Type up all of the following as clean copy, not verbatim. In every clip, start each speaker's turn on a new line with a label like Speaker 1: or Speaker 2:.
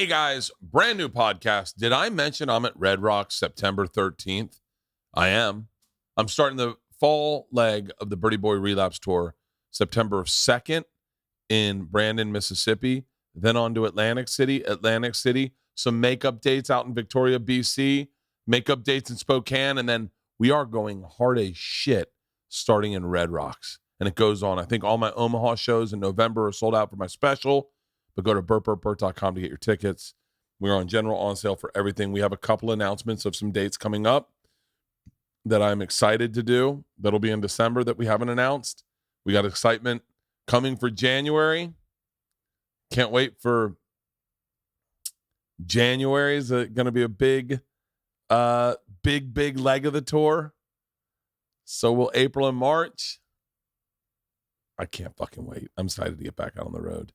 Speaker 1: Hey guys, brand new podcast. Did I mention I'm at Red Rocks September 13th? I am. I'm starting the fall leg of the Birdie Boy Relapse Tour September 2nd in Brandon, Mississippi, then on to Atlantic City, some makeup dates out in Victoria, BC, makeup dates in Spokane, and then we are going hard as shit starting in Red Rocks. And it goes on. I think all my Omaha shows in November are sold out for my special. But go to Bert.com to get your tickets. We're on general on sale for everything. We have a couple announcements of some dates coming up that I'm excited to do. That'll be in December that we haven't announced. We got excitement coming for January. Can't wait for January. Is going to be a big leg of the tour. So will April and March. I can't fucking wait. I'm excited to get back out on the road.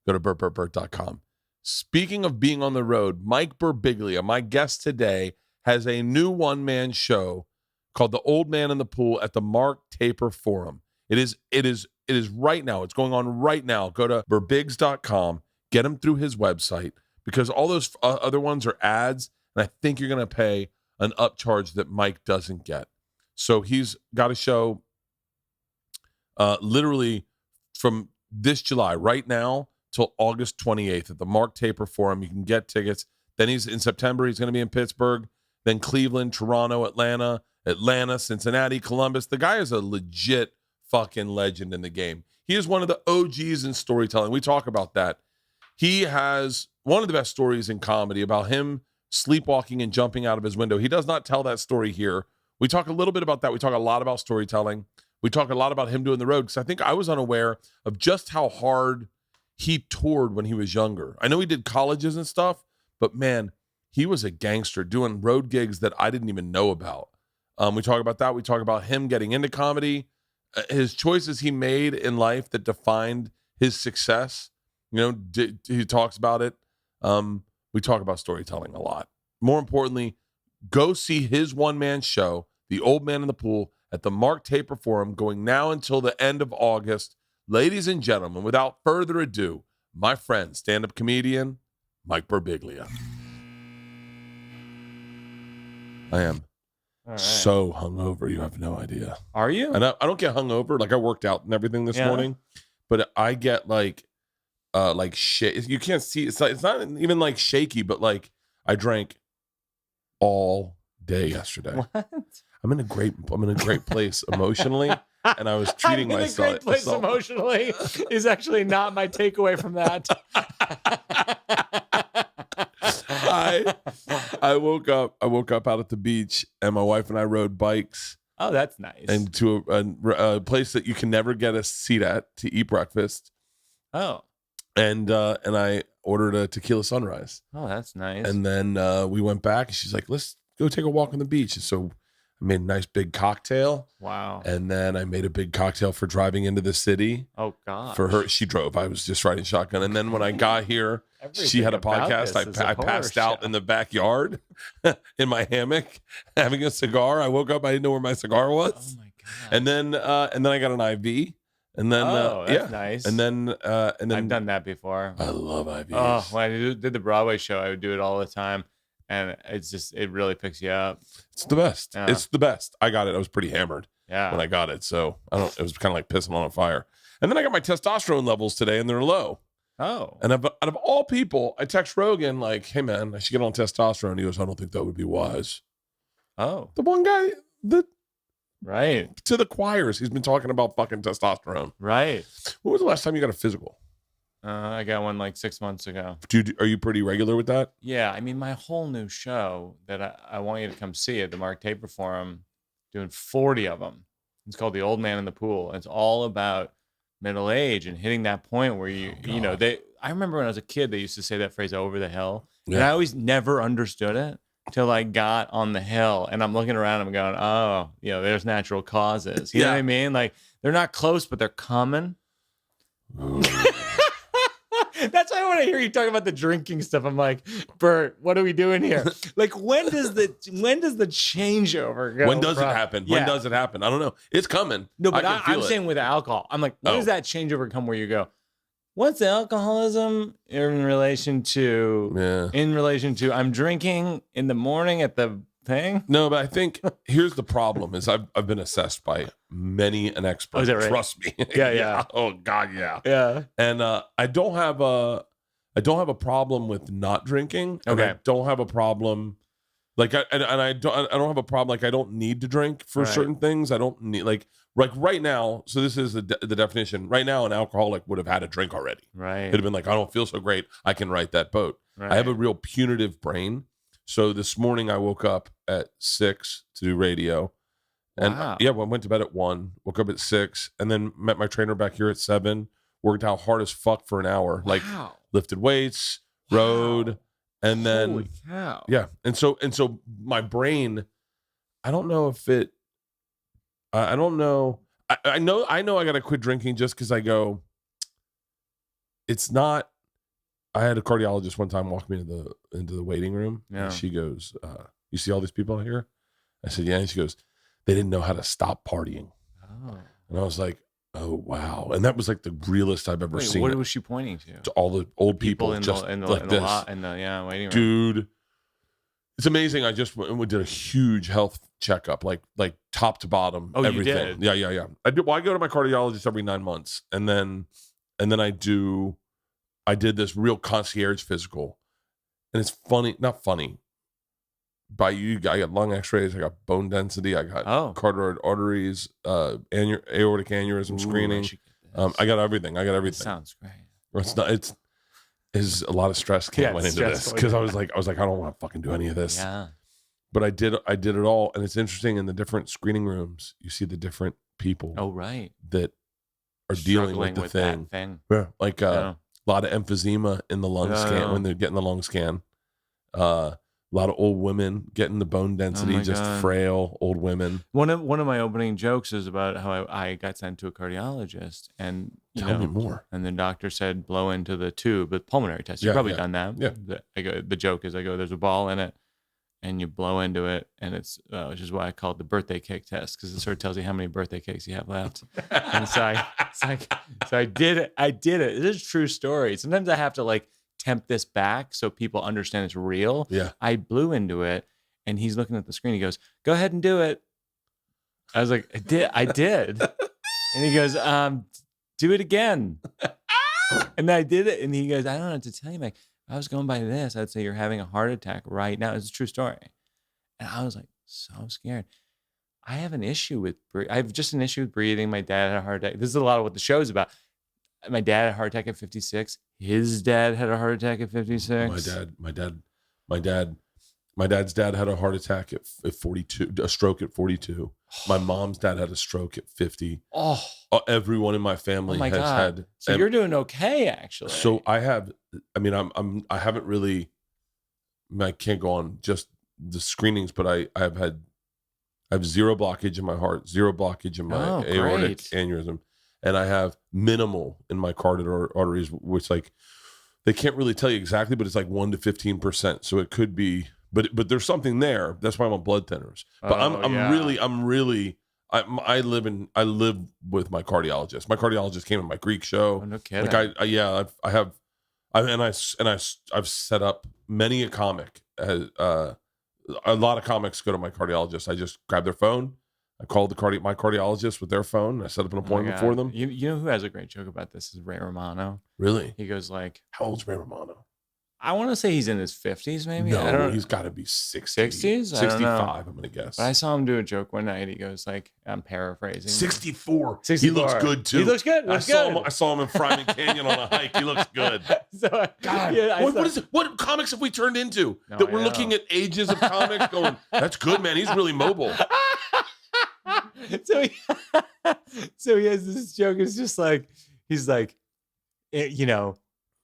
Speaker 1: Go to Bert.com. Speaking of being on the road, Mike Berbiglia, my guest today, has a new one-man show called The Old Man in the Pool at the Mark Taper Forum. It is right now. It's going on right now. Go to Berbiggs.com. Get him through his website because all those other ones are ads, and I think you're going to pay an upcharge that Mike doesn't get. So he's got a show literally from this July, right now, till August 28th at the Mark Taper Forum. You can get tickets. Then he's in September. He's going to be in Pittsburgh, then Cleveland, Toronto, Atlanta, Cincinnati, Columbus. The guy is a legit fucking legend in the game. He is one of the OGs in storytelling. We talk about that. He has one of the best stories in comedy about him sleepwalking and jumping out of his window. He does not tell that story here. We talk a little bit about that. We talk a lot about storytelling. We talk a lot about him doing the road because I think I was unaware of just how hard he toured when he was younger. I know he did colleges and stuff, but man, he was a gangster doing road gigs that I didn't even know about. We talk about that. We talk about him getting into comedy, his choices he made in life that defined his success. You know, he talks about it. We talk about storytelling a lot. More importantly, go see his one-man show, The Old Man in the Pool, at the Mark Taper Forum, going now until the end of August. Ladies and gentlemen, without further ado, my friend, stand-up comedian, Mike Birbiglia. I am so hungover, you have no idea.
Speaker 2: Are you?
Speaker 1: And I don't get hungover. Like, I worked out and everything this morning, but I get like shit. You can't see. It's not even like shaky, but like I drank all day yesterday.
Speaker 2: What?
Speaker 1: I'm in a great place emotionally. And I was treating myself.
Speaker 2: I'm in a great place emotionally is actually not my takeaway from that.
Speaker 1: I woke up out at the beach, and my wife and I rode bikes.
Speaker 2: Oh, that's nice.
Speaker 1: And to a place that you can never get a seat at to eat breakfast.
Speaker 2: Oh.
Speaker 1: And I ordered a tequila sunrise.
Speaker 2: Oh, that's nice.
Speaker 1: And then we went back, and she's like, "Let's go take a walk on the beach." And so I made a nice big cocktail.
Speaker 2: Wow.
Speaker 1: And then I made a big cocktail for driving into the city.
Speaker 2: Oh, God.
Speaker 1: For her, she drove. I was just riding shotgun. And then when I got here, she had a podcast. I passed out in the backyard in my hammock having a cigar. I woke up. I didn't know where my cigar was.
Speaker 2: Oh, my God.
Speaker 1: And then I got an IV. And then,
Speaker 2: that's nice.
Speaker 1: And then
Speaker 2: I've done that before.
Speaker 1: I love IVs.
Speaker 2: Oh, when I did the Broadway show, I would do it all the time. And it really picks you up.
Speaker 1: It's the best. Yeah. It's the best. I got it. I was pretty hammered when I got it. So it was kind of like pissing on a fire. And then I got my testosterone levels today and they're low.
Speaker 2: Oh.
Speaker 1: And out of all people, I text Rogan like, "Hey man, I should get on testosterone." He goes, "I don't think that would be wise."
Speaker 2: Oh.
Speaker 1: The one guy
Speaker 2: right.
Speaker 1: To the choirs, he's been talking about fucking testosterone.
Speaker 2: Right.
Speaker 1: When was the last time you got a physical?
Speaker 2: I got one like 6 months ago.
Speaker 1: Are you pretty regular with that?
Speaker 2: Yeah. I mean, my whole new show that I want you to come see at the Mark Taper Forum, doing 40 of them. It's called The Old Man in the Pool. It's all about middle age and hitting that point where I remember when I was a kid, they used to say that phrase over the hill. Yeah. And I always never understood it till I got on the hill and I'm looking around and I'm going, oh, there's natural causes. You know what I mean? Like they're not close, but they're coming. That's why when I hear you talk about the drinking stuff, I'm like, Bert, what are we doing here? Like, when does the changeover go?
Speaker 1: When does it happen? Yeah. When does it happen? I don't know. It's coming.
Speaker 2: No, but I'm saying with alcohol, I'm like, when does that changeover come where you go, what's alcoholism in relation to I'm drinking in the morning at the thing?
Speaker 1: No, but I think here's the problem: is I've been assessed by many an expert.
Speaker 2: Oh, is that right?
Speaker 1: Trust me.
Speaker 2: Yeah.
Speaker 1: Oh God, yeah.
Speaker 2: Yeah.
Speaker 1: And I don't have a problem with not drinking. And
Speaker 2: Okay.
Speaker 1: I don't have a problem. Like I don't have a problem. Like I don't need to drink for certain things. I don't need like right now. So this is the definition. Right now, an alcoholic would have had a drink already.
Speaker 2: Right.
Speaker 1: It'd have been like, I don't feel so great. I can write that boat.
Speaker 2: Right.
Speaker 1: I have a real punitive brain. So this morning I woke up at 6 to do radio. And
Speaker 2: Wow.
Speaker 1: I went to bed at 1, woke up at 6, and then met my trainer back here at 7, worked out hard as fuck for an hour. Like lifted weights, rode, and then
Speaker 2: holy cow.
Speaker 1: Yeah. And so my brain, I don't know if it I don't know. I know I gotta quit drinking just because I go, it's not. I had a cardiologist one time walk me into the waiting room.
Speaker 2: Yeah.
Speaker 1: And she goes, you see all these people out here? I said, yeah. And she goes, they didn't know how to stop partying.
Speaker 2: Oh.
Speaker 1: And I was like, oh, wow. And that was like the realest I've ever seen.
Speaker 2: What was she pointing
Speaker 1: To all the old people
Speaker 2: in
Speaker 1: just
Speaker 2: the
Speaker 1: like this.
Speaker 2: Waiting room.
Speaker 1: Dude, it's amazing. I just we did a huge health checkup, like top to bottom.
Speaker 2: Oh,
Speaker 1: everything.
Speaker 2: You did?
Speaker 1: Yeah. I do. Well, I go to my cardiologist every 9 months, and then I did this real concierge physical, and it's funny, not funny. I got lung X-rays, I got bone density, I got carotid arteries, aortic aneurysm screening. I got everything. That
Speaker 2: sounds great.
Speaker 1: It's not. It's a lot of stress went into this because I was like, I don't want to fucking do any of this.
Speaker 2: Yeah.
Speaker 1: But I did it all, and it's interesting. In the different screening rooms, you see the different people.
Speaker 2: Oh, right.
Speaker 1: That are dealing with the thing.
Speaker 2: That thing.
Speaker 1: Yeah, like a lot of emphysema in the lung scan when they're getting the lung scan. A lot of old women getting the bone density, frail old women.
Speaker 2: One of my opening jokes is about how I got sent to a cardiologist, and
Speaker 1: tell me more.
Speaker 2: And the doctor said, blow into the tube with pulmonary test. You've probably done that.
Speaker 1: Yeah.
Speaker 2: The joke is, there's a ball in it, and you blow into it, and it's which is why I call it the birthday cake test, because it sort of tells you how many birthday cakes you have left. And so I did it. It is a true story. Sometimes I have to tempt this back so people understand it's real.
Speaker 1: Yeah.
Speaker 2: I blew into it, and he's looking at the screen. He goes, "Go ahead and do it." I was like, I did. And he goes, "Do it again." And I did it, and he goes, "I don't know what to tell you, Mike. If I was going by this, I'd say you're having a heart attack right now." It's a true story. And I was like, so scared. I have an issue with breathing. My dad had a heart attack. This is a lot of what the show's about. My dad had a heart attack at 56. His dad had a heart attack at 56.
Speaker 1: My dad's dad had a heart attack at 42, a stroke at 42. My mom's dad had a stroke at 50.
Speaker 2: Oh,
Speaker 1: everyone in my family has had.
Speaker 2: So you're doing okay, actually.
Speaker 1: So I haven't really, I can't go on just the screenings, but I have zero blockage in my heart, zero blockage in my aortic aneurysm. And I have minimal in my carotid arteries, which they can't really tell you exactly, but it's 1 to 15%. So it could be, but there's something there. That's why I'm on blood thinners. But I live with my cardiologist. My cardiologist came on my Greek show.
Speaker 2: Oh, no kidding.
Speaker 1: I've set up many a comic. A lot of comics go to my cardiologist. I just grab their phone. I called my cardiologist with their phone. I set up an appointment for them.
Speaker 2: You know who has a great joke about this is Ray Romano.
Speaker 1: Really?
Speaker 2: He goes
Speaker 1: how old's Ray Romano?
Speaker 2: I want to say he's in his 50s, maybe.
Speaker 1: No,
Speaker 2: I don't know.
Speaker 1: He's got to be 60.
Speaker 2: 60s?
Speaker 1: 65, I'm going to guess.
Speaker 2: But I saw him do a joke one night. He goes I'm paraphrasing.
Speaker 1: 64. He looks good, too.
Speaker 2: He looks good.
Speaker 1: I saw him in Fryman Canyon on a hike. He looks good. What comics have we turned into? That we're looking at ages of comics going, that's good, man. He's really mobile.
Speaker 2: So he has this joke. It's just he's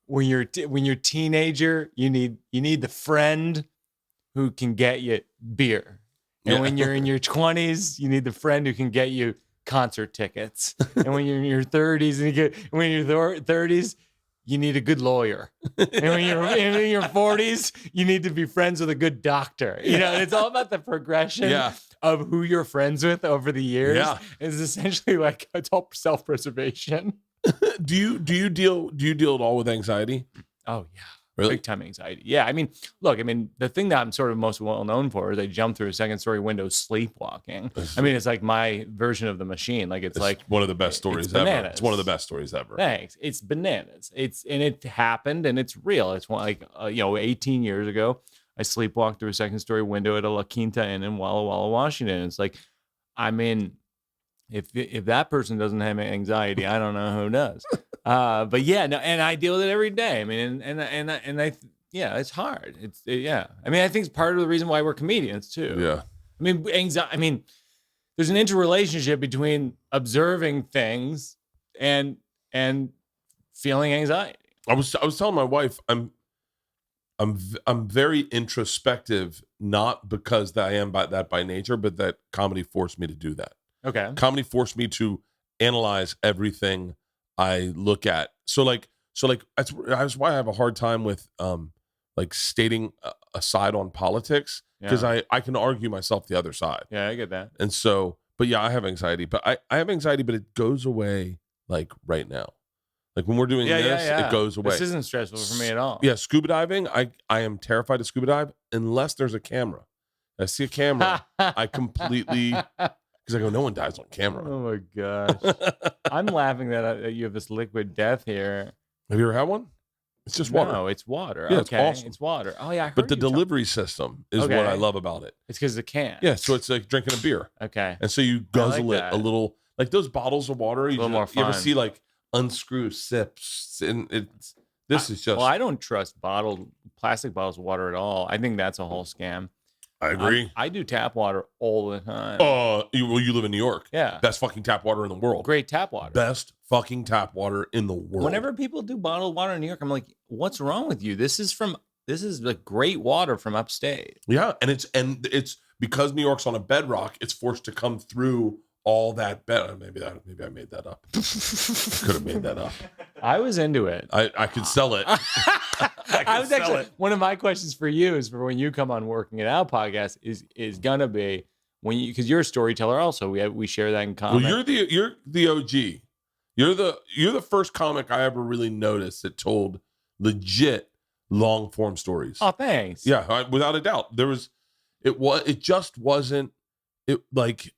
Speaker 2: when you're a teenager, you need the friend who can get you beer, and when you're in your 20s, you need the friend who can get you concert tickets, and when you're in your 30s, you need a good lawyer, and when you're in your 40s, you need to be friends with a good doctor. It's all about the progression. Of who you're friends with over the years. It's essentially it's all self-preservation.
Speaker 1: Do you deal at all with anxiety?
Speaker 2: Oh yeah.
Speaker 1: Really?
Speaker 2: Big time anxiety. Yeah. I mean, look, the thing that I'm sort of most well known for is I jump through a second story window sleepwalking. I mean, it's like my version of The Machine. Like it's like
Speaker 1: one of the best stories
Speaker 2: it's
Speaker 1: ever.
Speaker 2: bananas.
Speaker 1: It's one of the best stories ever.
Speaker 2: Thanks. It's bananas. And it happened and it's real. It's like 18 years ago, I sleepwalked through a second story window at a La Quinta Inn in Walla Walla, Washington. It's like, I mean, if that person doesn't have anxiety, I don't know who does. But yeah, no, and I deal with it every day. I mean, yeah, it's hard. Yeah. I mean, I think it's part of the reason why we're comedians too.
Speaker 1: Yeah.
Speaker 2: I mean, anxiety. I mean, there's an interrelationship between observing things and feeling anxiety.
Speaker 1: I was telling my wife I'm very introspective, not because I am by nature, but that comedy forced me to do that.
Speaker 2: Okay.
Speaker 1: Comedy forced me to analyze everything I look at. So that's why I have a hard time with like stating a side on politics, because I can argue myself the other side.
Speaker 2: Yeah, I get that.
Speaker 1: And so, but yeah, I have anxiety, but I have anxiety, but it goes away like right now. Like when we're doing this, it goes away.
Speaker 2: This isn't stressful for me at all.
Speaker 1: Yeah, scuba diving, I am terrified to scuba dive unless there's a camera. I see a camera, I completely, because I go, no one dives on camera.
Speaker 2: Oh my gosh. I'm laughing that you have this liquid death here.
Speaker 1: Have you ever had one? It's just water.
Speaker 2: No, it's water.
Speaker 1: Yeah,
Speaker 2: okay,
Speaker 1: it's awesome.
Speaker 2: It's water. Oh yeah, I heard
Speaker 1: but the delivery system is what I love about it.
Speaker 2: It's because the can.
Speaker 1: Yeah, so it's like drinking a beer.
Speaker 2: Okay.
Speaker 1: And so you guzzle it a little, like those bottles of water.
Speaker 2: A little more fun.
Speaker 1: You ever see like unscrew sips? And this is just.
Speaker 2: Well, I don't trust plastic bottles of water at all. I think that's a whole scam.
Speaker 1: I agree.
Speaker 2: I do tap water all the time.
Speaker 1: You live in New York.
Speaker 2: Yeah.
Speaker 1: Best fucking tap water in the world.
Speaker 2: Great tap water.
Speaker 1: Best fucking tap water in the world.
Speaker 2: Whenever people do bottled water in New York, I'm like, what's wrong with you? This is like great water from upstate.
Speaker 1: Yeah, and it's because New York's on a bedrock, it's forced to come through all that bed. Maybe I made that up. Could have made that up.
Speaker 2: I was into it.
Speaker 1: I could sell it.
Speaker 2: One of my questions for you is for when you come on Working It Out podcast is gonna be because you're a storyteller also. We share that in common.
Speaker 1: Well, you're the OG. You're the first comic I ever really noticed that told legit long form stories.
Speaker 2: Oh, thanks.
Speaker 1: Yeah, without a doubt. It just wasn't like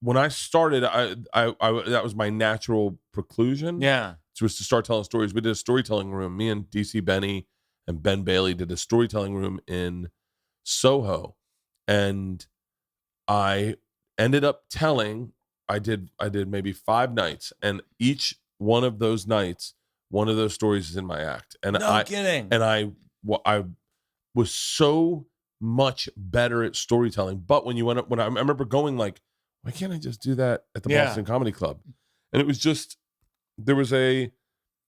Speaker 1: when I started, I that was my natural preclusion.
Speaker 2: Yeah.
Speaker 1: Was to start telling stories. We did a storytelling room. Me and DC Benny and Ben Bailey did a storytelling room in Soho, and I ended up telling. I did maybe 5 nights, and each one of those nights, one of those stories is in my act. And
Speaker 2: no kidding.
Speaker 1: And I was so much better at storytelling. But when I remember going like, why can't I just do that at the Boston Comedy Club? And it was just. There was that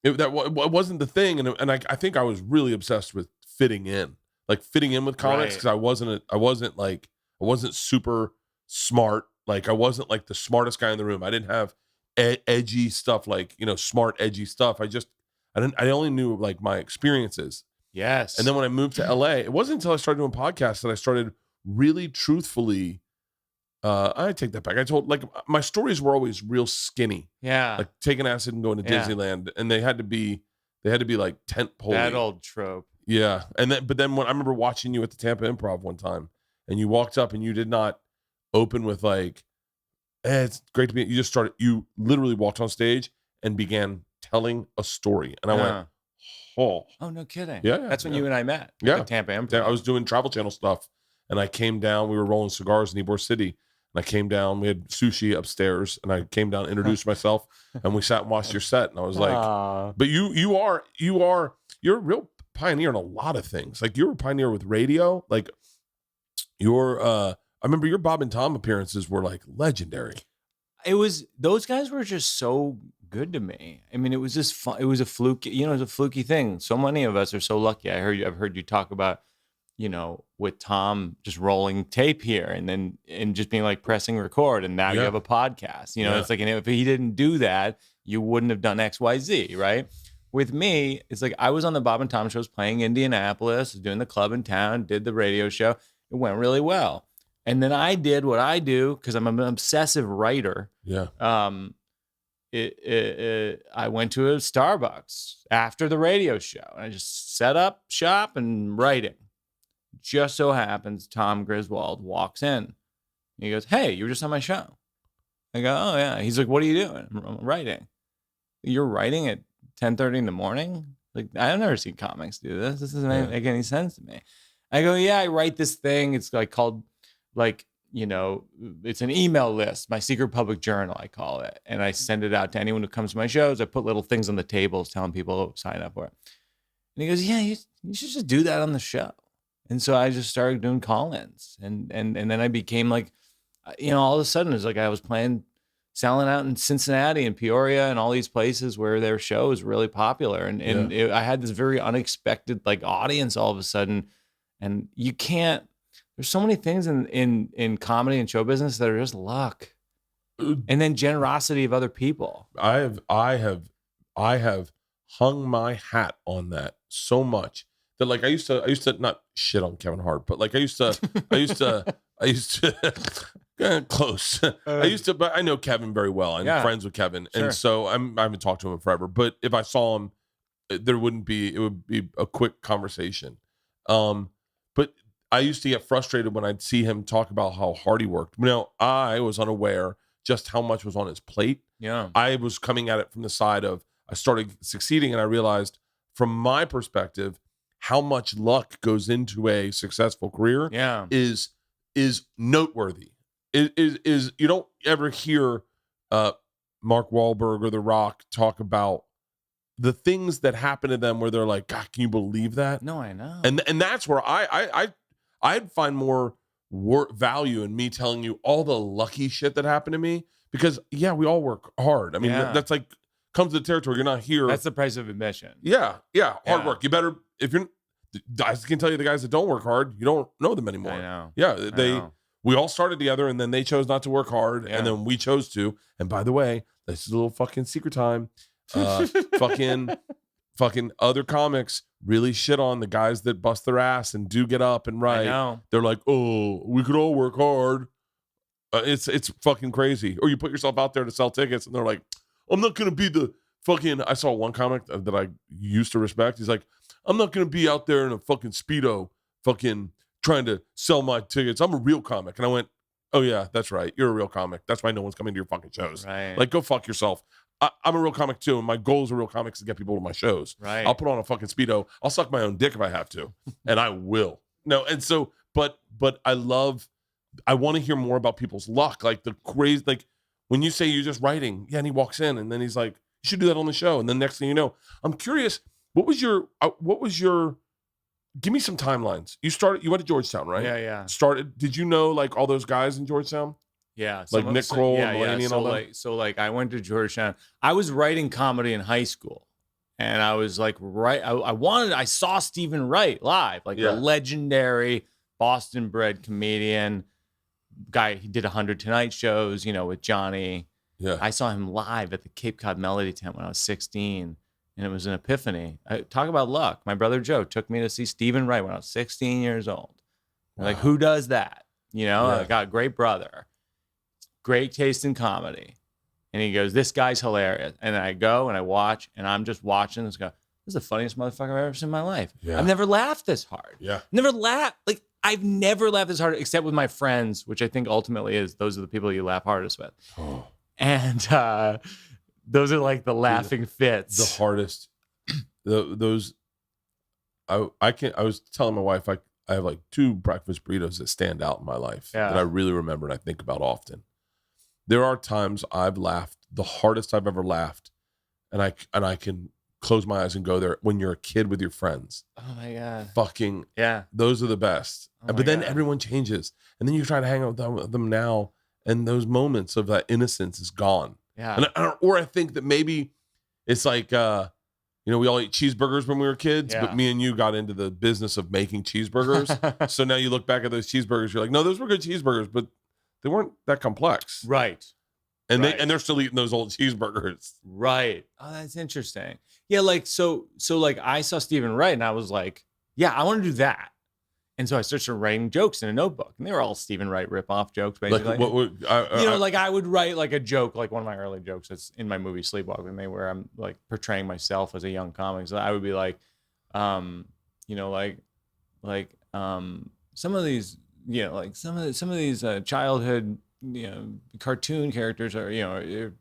Speaker 1: wasn't the thing, and I think I was really obsessed with fitting in with comics, because I wasn't super smart, like I wasn't like the smartest guy in the room. I didn't have edgy stuff, like smart edgy stuff. I only knew like my experiences.
Speaker 2: Yes.
Speaker 1: And then when I moved to LA, it wasn't until I started doing podcasts that I started really truthfully. I take that back. I told like my stories were always real skinny.
Speaker 2: Yeah.
Speaker 1: Like taking acid and going to Disneyland, and they had to be like tent pole.
Speaker 2: That old trope.
Speaker 1: Yeah. But then when I remember watching you at the Tampa Improv one time, and you walked up and you did not open with like, it's great to be. You literally walked on stage and began telling a story, and I went, oh,
Speaker 2: no kidding.
Speaker 1: Yeah.
Speaker 2: That's when you and I met.
Speaker 1: Yeah.
Speaker 2: At the Tampa Improv.
Speaker 1: I was doing Travel Channel stuff, and I came down. We were rolling cigars in Ybor City. And I came down, we had sushi upstairs, and I came down, introduced myself, and we sat and watched your set. And I was like, but you're a real pioneer in a lot of things. Like you're a pioneer with radio. Like I remember your Bob and Tom appearances were like legendary.
Speaker 2: Those guys were just so good to me. I mean, it was just fun. It was a fluky, it was a fluky thing. So many of us are so lucky. I've heard you talk about, with Tom just rolling tape here and just being like pressing record, and now you have a podcast. It's like, and if he didn't do that, you wouldn't have done XYZ, right? With me, it's like I was on the Bob and Tom shows playing Indianapolis, doing the club in town, did the radio show. It went really well. And then I did what I do because I'm an obsessive writer.
Speaker 1: Yeah.
Speaker 2: I went to a Starbucks after the radio show, and I just set up shop and writing. Just so happens Tom Griswold walks in. He goes, "Hey, you were just on my show." I go, "Oh yeah." He's like, "What are you doing?" I'm writing. You're writing at 10:30 in the morning? Like, I've never seen comics do this. This doesn't make any sense to me. I go, "Yeah, I write this thing. It's like called like, it's an email list, my secret public journal, I call it. And I send it out to anyone who comes to my shows. I put little things on the tables telling people to sign up for it." And he goes, "Yeah, you should just do that on the show." And so I just started doing call-ins. And then I became like, all of a sudden it's like I was selling out in Cincinnati and Peoria and all these places where their show is really popular. And I had this very unexpected like audience all of a sudden. And there's so many things in comedy and show business that are just luck, and then generosity of other people.
Speaker 1: I have hung my hat on that so much that like I used to not shit on Kevin Hart, but like I used to close. But I know Kevin very well. I'm friends with Kevin, sure. And so I haven't talked to him in forever. But if I saw him, it would be a quick conversation. But I used to get frustrated when I'd see him talk about how hard he worked. Now, I was unaware just how much was on his plate.
Speaker 2: Yeah.
Speaker 1: I was coming at it from the side of I started succeeding, and I realized from my perspective how much luck goes into a successful career is noteworthy. It is you don't ever hear Mark Wahlberg or The Rock talk about the things that happen to them where they're like, "God, can you believe that?"
Speaker 2: No, I know.
Speaker 1: And that's where I'd find more value in me telling you all the lucky shit that happened to me, because we all work hard. I mean, that's like comes to the territory. You're not here.
Speaker 2: That's the price of admission.
Speaker 1: Yeah. Hard work. You better, if you're, I can tell you the guys that don't work hard, you don't know them anymore.
Speaker 2: I know.
Speaker 1: Yeah. We all started together, and then they chose not to work hard, and then we chose to. And by the way, this is a little fucking secret time. Fucking other comics really shit on the guys that bust their ass and do get up and write.
Speaker 2: I know.
Speaker 1: They're like, "Oh, we could all work hard." It's fucking crazy. Or you put yourself out there to sell tickets, and they're like, "I'm not gonna be the fucking." I saw one comic that I used to respect. He's like, "I'm not gonna be out there in a fucking Speedo, fucking trying to sell my tickets. I'm a real comic." And I went, "Oh yeah, that's right. You're a real comic. That's why no one's coming to your fucking shows.
Speaker 2: Right.
Speaker 1: Like, go fuck yourself." I'm a real comic too, and my goal as a real comic is to get people to my shows.
Speaker 2: Right.
Speaker 1: I'll put on a fucking Speedo. I'll suck my own dick if I have to, and I will. No, and so, but I want to hear more about people's luck, like the crazy, like when you say you're just writing, and he walks in, and then he's like, "You should do that on the show," and then next thing you know, I'm curious, what was your? Give me some timelines. You went to Georgetown, right?
Speaker 2: Yeah.
Speaker 1: Did you know like all those guys in Georgetown?
Speaker 2: Yeah,
Speaker 1: like Nick Kroll and Mulaney and all that.
Speaker 2: So I went to Georgetown. I was writing comedy in high school, and I was like, I saw Stephen Wright live, like the legendary Boston-bred comedian guy. He did 100 Tonight shows, with Johnny.
Speaker 1: Yeah,
Speaker 2: I saw him live at the Cape Cod Melody Tent when I was 16, and it was an epiphany. Talk about luck. My brother Joe took me to see Stephen Wright when I was 16 years old. Wow. Like, who does that? I got a great brother. Great taste in comedy. And he goes, "This guy's hilarious." And I go and I watch, and I'm just watching this guy. This is the funniest motherfucker I've ever seen in my life. Yeah. I've never laughed this hard.
Speaker 1: Yeah.
Speaker 2: I've never laughed this hard except with my friends, which I think ultimately is those are the people you laugh hardest with.
Speaker 1: Oh.
Speaker 2: And those are like the laughing fits.
Speaker 1: The hardest. Those. I was telling my wife, I have like 2 breakfast burritos that stand out in my life that I really remember and I think about often. There are times I've laughed the hardest I've ever laughed, and I can close my eyes and go there when you're a kid with your friends.
Speaker 2: Oh my God.
Speaker 1: Fucking those are the best. But then everyone changes, and then you try to hang out with them now, and those moments of that innocence is gone.
Speaker 2: Yeah.
Speaker 1: Or I think that maybe it's like we all ate cheeseburgers when we were kids, but me and you got into the business of making cheeseburgers. So now you look back at those cheeseburgers, you're like, no, those were good cheeseburgers, but they weren't that complex.
Speaker 2: Right.
Speaker 1: And they're still eating those old cheeseburgers.
Speaker 2: Right. Oh, that's interesting. Yeah, like so like I saw Stephen Wright and I was like, yeah, I want to do that. And so I started writing jokes in a notebook, and they were all Stephen Wright ripoff jokes, basically.
Speaker 1: Like what would
Speaker 2: I would write like a joke, like one of my early jokes that's in my movie Sleepwalking Me, where I'm like portraying myself as a young comic. So I would be like, some of these, some of these childhood, cartoon characters are,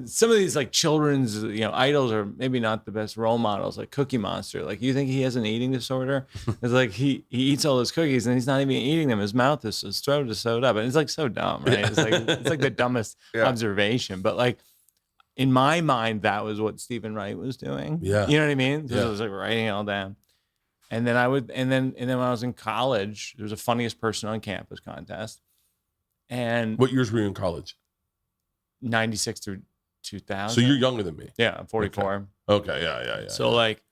Speaker 2: some of these like children's, idols are maybe not the best role models, like Cookie Monster. Like, you think he has an eating disorder? It's like he eats all those cookies and he's not even eating them. His throat is sewed up, and it's like so dumb, right? It's like the dumbest observation. But like in my mind, that was what Stephen Wright was doing.
Speaker 1: Yeah,
Speaker 2: you know what I mean? So I was like writing it all down, and then and then when I was in college, there was a funniest person on campus contest. And
Speaker 1: what years were you in college?
Speaker 2: 96 through 2000.
Speaker 1: So you're younger than me.
Speaker 2: Yeah, I'm 44.
Speaker 1: Okay, yeah.
Speaker 2: So like,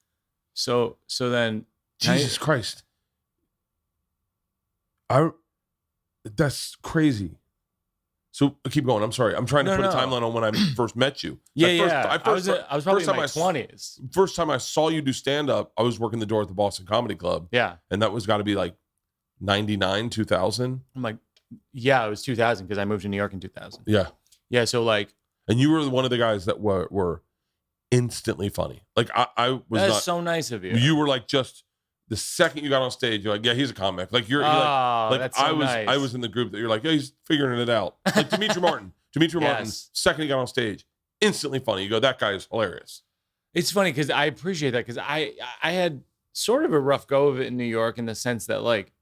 Speaker 2: so then.
Speaker 1: Jesus Christ. That's crazy. So keep going. I'm sorry. I'm trying to put a timeline on when I first met you.
Speaker 2: I was probably in my 20s.
Speaker 1: First time I saw you do stand up, I was working the door at the Boston Comedy Club.
Speaker 2: Yeah.
Speaker 1: And that was got to be like 99, 2000.
Speaker 2: I'm like, yeah, it was 2000 because I moved to New York in 2000.
Speaker 1: Yeah.
Speaker 2: Yeah. So like,
Speaker 1: and you were one of the guys that were instantly funny. Like I was
Speaker 2: That's so nice of you.
Speaker 1: You were like, just the second you got on stage, you're like, yeah, he's a comic. Like
Speaker 2: that's so
Speaker 1: I was in the group that you're like, yeah, he's figuring it out. Like Dimitri Martin. Dimitri Martin, second he got on stage, instantly funny. You go, that guy is hilarious.
Speaker 2: It's funny because I appreciate that, because I had sort of a rough go of it in New York, in the sense that like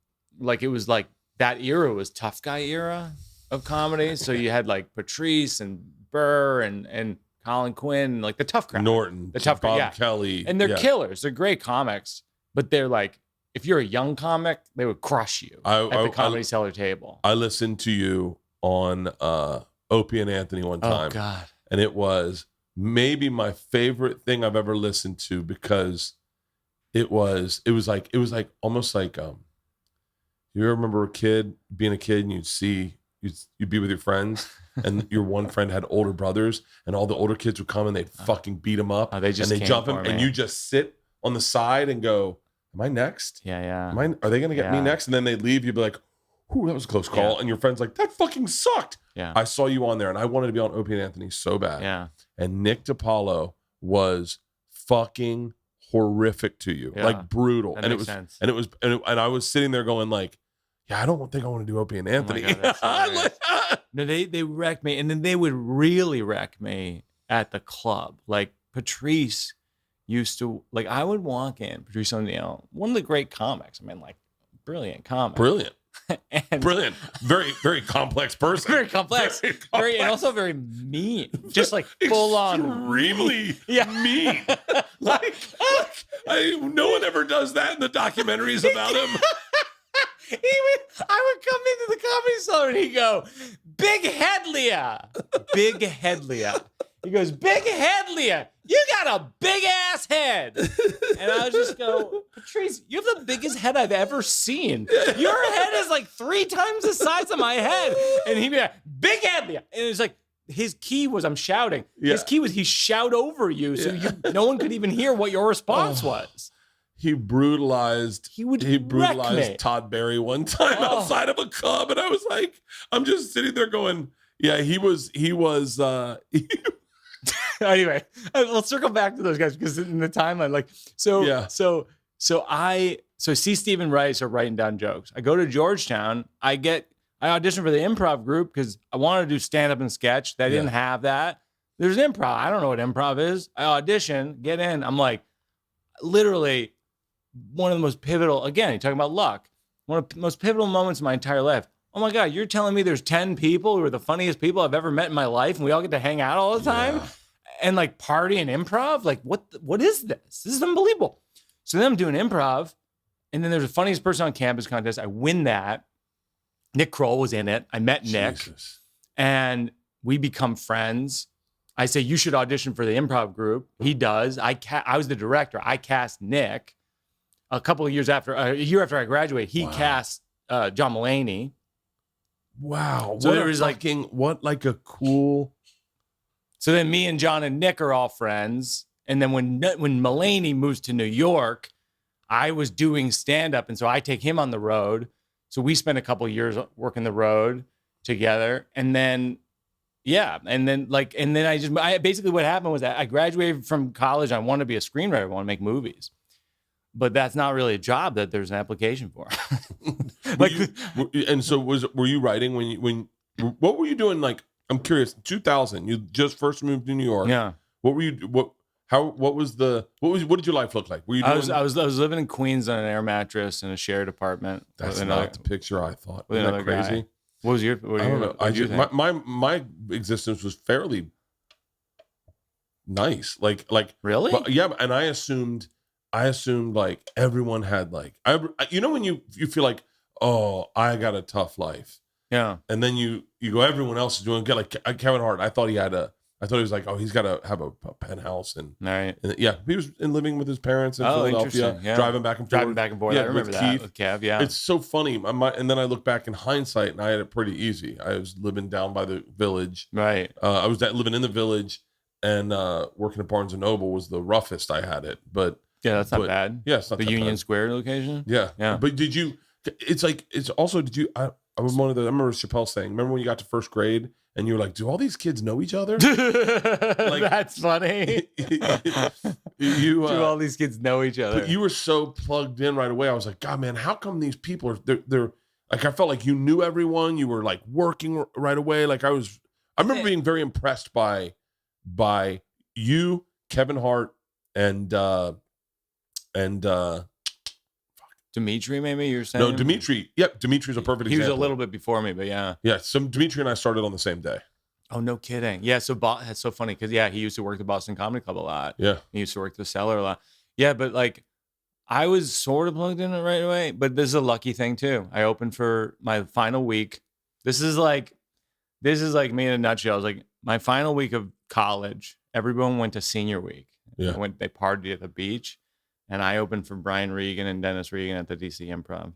Speaker 2: it was like that era was tough guy era of comedy. So you had like Patrice and Burr and Colin Quinn, like the tough crowd.
Speaker 1: Norton,
Speaker 2: the tough
Speaker 1: Bob
Speaker 2: crowd,
Speaker 1: Kelly.
Speaker 2: And they're killers. They're great comics, but they're like, if you're a young comic, they would crush you at the Comedy Cellar table.
Speaker 1: I listened to you on Opie and Anthony one time.
Speaker 2: Oh God.
Speaker 1: And it was maybe my favorite thing I've ever listened to, because it was like almost like you remember being a kid and you'd be with your friends and your one friend had older brothers and all the older kids would come and they'd fucking beat him up,
Speaker 2: and they
Speaker 1: jump him, and you just sit on the side and go, am I next?
Speaker 2: Yeah.
Speaker 1: Are they gonna get me next? And then they'd leave, you'd be like, ooh, that was a close call.
Speaker 2: Yeah.
Speaker 1: And your friend's like, that fucking sucked.
Speaker 2: Yeah.
Speaker 1: I saw you on there and I wanted to be on Opie and Anthony so bad.
Speaker 2: Yeah.
Speaker 1: And Nick DiPaolo was fucking horrific to you.
Speaker 2: Yeah.
Speaker 1: Like brutal.
Speaker 2: That
Speaker 1: and
Speaker 2: makes
Speaker 1: it was
Speaker 2: sense.
Speaker 1: and I was sitting there going like, yeah, I don't think I want to do Opie and Anthony.
Speaker 2: Oh my God, no, they wrecked me. And then they would really wreck me at the club. Like Patrice used to, like, I would walk in, Patrice O'Neill, one of the great comics. I mean, like, brilliant comic.
Speaker 1: Brilliant.
Speaker 2: And
Speaker 1: brilliant. Very, very complex person.
Speaker 2: Very complex. Very, and also very mean. Just like full on.
Speaker 1: Extremely mean. like, no one ever does that in the documentaries about him.
Speaker 2: I would come into the Comedy Cellar and he'd go, Big Head Leah. Big Head Leah. He goes, Big Head Leah, you got a big ass head. And I would just go, Patrice, you have the biggest head I've ever seen. Your head is like 3 times the size of my head. And he'd be like, Big Head Leah. And it was like, his key was, I'm shouting. Yeah. His key was he shout over you, so no one could even hear what your response was.
Speaker 1: He brutalized Todd Barry one time outside of a club, and I was like, I'm just sitting there going, yeah, he was
Speaker 2: Anyway, let's circle back to those guys, because in the timeline, like, so I see Stephen Wright start writing down jokes. I go to Georgetown. I auditioned for the improv group because I wanted to do stand up and sketch. They didn't have that. There's improv. I don't know what improv is. I audition, get in. I'm like, literally one of the most pivotal, again, you're talking about luck, one of the most pivotal moments of my entire life. Oh my God, you're telling me there's 10 people who are the funniest people I've ever met in my life, and we all get to hang out all the time and like party and improv? Like, what is this? This is unbelievable. So then I'm doing improv, and then there's the funniest person on campus contest. I win that. Nick Kroll was in it. I met Nick, and we become friends. I say, you should audition for the improv group. He does. I was the director. I cast Nick. A year after I graduated, he cast John Mulaney.
Speaker 1: Wow.
Speaker 2: So there was
Speaker 1: a cool.
Speaker 2: So then me and John and Nick are all friends. And then when Mulaney moves to New York, I was doing stand-up, and so I take him on the road. So we spent a couple years working the road together, and then I basically what happened was that I graduated from college. I wanted to be a screenwriter. I want to make movies, but that's not really a job that there's an application for.
Speaker 1: Were you writing what were you doing? Like, I'm curious. 2000, you just first moved to New York.
Speaker 2: Yeah.
Speaker 1: What were you? What did your life look like? Were you?
Speaker 2: I was living in Queens on an air mattress in a shared apartment.
Speaker 1: That's not the picture I thought. Isn't that crazy?
Speaker 2: Guy. What
Speaker 1: I don't know.
Speaker 2: What did you think?
Speaker 1: My existence was fairly nice. Like
Speaker 2: really?
Speaker 1: But, yeah, and I assumed like everyone had like when you feel like, oh, I got a tough life.
Speaker 2: Yeah.
Speaker 1: And then you go, everyone else is doing good. Like Kevin Hart, I thought he was like, oh, he's got to have a penthouse and
Speaker 2: right.
Speaker 1: And yeah, he was living with his parents in Philadelphia, driving back and forth.
Speaker 2: Yeah, I remember that with Kev. Yeah,
Speaker 1: it's so funny. And then I look back in hindsight, and I had it pretty easy. I was living down by the Village.
Speaker 2: Right.
Speaker 1: I was living in the Village, and working at Barnes and Noble was the roughest I had it. But
Speaker 2: yeah, that's not bad.
Speaker 1: Yeah, it's not
Speaker 2: the Union Square location.
Speaker 1: Yeah,
Speaker 2: yeah.
Speaker 1: But did you? It's like it's also. Did you? I remember Chappelle saying. Remember when you got to first grade? And you're like, do all these kids know each other?
Speaker 2: Like, that's funny. Do all these kids know each other?
Speaker 1: But you were so plugged in right away. I was like, God, man, how come these people are they're like, I felt like you knew everyone. You were like working right away. Like I remember being very impressed by you, Kevin Hart, and
Speaker 2: Dimitri, maybe you're saying?
Speaker 1: No, Dimitri. Yep, Dimitri's a perfect example.
Speaker 2: He was a little bit before me, but yeah.
Speaker 1: Yeah, so Dimitri and I started on the same day.
Speaker 2: Oh, no kidding. Yeah, so that's so funny because, yeah, he used to work at the Boston Comedy Club a lot.
Speaker 1: Yeah.
Speaker 2: He used to work the Cellar a lot. Yeah, but like I was sort of plugged in right away, but this is a lucky thing too. I opened for my final week. This is like me in a nutshell. I was like, my final week of college, everyone went to senior week.
Speaker 1: Yeah.
Speaker 2: They partied at the beach. And I opened for Brian Regan and Dennis Regan at the DC Improv.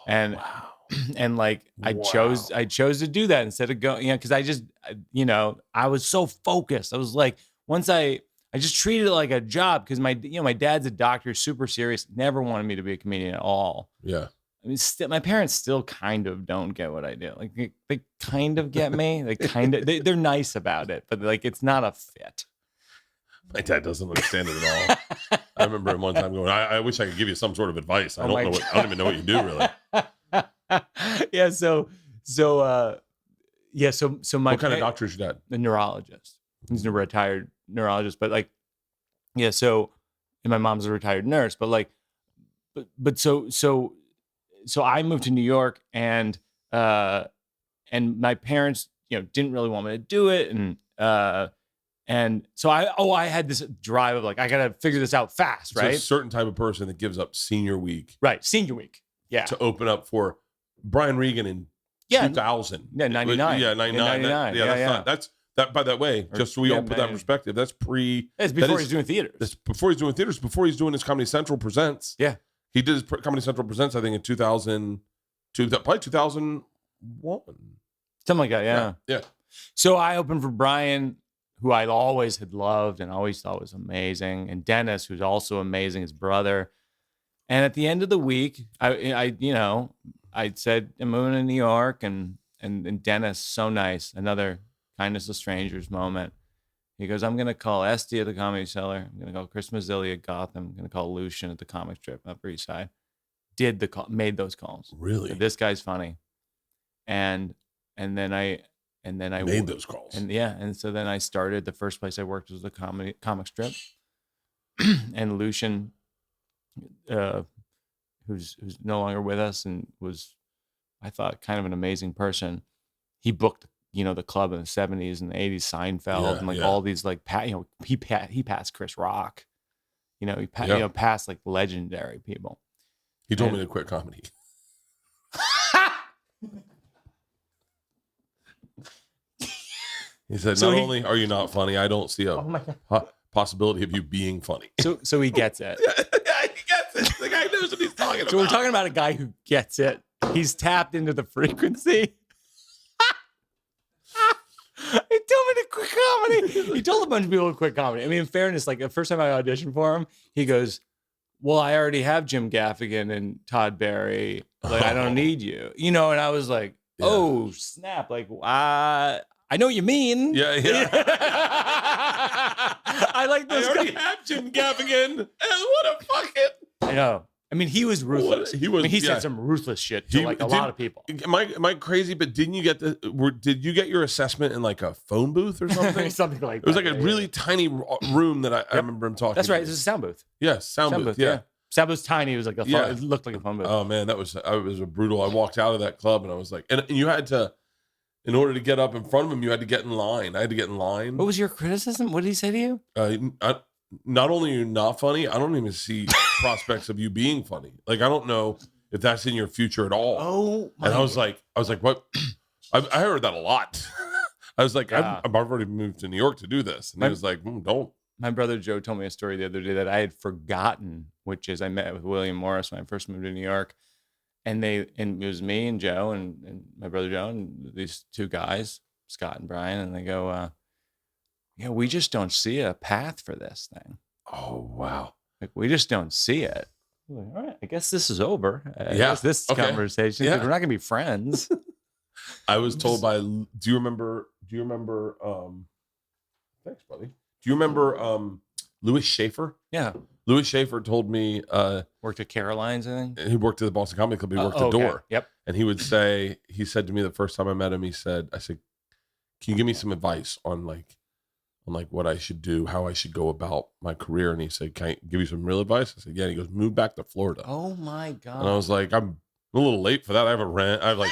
Speaker 2: And
Speaker 1: wow.
Speaker 2: And like I chose to do that instead of going, because I just, I was so focused. I was like, once I just treated it like a job because my dad's a doctor, super serious, never wanted me to be a comedian at all.
Speaker 1: Yeah.
Speaker 2: I mean, my parents still kind of don't get what I do. Like they kind of get me. They're nice about it, but like it's not a fit.
Speaker 1: My dad doesn't understand it at all. I remember him one time going, I wish I could give you some sort of advice. I don't even know what you do really.
Speaker 2: Yeah. So my
Speaker 1: what kind of doctor is your dad?
Speaker 2: A neurologist. He's a retired neurologist, but like, yeah. So, and my mom's a retired nurse, but like, so I moved to New York and my parents, didn't really want me to do it. And so I had this drive of like, I got to figure this out fast, right?
Speaker 1: It's a certain type of person that gives up senior week.
Speaker 2: Right. Senior week. Yeah.
Speaker 1: To open up for Brian Regan in 2000.
Speaker 2: Yeah. 99.
Speaker 1: Yeah. 99. That's that, by that way, just so we all put that in perspective, that's
Speaker 2: It's before he's doing theaters.
Speaker 1: That's before he's doing theaters, before he's doing his Comedy Central Presents.
Speaker 2: Yeah.
Speaker 1: He did his Comedy Central Presents, I think, in 2002, probably 2001.
Speaker 2: Something like that,
Speaker 1: yeah.
Speaker 2: So I opened for Brian, who I always had loved and always thought was amazing, and Dennis, who's also amazing, his brother. And at the end of the week, I said, I'm moving to New York, and Dennis, so nice, another kindness of strangers moment. He goes, I'm going to call Esty at the Comedy Cellar. I'm going to call Chris Mazzilli at Gotham. I'm going to call Lucian at the Comic Strip Upper East Side. Made those calls.
Speaker 1: Really?
Speaker 2: Said, this guy's funny. And then I
Speaker 1: made those calls.
Speaker 2: And so then I started. The first place I worked was the Comic Strip. And Lucian, who's no longer with us and was, I thought, kind of an amazing person. He booked, the club in the 70s and the 80s, Seinfeld, and all these like, he passed Chris Rock. He passed like legendary people.
Speaker 1: He told me to quit comedy. He said, not only are you not funny, I don't see a possibility of you being funny.
Speaker 2: So he gets it.
Speaker 1: Yeah, he gets it. The guy knows what he's talking about.
Speaker 2: So we're talking about a guy who gets it. He's tapped into the frequency. He told me to quit comedy. He told a bunch of people to quit comedy. I mean, in fairness, like the first time I auditioned for him, he goes, well, I already have Jim Gaffigan and Todd Barry. Like, I don't need you, and I was like, oh, snap. Like, I know what you mean.
Speaker 1: Yeah.
Speaker 2: I like those
Speaker 1: I already have Jim Gaffigan. What a fucking.
Speaker 2: I know. I mean, he was ruthless. He said some ruthless shit to a lot of people.
Speaker 1: Am I crazy? But didn't you get did you get your assessment in like a phone booth or something?
Speaker 2: Something like
Speaker 1: that. It was
Speaker 2: that,
Speaker 1: like a really tiny room that I remember him talking.
Speaker 2: That's right. This is a sound booth.
Speaker 1: Yes, sound booth. Yeah.
Speaker 2: Sound booth was tiny. It was like a phone. It looked like a phone booth.
Speaker 1: Oh man, it was a brutal. I walked out of that club and I was like, and you had to, in order to get up in front of him, you had to get in line. I had to get in line.
Speaker 2: What was your criticism? What did he say to you?
Speaker 1: Not only are you not funny, I don't even see prospects of you being funny. Like, I don't know if that's in your future at all.
Speaker 2: Oh, my
Speaker 1: and I was like, what? I heard that a lot. I was like, I've already moved to New York to do this. And he was like, don't.
Speaker 2: My brother Joe told me a story the other day that I had forgotten, which is I met with William Morris when I first moved to New York. And it was me and Joe and my brother Joe and these two guys, Scott and Brian. And they go, we just don't see a path for this thing.
Speaker 1: Oh, wow.
Speaker 2: Like, we just don't see it. Like, all right, I guess this is over. I guess this conversation, we're not going to be friends.
Speaker 1: I was told by, do you remember, thanks, buddy. Do you remember Louis Schaefer?
Speaker 2: Yeah.
Speaker 1: Louis Schaefer told me.
Speaker 2: Worked at Caroline's, I think.
Speaker 1: He worked at the Boston Comedy Club. He worked the door.
Speaker 2: Yep.
Speaker 1: And he said to me the first time I met him, I said, can you give me some advice on what I should do, how I should go about my career? And he said, can I give you some real advice? I said, yeah. And he goes, move back to Florida.
Speaker 2: Oh my God.
Speaker 1: And I was like, I'm a little late for that. I have a rent. I have like,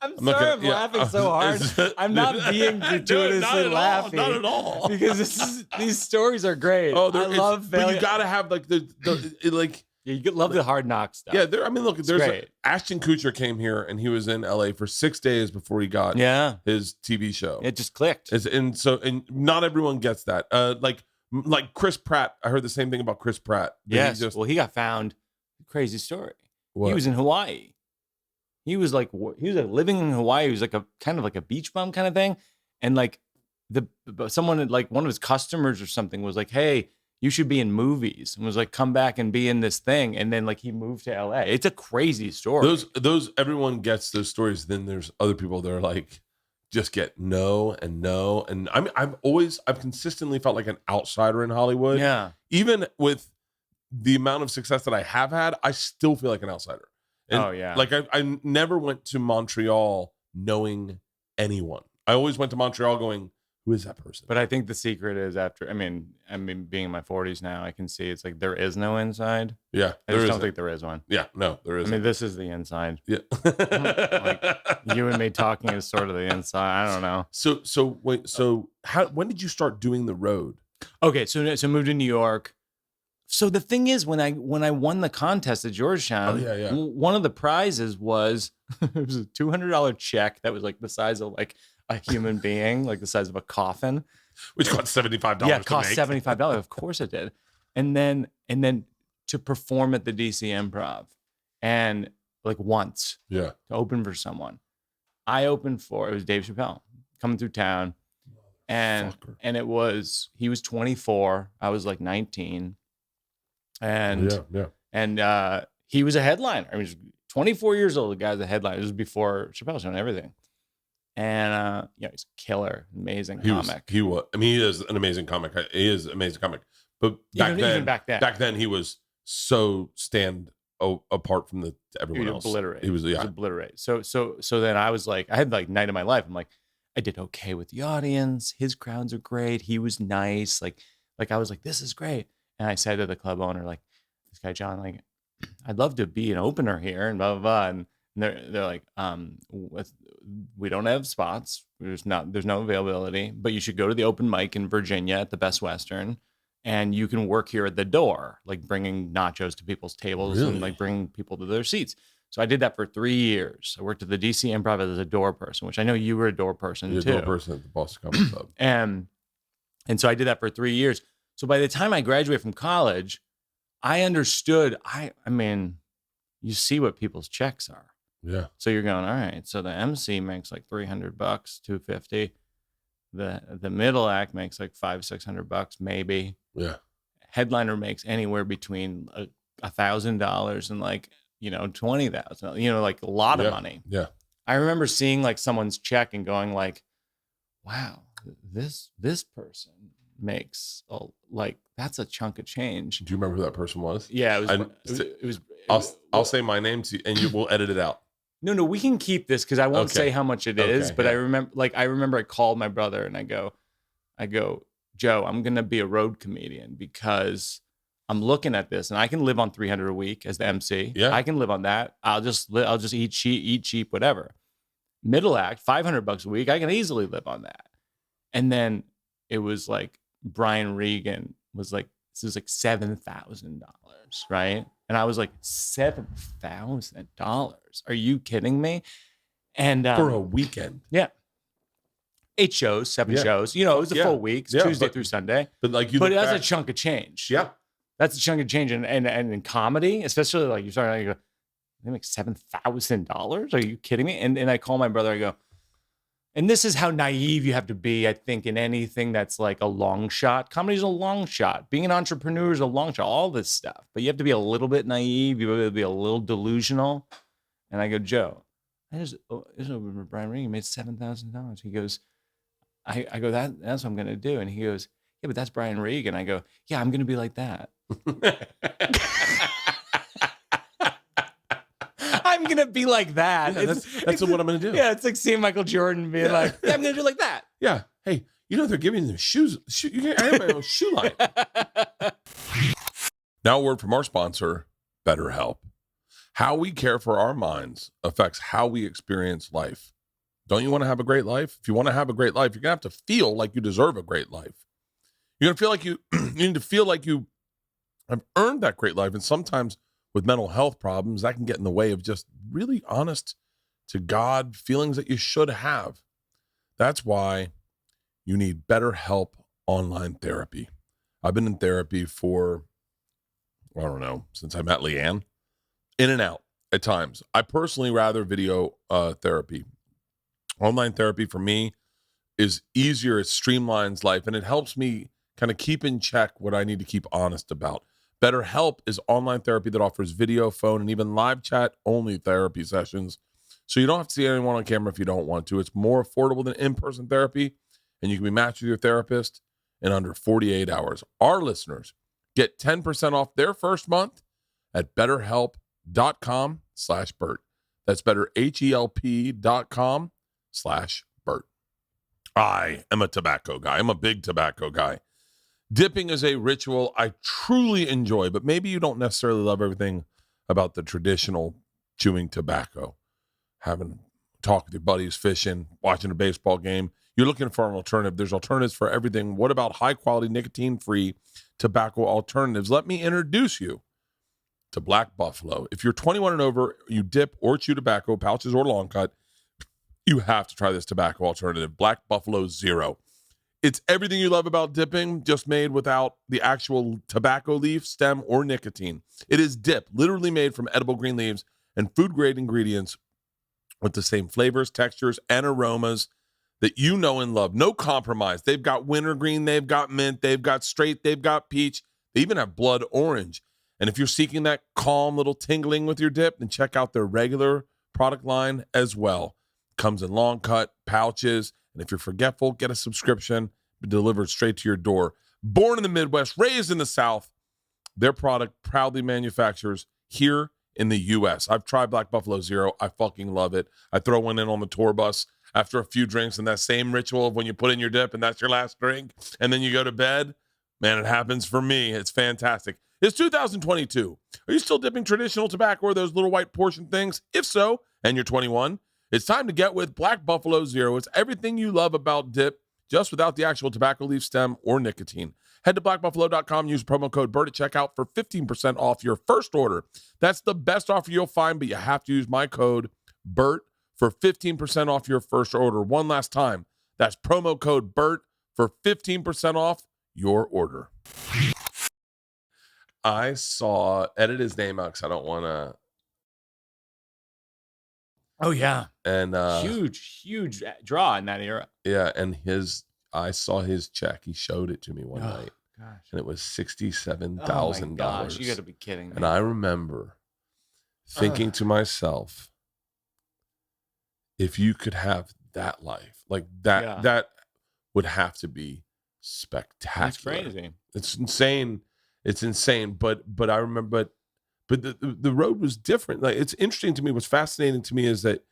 Speaker 2: I'm sorry I'm laughing so hard. I'm not being gratuitously laughing.
Speaker 1: Not at all.
Speaker 2: Because these stories are great. Oh, I love failure.
Speaker 1: But you got to have like
Speaker 2: you love the hard knock stuff.
Speaker 1: Yeah, there's Ashton Kutcher came here and he was in LA for 6 days before he got his TV show.
Speaker 2: It just clicked.
Speaker 1: And not everyone gets that. Like Chris Pratt. I heard the same thing about Chris Pratt.
Speaker 2: Yes. He got found. Crazy story.
Speaker 1: What?
Speaker 2: He was in Hawaii. He was living in Hawaii. He was like a kind of like a beach bum kind of thing. And like someone like one of his customers or something was like, hey, you should be in movies, and was like, come back and be in this thing. And then like he moved to LA. It's a crazy story.
Speaker 1: Those everyone gets those stories. Then there's other people that are like, just get no. And I've consistently felt like an outsider in Hollywood.
Speaker 2: Yeah.
Speaker 1: Even with the amount of success that I have had, I still feel like an outsider. And like I never went to Montreal knowing anyone. I always went to Montreal going, who is that person?
Speaker 2: But I think the secret is I mean, being in my 40s now, I can see it's like there is no inside.
Speaker 1: Yeah.
Speaker 2: I just don't think there is one.
Speaker 1: Yeah, no, there isn't.
Speaker 2: I mean, this is the inside.
Speaker 1: Yeah.
Speaker 2: Like you and me talking is sort of the inside. I don't know.
Speaker 1: So when did you start doing the road?
Speaker 2: Okay, so moved to New York. So the thing is, when I won the contest at Georgetown, one of the prizes was it was a $200 check that was like the size of like a human being, like the size of a coffin,
Speaker 1: which cost $75.
Speaker 2: Yeah, it cost $75. Of course it did. And then to perform at the DC Improv, and like once, to open for someone. I opened for it was Dave Chappelle coming through town, and he was 24, I was like 19. And he was a headliner. I mean, he was 24 years old. The guy's a headliner. It was before Chappelle Show and everything. And he's a killer, amazing comic.
Speaker 1: He is an amazing comic. He is an amazing comic. But even back then, he was so apart from everyone else.
Speaker 2: Obliterate.
Speaker 1: He was
Speaker 2: obliterate. So then I was like, I had like night of my life. I'm like, I did okay with the audience. His crowds are great. He was nice. Like I was like, this is great. And I said to the club owner, like, this guy, John, like, I'd love to be an opener here and blah, blah, blah. And they're like, we don't have spots. There's no availability, but you should go to the open mic in Virginia at the Best Western, and you can work here at the door, like bringing nachos to people's tables and like bringing people to their seats. So I did that for 3 years. I worked at the DC Improv as a door person, which I know you were a door person too.
Speaker 1: You're a door person at the Boston Comedy Club.
Speaker 2: And so I did that for 3 years. So by the time I graduated from college, I understood. I mean, you see what people's checks are.
Speaker 1: Yeah.
Speaker 2: So you're going, all right. So the MC makes like $300, $250. The middle act makes like $500-$600 maybe.
Speaker 1: Yeah.
Speaker 2: headliner makes anywhere between $1,000 and like, $20,000, like a lot of money.
Speaker 1: Yeah.
Speaker 2: I remember seeing like someone's check and going like, wow, this person makes that's a chunk of change.
Speaker 1: Do you remember who that person was?
Speaker 2: Yeah,
Speaker 1: I'll say my name to you, and you will edit it out.
Speaker 2: No, we can keep this because I won't say how much it is. But
Speaker 1: yeah.
Speaker 2: I remember I called my brother and I go, Joe, I'm gonna be a road comedian because I'm looking at this and I can live on 300 a week as the MC.
Speaker 1: Yeah,
Speaker 2: I can live on that. I'll just eat cheap, whatever. Middle act, $500 a week. I can easily live on that. And then it was like Brian Regan was like, this is like $7,000, right? And I was like, $7,000? Are you kidding me? And
Speaker 1: for a weekend,
Speaker 2: yeah, 8 shows, 7 shows. It was a full week, Tuesday through Sunday. But that's a chunk of change.
Speaker 1: Yeah,
Speaker 2: that's a chunk of change. And in comedy, especially like you're starting, like, they make $7,000. Are you kidding me? And I call my brother. I go, and this is how naive you have to be, I think, in anything that's like a long shot. Comedy is a long shot. Being an entrepreneur is a long shot. All this stuff, but you have to be a little bit naive. You have to be a little delusional. And I go, Joe, this is Brian Regan made $7,000. He goes, I go, that's what I'm gonna do. And he goes, yeah, but that's Brian Regan. I go, yeah, I'm gonna be like that. I'm gonna be like that.
Speaker 1: Yeah, that's what I'm gonna do.
Speaker 2: Yeah, it's like seeing Michael Jordan being like, yeah, I'm gonna do like that.
Speaker 1: Yeah. Hey, they're giving them shoes. I have my own shoe line. Now, a word from our sponsor, BetterHelp. How we care for our minds affects how we experience life. Don't you want to have a great life? If you want to have a great life, you're gonna have to feel like you deserve a great life. You're gonna feel like you need to feel like you have earned that great life, and sometimes with mental health problems, that can get in the way of just really honest to God feelings that you should have. That's why you need BetterHelp online therapy. I've been in therapy for, I don't know, since I met Leanne, in and out at times. I personally rather video therapy. Online therapy for me is easier. It streamlines life, and it helps me kind of keep in check what I need to keep honest about. BetterHelp is online therapy that offers video, phone, and even live chat only therapy sessions. So you don't have to see anyone on camera if you don't want to. It's more affordable than in-person therapy, and you can be matched with your therapist in under 48 hours. Our listeners get 10% off their first month at betterhelp.com/Bert. That's betterhelp.com/Bert. I am a tobacco guy. I'm a big tobacco guy. Dipping is a ritual I truly enjoy, but maybe you don't necessarily love everything about the traditional chewing tobacco. Having a talk with your buddies, fishing, watching a baseball game. You're looking for an alternative. There's alternatives for everything. What about high-quality, nicotine-free tobacco alternatives? Let me introduce you to Black Buffalo. If you're 21 and over, you dip or chew tobacco, pouches or long cut, you have to try this tobacco alternative, Black Buffalo Zero. It's everything you love about dipping, just made without the actual tobacco leaf, stem, or nicotine. It is dip, literally made from edible green leaves and food-grade ingredients with the same flavors, textures, and aromas that you know and love. No compromise. They've got wintergreen, they've got mint, they've got straight, they've got peach. They even have blood orange. And if you're seeking that calm little tingling with your dip, then check out their regular product line as well. Comes in long cut, pouches, and if you're forgetful, get a subscription delivered straight to your door. Born in the Midwest, raised in the South, their product proudly manufactures here in the U.S. I've tried Black Buffalo Zero. I fucking love it. I throw one in on the tour bus after a few drinks, and that same ritual of when you put in your dip and that's your last drink, and then you go to bed. Man, it happens for me. It's fantastic. It's 2022. Are you still dipping traditional tobacco or those little white portion things? If so, and you're 21, it's time to get with Black Buffalo Zero. It's everything you love about dip, just without the actual tobacco leaf, stem, or nicotine. Head to blackbuffalo.com, use promo code BERT at checkout for 15% off your first order. That's the best offer you'll find, but you have to use my code BERT for 15% off your first order. One last time, that's promo code BERT for 15% off your order. I saw, edit his name out because I don't want to.
Speaker 2: Oh, yeah.
Speaker 1: And
Speaker 2: huge draw in that era.
Speaker 1: Yeah, and I saw his check. He showed it to me one night.
Speaker 2: Gosh.
Speaker 1: and it was
Speaker 2: Oh my
Speaker 1: $67,000.
Speaker 2: gosh, you got to be kidding me.
Speaker 1: And I remember thinking to myself, if you could have that life, like that,
Speaker 2: Yeah.
Speaker 1: that would have to be spectacular.
Speaker 2: That's crazy.
Speaker 1: It's insane. It's insane. But I remember, but the road was different. Like, it's interesting to me. What's fascinating to me is that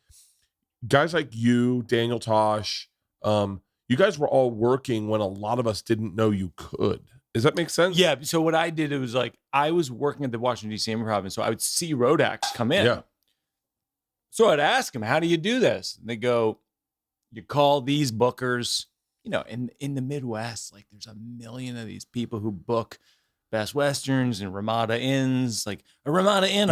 Speaker 1: guys like you, Daniel Tosh, you guys were all working when a lot of us didn't know you could. Does that make sense?
Speaker 2: Yeah. So what I did, it was like I was working at the Washington D.C. Improv, and so I would see road acts come in.
Speaker 1: Yeah.
Speaker 2: So I'd ask them, "How do you do this?" And they go, "You call these bookers." You know, in the Midwest, like there's a million of these people who book Best Westerns and Ramada Inns, like a Ramada Inn.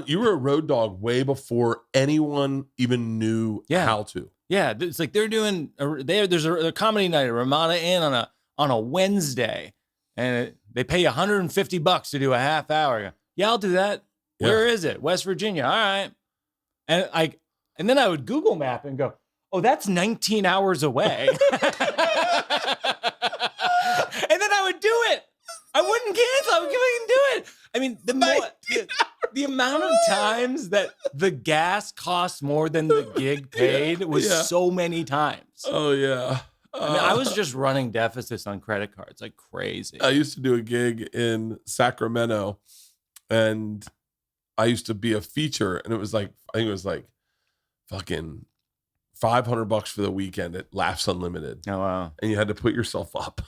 Speaker 1: You were a road dog way before anyone even knew how to.
Speaker 2: Yeah, it's like they're doing. There's a comedy night at Ramada Inn on a Wednesday, and they pay you $150 to do a half hour. I go, yeah, I'll do that.
Speaker 1: Yeah.
Speaker 2: Where is it? West Virginia. All right. And then I would Google map and go, oh, that's 19 hours away. And then I would do it. I wouldn't cancel. I would do it. I mean, the amount of times that the gas cost more than the gig paid was so many times.
Speaker 1: Oh, yeah.
Speaker 2: I mean, I was just running deficits on credit cards like crazy.
Speaker 1: I used to do a gig in Sacramento, and I used to be a feature, and it was like, I think it was like fucking $500 for the weekend at Laughs Unlimited.
Speaker 2: Oh, wow.
Speaker 1: And you had to put yourself up.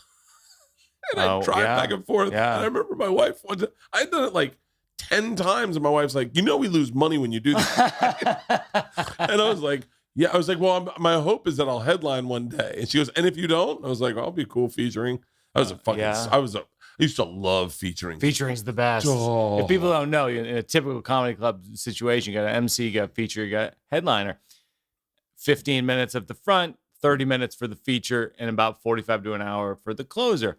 Speaker 1: And I'd drive back and forth.
Speaker 2: Yeah.
Speaker 1: And I remember my wife, I had done it like 10 times, and my wife's like, you know, we lose money when you do that. And I was like, yeah. I was like, well, my hope is that I'll headline one day. And she goes, and if you don't? I was like, I'll be cool featuring. I used to love featuring.
Speaker 2: Featuring's the best.
Speaker 1: Oh.
Speaker 2: If people don't know, in a typical comedy club situation, you got an MC, you got a feature, you got a headliner. 15 minutes at the front, 30 minutes for the feature, and about 45 to an hour for the closer.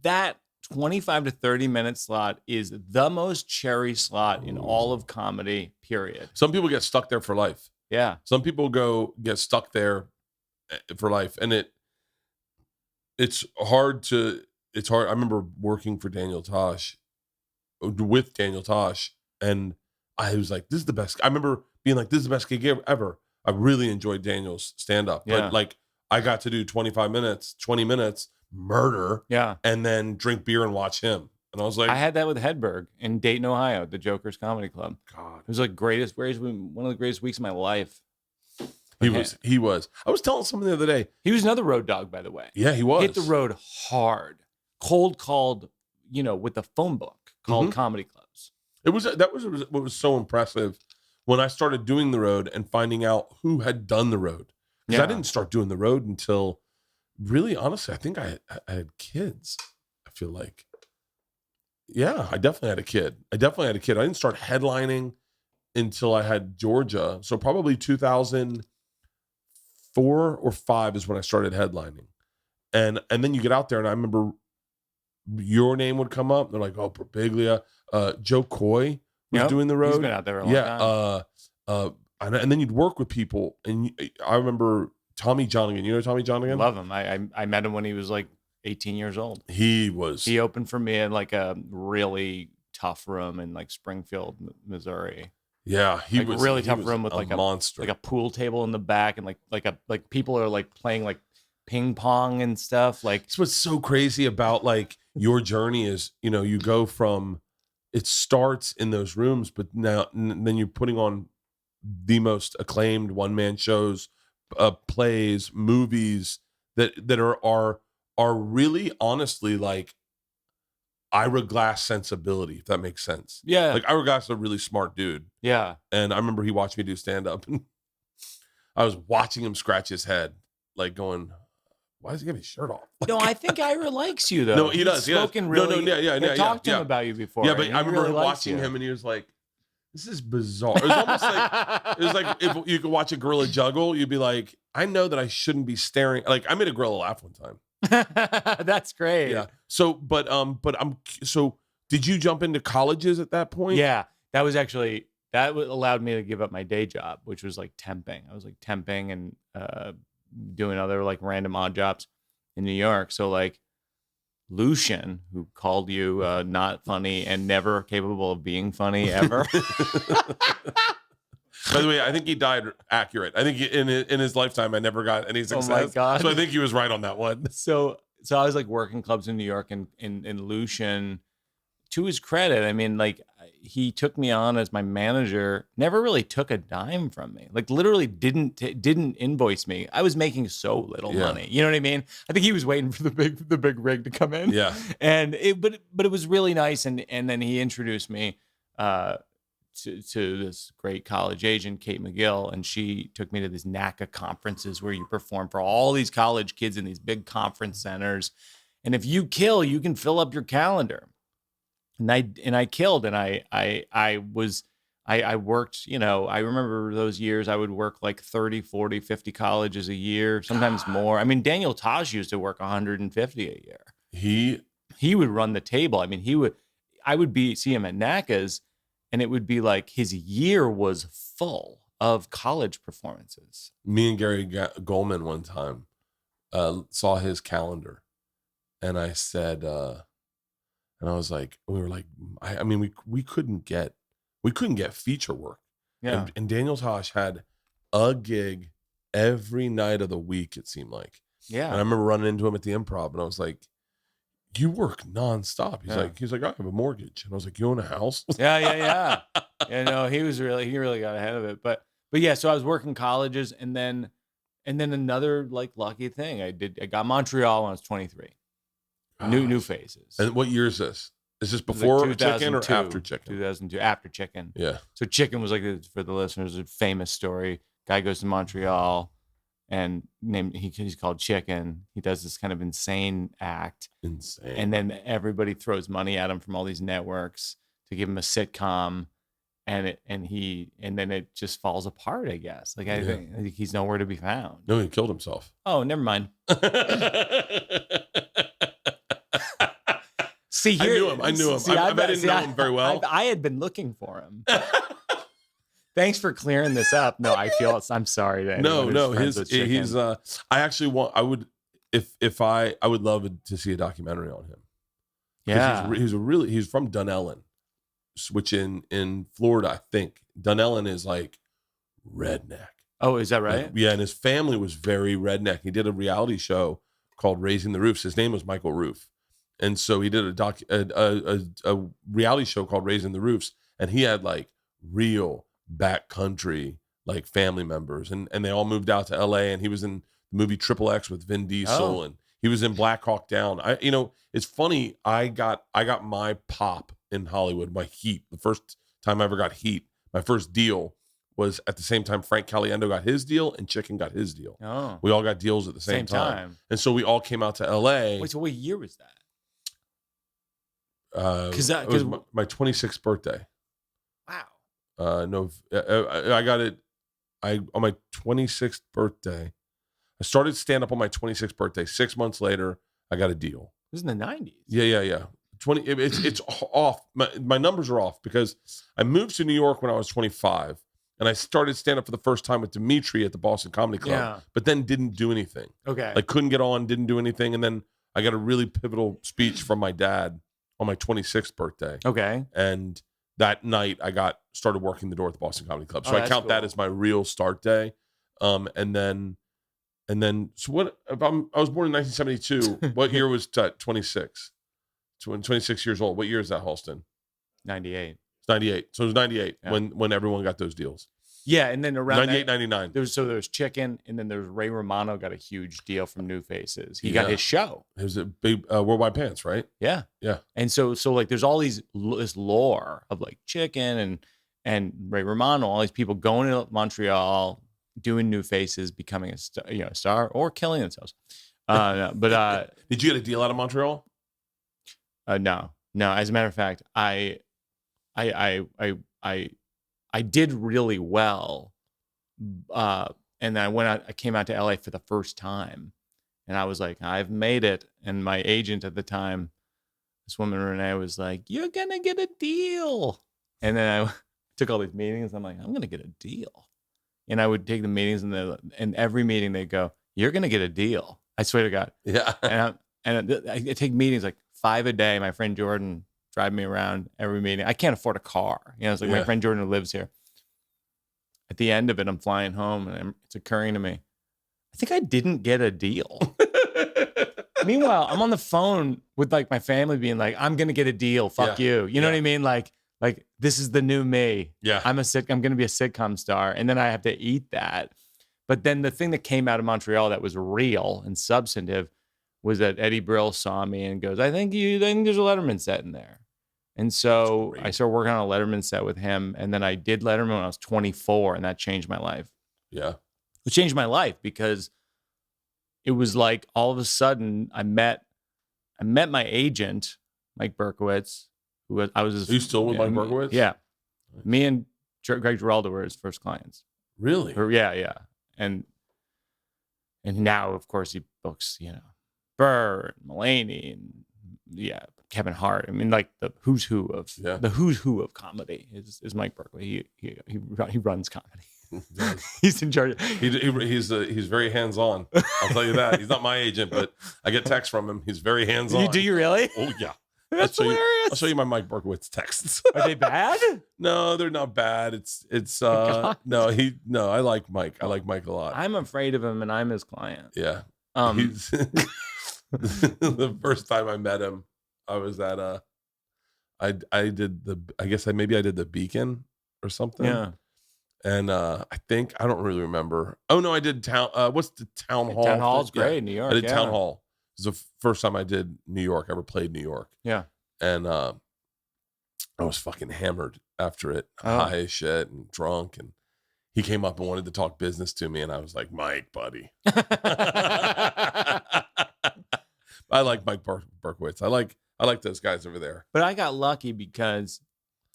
Speaker 2: That 25 to 30 minute slot is the most cherry slot in all of comedy, period.
Speaker 1: Some people get stuck there for life.
Speaker 2: Yeah.
Speaker 1: Some people get stuck there for life. And it's hard. I remember working for Daniel Tosh, with Daniel Tosh, and I was like, this is the best. I remember being like, this is the best gig ever. I really enjoyed Daniel's stand-up.
Speaker 2: Yeah.
Speaker 1: But like, I got to do 25 minutes, 20 minutes, murder, and then drink beer and watch him. And I was like,
Speaker 2: I had that with Hedberg in Dayton, Ohio, the Joker's Comedy Club.
Speaker 1: God,
Speaker 2: it was like one of the greatest weeks of my life.
Speaker 1: He was. I was telling someone the other day.
Speaker 2: He was another road dog, by the way.
Speaker 1: Yeah, he was.
Speaker 2: Hit the road hard. Cold called, with a phone book called comedy clubs.
Speaker 1: That was what was so impressive when I started doing the road and finding out who had done the road. Because I didn't start doing the road until, really, honestly, I think I had kids. I feel like. Yeah, I definitely had a kid. I didn't start headlining until I had Georgia. So probably 2004 or 5 is when I started headlining. And then you get out there, and I remember your name would come up. They're like, oh, Berbiglia. Joe Coy was doing the road.
Speaker 2: He's been out there a long time.
Speaker 1: And then you'd work with people. And I remember Tommy Johnigan. You know Tommy Johnigan?
Speaker 2: Love him. I met him when he was like 18 years old.
Speaker 1: He
Speaker 2: opened for me in like a really tough room in like Springfield, Missouri.
Speaker 1: Yeah, he
Speaker 2: was really tough room with like a
Speaker 1: monster,
Speaker 2: like a pool table in the back, and like people are like playing like ping pong and stuff. Like,
Speaker 1: it's what's so crazy about like your journey is, you go from, it starts in those rooms, but then you're putting on the most acclaimed one-man shows, plays, movies that are really honestly like Ira Glass sensibility, if that makes sense.
Speaker 2: Yeah.
Speaker 1: Like Ira Glass is a really smart dude.
Speaker 2: Yeah.
Speaker 1: And I remember he watched me do stand-up, and I was watching him scratch his head, like going, why does he have his shirt off? Like,
Speaker 2: no, I think Ira likes you though.
Speaker 1: No, he does.
Speaker 2: Spoken really.
Speaker 1: No,
Speaker 2: I talked to him about you before.
Speaker 1: Yeah, but I remember
Speaker 2: really
Speaker 1: watching him, and he was like, this is bizarre. It was almost like if you could watch a gorilla juggle, you'd be like, I know that I shouldn't be staring. Like, I made a gorilla laugh one time.
Speaker 2: That's great.
Speaker 1: Yeah. So did you jump into colleges at that point?
Speaker 2: Yeah, that allowed me to give up my day job, which was like temping. I was like temping and doing other like random odd jobs in New York. So like Lucian, who called you not funny and never capable of being funny ever.
Speaker 1: By the way, I think he died accurate. I think in his lifetime, I never got any success.
Speaker 2: Oh my God.
Speaker 1: So I think he was right on that one.
Speaker 2: So I was like working clubs in New York, and Lucian, to his credit, I mean, like he took me on as my manager, never really took a dime from me. Like literally didn't invoice me. I was making so little money. You know what I mean? I think he was waiting for the big rig to come in.
Speaker 1: Yeah.
Speaker 2: But it was really nice, and then he introduced me to this great college agent, Kate McGill, and she took me to these NACA conferences where you perform for all these college kids in these big conference centers. And if you kill, you can fill up your calendar. And I killed, and I worked, you know, I remember those years I would work like 30, 40, 50 colleges a year, sometimes more. I mean, Daniel Tosh used to work 150 a year. He would run the table. I mean, I would see him at NACA's, and it would be like his year was full of college performances.
Speaker 1: Me and Gary Goldman one time saw his calendar, and I said, and I was like, we were like, I mean, we couldn't get feature work.
Speaker 2: Yeah.
Speaker 1: And Daniel Tosh had a gig every night of the week, it seemed like.
Speaker 2: Yeah.
Speaker 1: And I remember running into him at the Improv, and I was like, you work nonstop. He's like, I have a mortgage. And I was like, you own a house?
Speaker 2: Yeah. You know, he really got ahead of it. But yeah, so I was working colleges, and then another like lucky thing I got Montreal when I was 23. New faces.
Speaker 1: And what year is this? Is this before
Speaker 2: like
Speaker 1: Chicken or after Chicken?
Speaker 2: 2002, after Chicken.
Speaker 1: Yeah.
Speaker 2: So Chicken was like, for the listeners, a famous story. Guy goes to Montreal, and he's called Chicken. He does this kind of insane act. And then everybody throws money at him from all these networks to give him a sitcom, and then it just falls apart, I guess. Like I think he's nowhere to be found.
Speaker 1: No, he killed himself.
Speaker 2: Oh, never mind. See,
Speaker 1: I knew him. I didn't know him very well.
Speaker 2: I had been looking for him. Thanks for clearing this up. No, I'm sorry. To
Speaker 1: No. I would love to see a documentary on him.
Speaker 2: Yeah.
Speaker 1: He's from Dunellen, which in Florida, I think Dunellen is like redneck.
Speaker 2: Oh, is that right?
Speaker 1: Yeah. And his family was very redneck. He did a reality show called Raising the Roofs. His name was Michael Roof. And so he did a reality show called Raising the Roofs, and he had like real backcountry like family members, and they all moved out to LA, and he was in the movie Triple X with Vin Diesel, and he was in Black Hawk Down. It's funny. I got my pop in Hollywood, my heat. The first time I ever got heat, my first deal was at the same time Frank Caliendo got his deal and Chicken got his deal.
Speaker 2: Oh,
Speaker 1: we all got deals at the same time. And so we all came out to LA.
Speaker 2: Wait, so what year was that?
Speaker 1: It was my 26th birthday.
Speaker 2: Wow.
Speaker 1: No, I got it. On my 26th birthday, I started stand up on my 26th birthday. 6 months later, I got a deal.
Speaker 2: It was in the 90s.
Speaker 1: Yeah. It's off. My numbers are off because I moved to New York when I was 25, and I started stand up for the first time with Dimitri at the Boston Comedy Club, but then didn't do anything.
Speaker 2: Okay.
Speaker 1: Like couldn't get on, didn't do anything, and then I got a really pivotal speech from my dad on my 26th birthday.
Speaker 2: Okay.
Speaker 1: And that night I started working the door at the Boston Comedy Club. So I count that as my real start day. And then so what if I was born in 1972. What year was 26? 26 years old. What year is that, Halston?
Speaker 2: 98.
Speaker 1: It's 98. So it was 98 when everyone got those deals.
Speaker 2: Yeah, and then around
Speaker 1: 98, 99.
Speaker 2: There was Chicken, and then there's Ray Romano got a huge deal from New Faces. He got his show.
Speaker 1: It was a big Worldwide Pants, right?
Speaker 2: Yeah. And so like there's all this lore of like Chicken and Ray Romano, all these people going to Montreal, doing New Faces, becoming a star or killing themselves. But
Speaker 1: did you get a deal out of Montreal?
Speaker 2: No. As a matter of fact, I did really well. And then I came out to LA for the first time, and I was like, I've made it. And my agent at the time, this woman, Renee, was like, you're going to get a deal. And then I took all these meetings. I'm like, I'm going to get a deal. And I would take the meetings, and every meeting they go, you're going to get a deal. I swear to God.
Speaker 1: Yeah.
Speaker 2: And I take meetings like 5 a day. My friend Jordan drive me around every meeting. I can't afford a car. It's like my friend Jordan who lives here. At the end of it, I'm flying home and it's occurring to me, I think I didn't get a deal. Meanwhile, I'm on the phone with like my family being like, I'm going to get a deal. Fuck you. You know what I mean? Like this is the new me.
Speaker 1: Yeah.
Speaker 2: I'm going to be a sitcom star. And then I have to eat that. But then the thing that came out of Montreal that was real and substantive was that Eddie Brill saw me and goes, I think there's a Letterman set in there. And so I started working on a Letterman set with him. And then I did Letterman when I was 24, and that changed my life.
Speaker 1: Yeah.
Speaker 2: It changed my life because it was like all of a sudden I met my agent, Mike Berkowitz, I was his,
Speaker 1: Are you still with Mike Berkowitz?
Speaker 2: Yeah. Me and Greg Giraldo were his first clients.
Speaker 1: Really?
Speaker 2: Yeah. And now, of course, he books, Bert, Mulaney, and Kevin Hart. I mean, like the who's who of comedy is Mike Berkowitz. He runs comedy. He's in charge.
Speaker 1: He's very hands on. I'll tell you that. He's not my agent, but I get texts from him. He's very hands on.
Speaker 2: Do you really?
Speaker 1: Oh yeah.
Speaker 2: That's hilarious.
Speaker 1: I'll show you my Mike Berkowitz texts.
Speaker 2: Are they bad?
Speaker 1: No, they're not bad. It's I like Mike. I like Mike a lot.
Speaker 2: I'm afraid of him and I'm his client.
Speaker 1: Yeah. He's the first time I met him, I was at I did the Beacon or something.
Speaker 2: Yeah.
Speaker 1: And I don't really remember. Oh no, I did what's the Town Hall?
Speaker 2: Town Hall's great in New York.
Speaker 1: I did Town Hall. It was the first time I did New York, ever played New York.
Speaker 2: Yeah.
Speaker 1: And I was fucking hammered after it, high as shit and drunk. And he came up and wanted to talk business to me. And I was like, Mike, buddy. I like Mike Berkowitz. I like those guys over there.
Speaker 2: But I got lucky because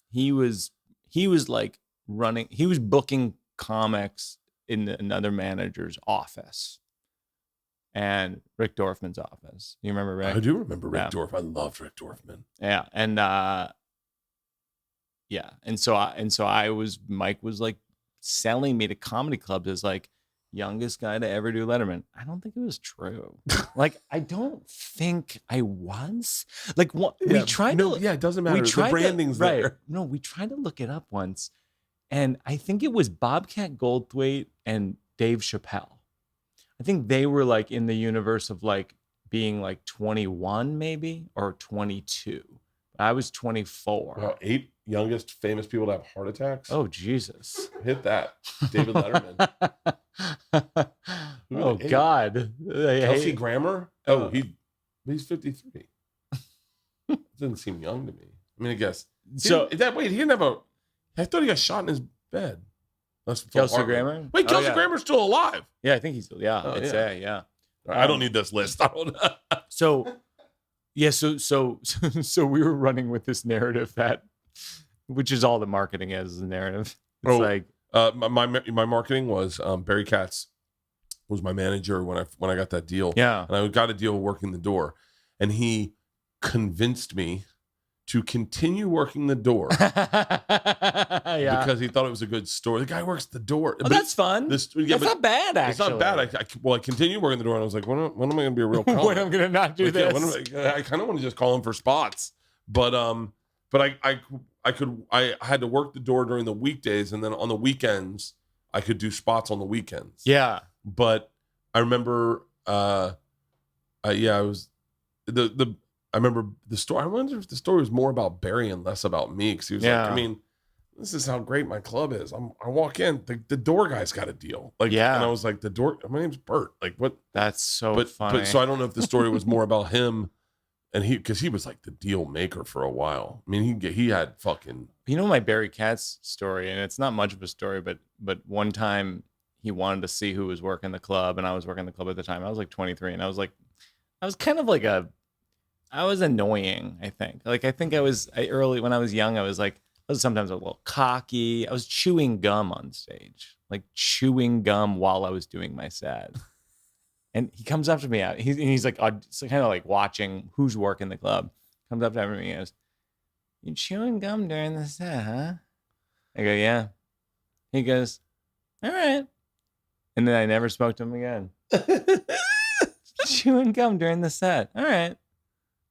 Speaker 2: he was like he was booking comics in another manager's office. And Rick Dorfman's office. You remember Rick?
Speaker 1: I do remember Rick Dorf. I loved Rick Dorfman.
Speaker 2: Yeah. And And so Mike was like selling me to comedy clubs as like youngest guy to ever do Letterman. I don't think it was true. Like, I don't think I was. Like, we tried to.
Speaker 1: Yeah, it doesn't matter. The branding's there.
Speaker 2: Right. No, we tried to look it up once. And I think it was Bobcat Goldthwait and Dave Chappelle. I think they were like in the universe of like being like 21 maybe or 22. I was 24.
Speaker 1: Wow, 8 youngest famous people to have heart attacks.
Speaker 2: Oh, Jesus.
Speaker 1: Hit that. David Letterman.
Speaker 2: Oh, God.
Speaker 1: Kelsey Grammer? Oh, he's 53. Doesn't seem young to me. I mean, I guess. He didn't have I thought he got shot in his bed.
Speaker 2: Kelsey Grammer?
Speaker 1: Wait, Kelsey Grammer's still alive.
Speaker 2: Yeah, I think he's still. Yeah,
Speaker 1: I don't need this list.
Speaker 2: So we were running with this narrative which is all the marketing is a narrative. It's like
Speaker 1: my marketing was Barry Katz was my manager when I got that deal.
Speaker 2: Yeah,
Speaker 1: and I got a deal working the door, and he convinced me to continue working the door because he thought it was a good story. The guy works the door.
Speaker 2: Oh, that's fun. That's not bad, actually.
Speaker 1: It's not bad. I continued working the door, and I was like, when am I going to be a real comic?
Speaker 2: When am I going to not do this?
Speaker 1: I kind of want to just call him for spots, but I had to work the door during the weekdays, and then on the weekends I could do spots on the weekends.
Speaker 2: Yeah,
Speaker 1: but I remember, I remember the story. I wonder if the story was more about Barry and less about me. Because he was like, I mean, this is how great my club is. I walk in, the door guy's got a deal. Like, and I was like, my name's Bert. Like, what?
Speaker 2: That's so funny.
Speaker 1: But so I don't know if the story was more about him, and because he was like the deal maker for a while. I mean, he had fucking.
Speaker 2: My Barry Katz story, and it's not much of a story, but one time he wanted to see who was working the club, and I was working the club at the time. I was like 23, and I was kind of like I was annoying, I think. Like, I think early when I was young, I was sometimes a little cocky. I was chewing gum on stage, like chewing gum while I was doing my set. And he comes up to me, he's like, kind of like watching who's working the club. Comes up to me and goes, "You chewing gum during the set, huh?" I go, "Yeah." He goes, "All right." And then I never spoke to him again. chewing gum during the set. All right.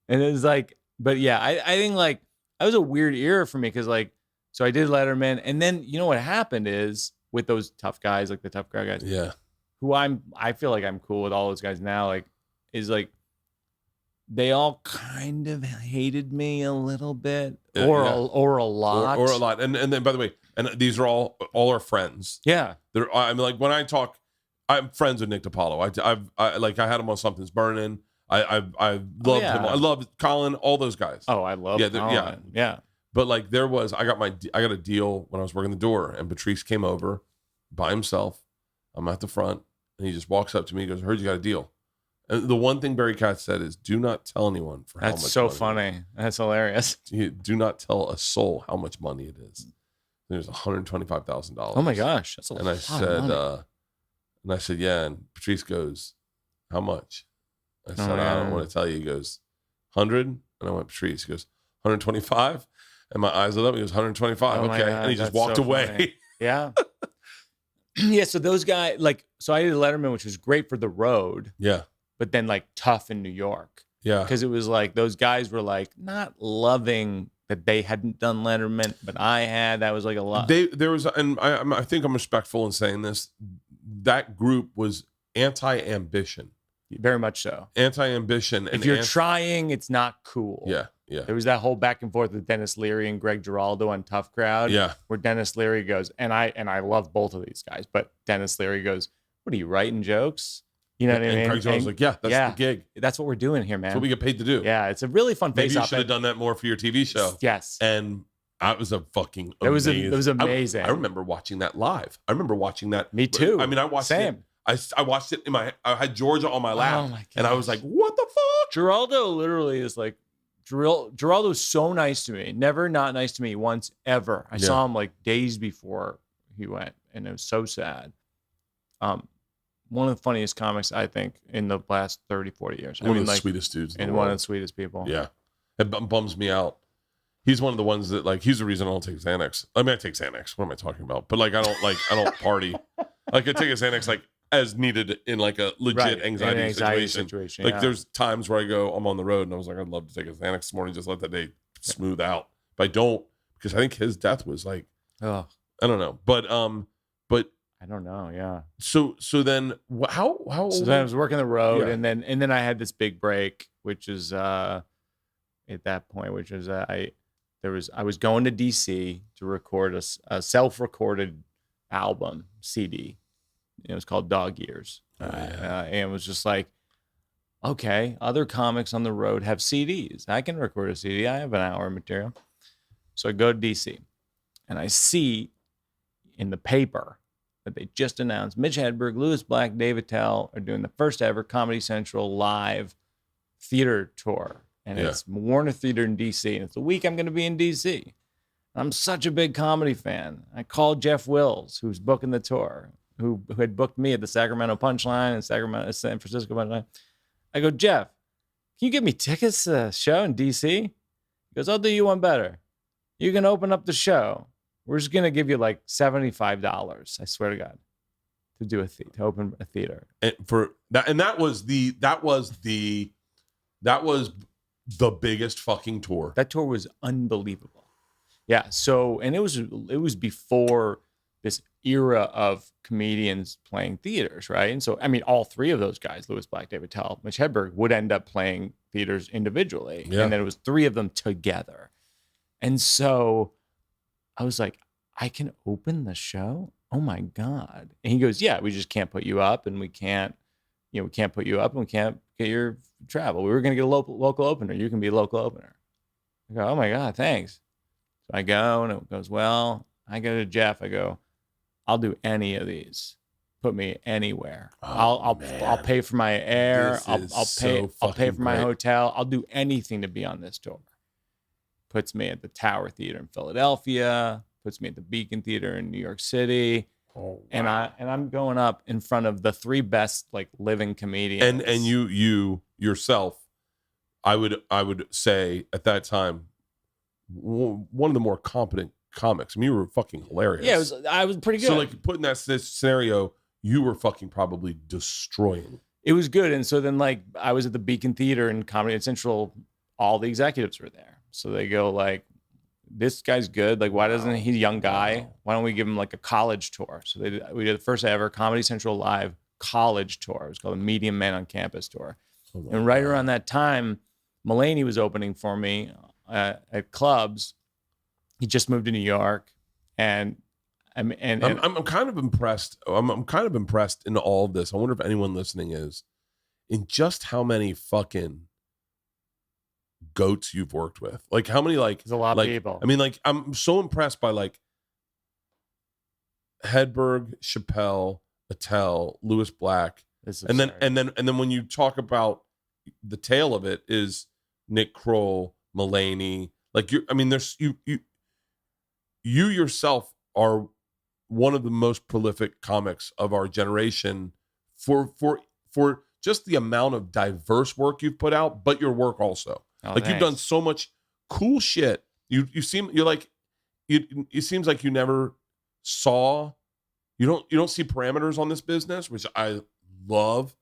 Speaker 2: And it was like, but yeah, I think like that was a weird era for me because like, so I did Letterman, and then you know what happened is with those tough guys, like the tough crowd guys,
Speaker 1: Yeah.
Speaker 2: who I feel like I'm cool with all those guys now, like, is like they all kind of hated me a little bit, or
Speaker 1: Yeah.
Speaker 2: or a lot,
Speaker 1: or a lot. And then by the way, and these are all our friends.
Speaker 2: Yeah,
Speaker 1: I mean, like when I talk, I'm friends with Nick DiPaolo. I had him on Something's Burning. I loved him. I love Colin. All those guys.
Speaker 2: Oh, I love Colin. Yeah.
Speaker 1: But like I got a deal when I was working the door, and Patrice came over by himself. I'm at the front, and he just walks up to me. He goes, "I heard you got a deal." And the one thing Bertcast said is, "Do not tell anyone for how much."
Speaker 2: That's so
Speaker 1: money
Speaker 2: funny. That's hilarious.
Speaker 1: Do not tell a soul how much money it is. There's $125,000.
Speaker 2: Oh my gosh, that's a
Speaker 1: and
Speaker 2: lot.
Speaker 1: I said, yeah. And Patrice goes, "How much?" I said, "I don't want to tell you." He goes, 100. And I went, Patrice. He goes, 125. And my eyes lit up. He goes, 125.
Speaker 2: Oh
Speaker 1: okay.
Speaker 2: God,
Speaker 1: And he just walked away.
Speaker 2: Funny. Yeah. Yeah. So those guys, like, so I did Letterman, which was great for the road.
Speaker 1: Yeah.
Speaker 2: But then like tough in New York.
Speaker 1: Yeah.
Speaker 2: Because it was like those guys were like not loving that they hadn't done Letterman, but I had. That was like a lot.
Speaker 1: There was, and I think I'm respectful in saying this. That group was anti-ambition.
Speaker 2: Very much so.
Speaker 1: Anti-ambition.
Speaker 2: If you're trying, it's not cool.
Speaker 1: Yeah. Yeah.
Speaker 2: There was that whole back and forth with Dennis Leary and Greg Giraldo on Tough Crowd.
Speaker 1: Yeah.
Speaker 2: Where Dennis Leary goes, and I love both of these guys, but Dennis Leary goes, "What are you writing jokes?" You know what I mean?
Speaker 1: And Greg Giraldo's like, "Yeah, that's the gig.
Speaker 2: That's what we're doing here, man.
Speaker 1: That's what we get paid to do."
Speaker 2: Yeah, it's a really fun face-off.
Speaker 1: Maybe you should have done that more for your TV show.
Speaker 2: Yes.
Speaker 1: And that was a fucking amazing.
Speaker 2: It was amazing.
Speaker 1: I remember watching that live. I remember watching that.
Speaker 2: Me too.
Speaker 1: I mean, I watched it. I watched it I had Georgia on my lap.
Speaker 2: Oh my gosh.
Speaker 1: And I was like, what the fuck?
Speaker 2: Giraldo literally is like, Giraldo's so nice to me. Never not nice to me once, ever. I saw him like days before he went, and it was so sad. One of the funniest comics, I think, in the last 30, 40 years.
Speaker 1: One of the sweetest dudes.
Speaker 2: And one of the sweetest people.
Speaker 1: Yeah. It bums me out. He's one of the ones that, like, he's the reason I don't take Xanax. I mean, I take Xanax. What am I talking about? But like, I don't party. Like, I take a Xanax like as needed in like a legit anxiety situation. Like, there's times where I go, I'm on the road, and I was like, I'd love to take a Xanax this morning, just let that day smooth out. But I don't, because I think his death was like, I don't know. But
Speaker 2: I don't know. Yeah.
Speaker 1: So then how old?
Speaker 2: So then I was working the road, and then I had this big break, which is at that point, which is I was going to DC to record a self-recorded album CD. It was called Dog Years, and it was just like, okay, other comics on the road have CDs. I can record a CD. I have an hour of material. So I go to DC, and I see in the paper that they just announced Mitch Hedberg, Louis Black, Dave Attell are doing the first ever Comedy Central live theater tour. And it's Warner Theater in DC. And it's the week I'm going to be in DC. I'm such a big comedy fan. I called Jeff Wills, who's booking the tour, who had booked me at the Sacramento Punchline and San Francisco Punchline. I go, Jeff, can you get me tickets to a show in DC? He goes, I'll do you one better. You can open up the show. We're just going to give you like $75, I swear to God, to open a theater.
Speaker 1: And for that, and that was the biggest fucking tour.
Speaker 2: That tour was unbelievable. Yeah. So, and it was before this era of comedians playing theaters, right? And so, I mean, all three of those guys, Louis Black, Dave Attell, Mitch Hedberg, would end up playing theaters individually. Yeah. And then it was three of them together. And so I was like, I can open the show? Oh my God. And he goes, yeah, we just can't put you up, and we can't put you up, and we can't get your travel. We were going to get a local opener. You can be a local opener. I go, oh my God, thanks. So I go, and it goes well. I go to Jeff. I go, I'll do any of these. Put me anywhere. I'll pay for my air. I'll pay for my hotel. I'll do anything to be on this tour. Puts me at the Tower Theater in Philadelphia. Puts me at the Beacon Theater in New York City. Oh, wow. And I'm going up in front of the three best like living comedians.
Speaker 1: And you yourself, I would say at that time, one of the more competent comics. I mean, you were fucking hilarious.
Speaker 2: Yeah, I was pretty good.
Speaker 1: So like putting that scenario, you were fucking probably destroying.
Speaker 2: It was good. And so then like I was at the Beacon Theater in Comedy Central. All the executives were there. So they go like, this guy's good. Like, why doesn't he's a young guy? Why don't we give him like a college tour? So we did the first ever Comedy Central Live college tour. It was called the Medium Men on Campus tour. And right around that time, Mulaney was opening for me at clubs. He just moved to New York, and I'm
Speaker 1: kind of impressed. I'm kind of impressed in all of this. I wonder if anyone listening is, in just how many fucking goats you've worked with. Like how many, like
Speaker 2: there's a lot of people.
Speaker 1: I mean, like I'm so impressed by like Hedberg, Chappelle, Attell, Lewis Black, and then when you talk about the tail of it is Nick Kroll, Mulaney. Like there's you yourself are one of the most prolific comics of our generation for just the amount of diverse work you've put out, but your work also. Like, you've done so much cool shit. You seems like you never saw. You don't see parameters on this business, which I love.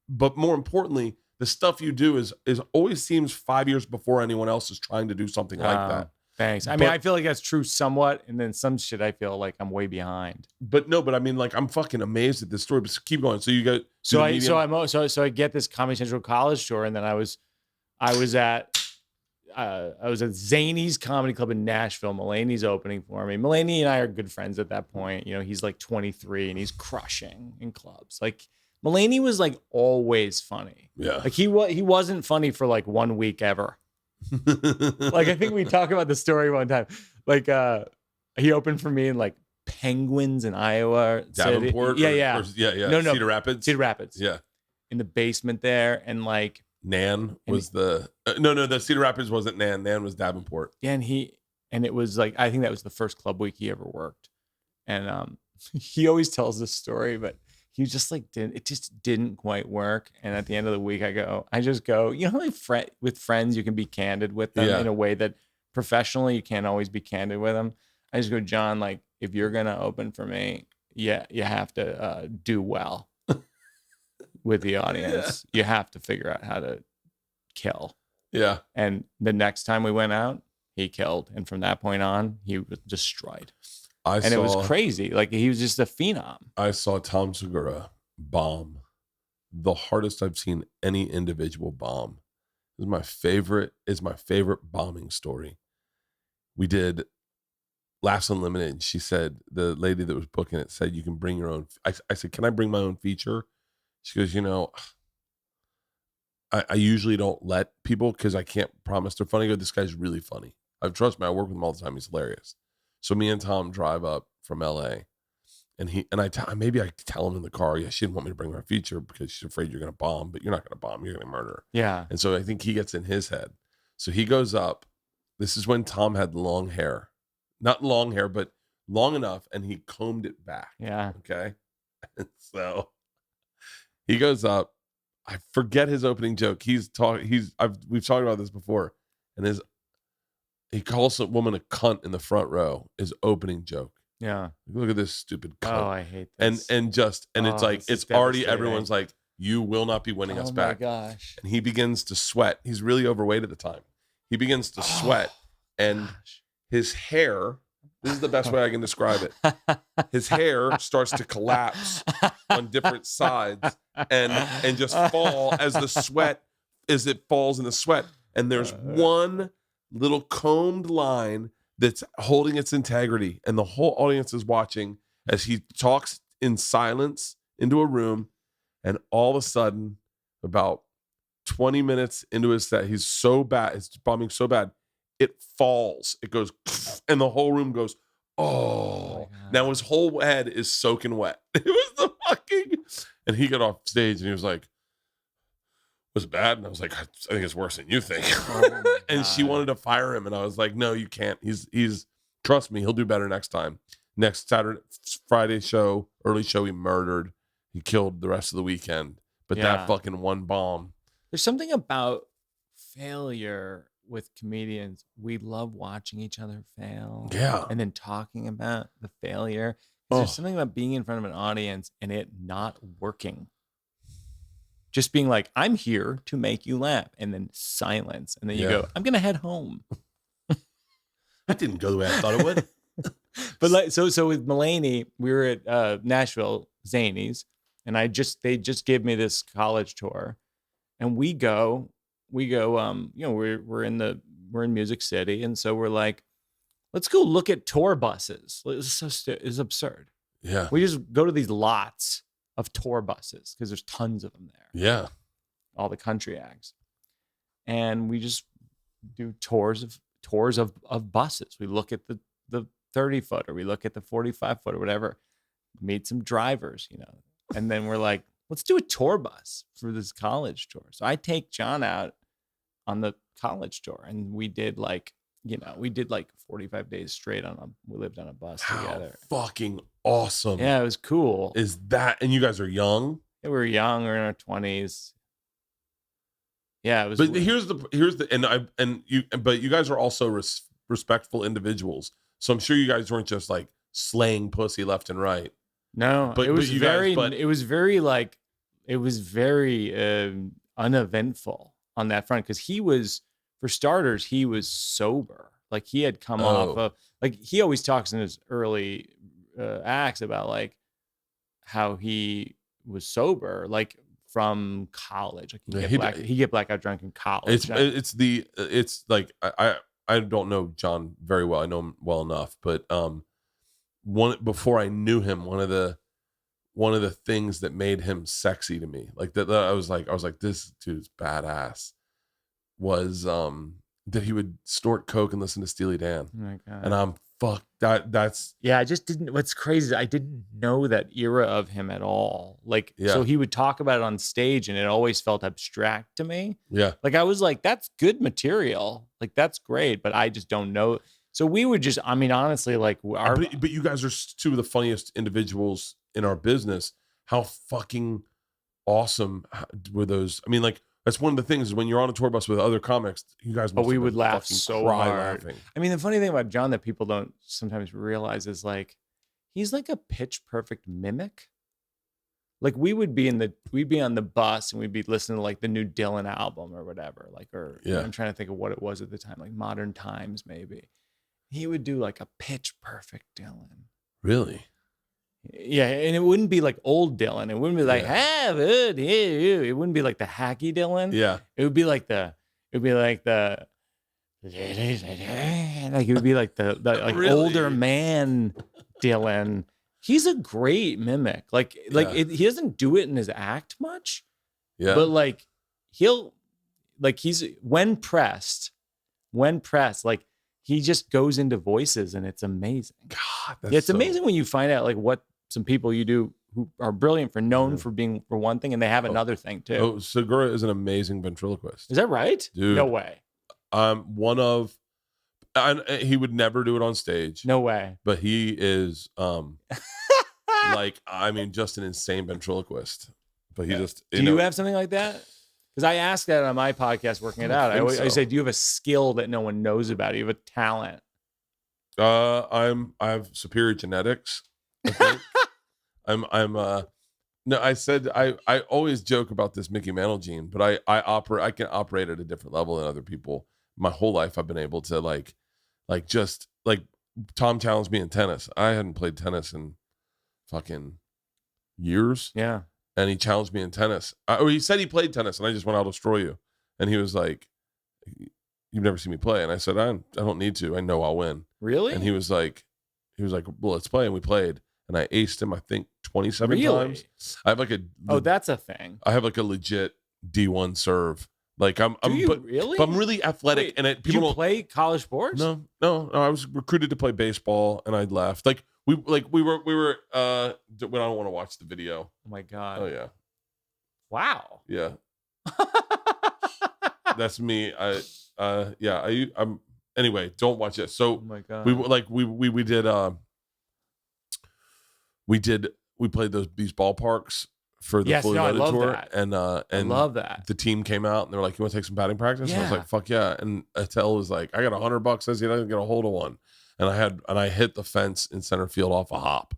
Speaker 1: But more importantly, the stuff you do is always seems 5 years before anyone else is trying to do something like that.
Speaker 2: Thanks. I mean, I feel like that's true somewhat, and then some shit I feel like I'm way behind.
Speaker 1: But I mean, like, I'm fucking amazed at this story. But keep going. So you go.
Speaker 2: So I get this Comedy Central college tour, and then I was at Zany's Comedy Club in Nashville. Mulaney's opening for me. Mulaney and I are good friends at that point. You know, he's like 23 and he's crushing in clubs. Like, Mulaney was like always funny.
Speaker 1: Yeah.
Speaker 2: Like he wasn't funny for like 1 week ever. Like, I think we talked about the story one time. Like, he opened for me in like Penguins in Iowa.
Speaker 1: Davenport?
Speaker 2: Yeah.
Speaker 1: No. Cedar Rapids? Yeah.
Speaker 2: In the basement there. And like,
Speaker 1: Nan was the the Cedar Rapids wasn't Nan. Nan was Davenport.
Speaker 2: Yeah, and it was like, I think that was the first club week he ever worked. And he always tells this story, but he just like it just didn't quite work. And at the end of the week, I just go, you know, like with friends, you can be candid with them in a way that professionally you can't always be candid with them. I just go, John, like, if you're gonna open for me, you have to do well with the audience. You have to figure out how to kill.
Speaker 1: Yeah.
Speaker 2: And the next time we went out, he killed. And from that point on, he was destroyed. It was crazy. Like, he was just a phenom.
Speaker 1: I saw Tom Segura bomb the hardest I've seen any individual bomb. It was my favorite bombing story. We did Laughs Unlimited. She said, the lady that was booking it said, you can bring your own. I said, can I bring my own feature? She goes, you know, I usually don't let people because I can't promise they're funny. I go, this guy's really funny. Trust me, I work with him all the time. He's hilarious. So me and Tom drive up from LA, and maybe I tell him in the car, yeah, she didn't want me to bring her feature because she's afraid you're going to bomb, but you're not going to bomb. You're going to murder her.
Speaker 2: Yeah.
Speaker 1: And so I think he gets in his head. So he goes up. This is when Tom had long hair, not long hair, but long enough, and he combed it back.
Speaker 2: Yeah.
Speaker 1: Okay. And so he goes up. I forget his opening joke. We've talked about this before, and he calls a woman a cunt in the front row. His opening joke.
Speaker 2: Yeah.
Speaker 1: Look at this stupid cunt.
Speaker 2: Oh, I hate this.
Speaker 1: And it's like, it's already, everyone's like, you will not be winning us back.
Speaker 2: Oh my gosh.
Speaker 1: And he begins to sweat. He's really overweight at the time. He begins to sweat, and his hair, this is the best way I can describe it. His hair starts to collapse on different sides and just fall as it falls in the sweat. And there's one little combed line that's holding its integrity, and the whole audience is watching as he talks in silence into a room. And all of a sudden, about 20 minutes into his set, he's so bad, it's bombing so bad, it falls. It goes, and the whole room goes, oh. Now his whole head is soaking wet. It was the fucking, and he got off stage and he was like, was it bad? And I was like, I think it's worse than you think. And she wanted to fire him, and I was like, no, you can't. He's trust me, he'll do better next time. Next Friday show, early show, he murdered. He killed the rest of the weekend. But that fucking one bomb.
Speaker 2: There's something about failure with comedians. We love watching each other fail.
Speaker 1: Yeah.
Speaker 2: And then talking about the failure. There's something about being in front of an audience and it not working. just being like, I'm here to make you laugh, and then silence, and then you go, I'm gonna head home.
Speaker 1: That didn't go the way I thought it would.
Speaker 2: But like, so with Mulaney, we were at Nashville Zanies, and they just gave me this college tour, and we go, we're in Music City, and so we're like, let's go look at tour buses. It's absurd.
Speaker 1: Yeah.
Speaker 2: We just go to these lots of tour buses because there's tons of them there.
Speaker 1: Yeah.
Speaker 2: All the country acts. And we just do tours of buses. We look at the 30-foot, or we look at the 45-foot, or whatever, meet some drivers, and then we're like, let's do a tour bus for this college tour. So I take John out on the college tour, and we did like 45 days straight we lived on a bus together.
Speaker 1: Fucking awesome.
Speaker 2: Yeah, it was cool.
Speaker 1: Is that, and you guys are young?
Speaker 2: Yeah, we were young, we were in our 20s. Yeah, it was.
Speaker 1: But but you guys are also respectful individuals. So I'm sure you guys weren't just like slaying pussy left and right.
Speaker 2: No,
Speaker 1: but
Speaker 2: it was very uneventful on that front, because for starters, he was sober. Like he had come off of, like, he always talks in his early acts about like how he was sober, like from college. Like he get blackout drunk in college.
Speaker 1: It's like I don't know John very well. I know him well enough, but before I knew him, one of the things that made him sexy to me, like that I was like, this dude's badass, was that he would snort coke and listen to Steely Dan.
Speaker 2: Oh my God.
Speaker 1: And I'm fucked. That's
Speaker 2: I just didn't. What's crazy is I didn't know that era of him at all. Like, so he would talk about it on stage, and it always felt abstract to me.
Speaker 1: Yeah.
Speaker 2: Like I was like, that's good material. Like that's great, but I just don't know. So we would just, I mean, honestly, like
Speaker 1: but you guys are two of the funniest individuals in our business. How fucking awesome were those? I mean, like, that's one of the things is when you're on a tour bus with other comics, you guys.
Speaker 2: But we would laugh so hard.
Speaker 1: Laughing.
Speaker 2: I mean, the funny thing about John that people don't sometimes realize is like, he's like a pitch perfect mimic. Like we'd be on the bus and we'd be listening to like the new Dylan album or whatever. Like, I'm trying to think of what it was at the time, like Modern Times maybe. He would do like a pitch perfect Dylan.
Speaker 1: Really?
Speaker 2: Yeah, and it wouldn't be like old Dylan. It wouldn't be like, it wouldn't be like the hacky Dylan.
Speaker 1: Yeah.
Speaker 2: It would be like the like it would be like the like really? Older man Dylan. He's a great mimic. He doesn't do it in his act much.
Speaker 1: Yeah.
Speaker 2: But like he's when pressed, like he just goes into voices and it's amazing.
Speaker 1: God,
Speaker 2: it's amazing when you find out like what some people you do who are brilliant for being for one thing, and they have another thing too.
Speaker 1: Oh, Segura is an amazing ventriloquist.
Speaker 2: Is that right?
Speaker 1: Dude.
Speaker 2: No way.
Speaker 1: He would never do it on stage.
Speaker 2: No way.
Speaker 1: But he is just an insane ventriloquist. But he just
Speaker 2: do you have something like that? Because I ask that on my podcast, Working It Out. I say, do you have a skill that no one knows about? Do you have a talent?
Speaker 1: I have superior genetics. I think. I always joke about this Mickey Mantle gene, but I can operate at a different level than other people. My whole life I've been able to like Tom challenged me in tennis. I hadn't played tennis in fucking years.
Speaker 2: Yeah.
Speaker 1: And he challenged me in tennis. He said he played tennis, and I just went, I'll destroy you. And he was like, you've never seen me play. And I said, I don't need to. I know I'll win.
Speaker 2: Really?
Speaker 1: And he was like, well, let's play. And we played. And I aced him, I think, 27 times. I have
Speaker 2: that's a thing.
Speaker 1: I have like a legit D1 serve. Like
Speaker 2: really?
Speaker 1: But I'm really athletic.
Speaker 2: Wait, and people don't play college sports?
Speaker 1: No. I was recruited to play baseball, and I left. Like we were. When I don't want to watch the video.
Speaker 2: Oh my God.
Speaker 1: Oh yeah.
Speaker 2: Wow.
Speaker 1: Yeah. That's me. I'm. Anyway, don't watch it. So
Speaker 2: oh my God.
Speaker 1: We played these ballparks for the Fully Loaded tour,
Speaker 2: that.
Speaker 1: and
Speaker 2: I love that.
Speaker 1: The team came out and they were like, "You want to take some batting practice?"
Speaker 2: Yeah.
Speaker 1: And I was like, "Fuck yeah!" And Attell was like, "I got $100. Says you don't get a hold of one," and I hit the fence in center field off a hop,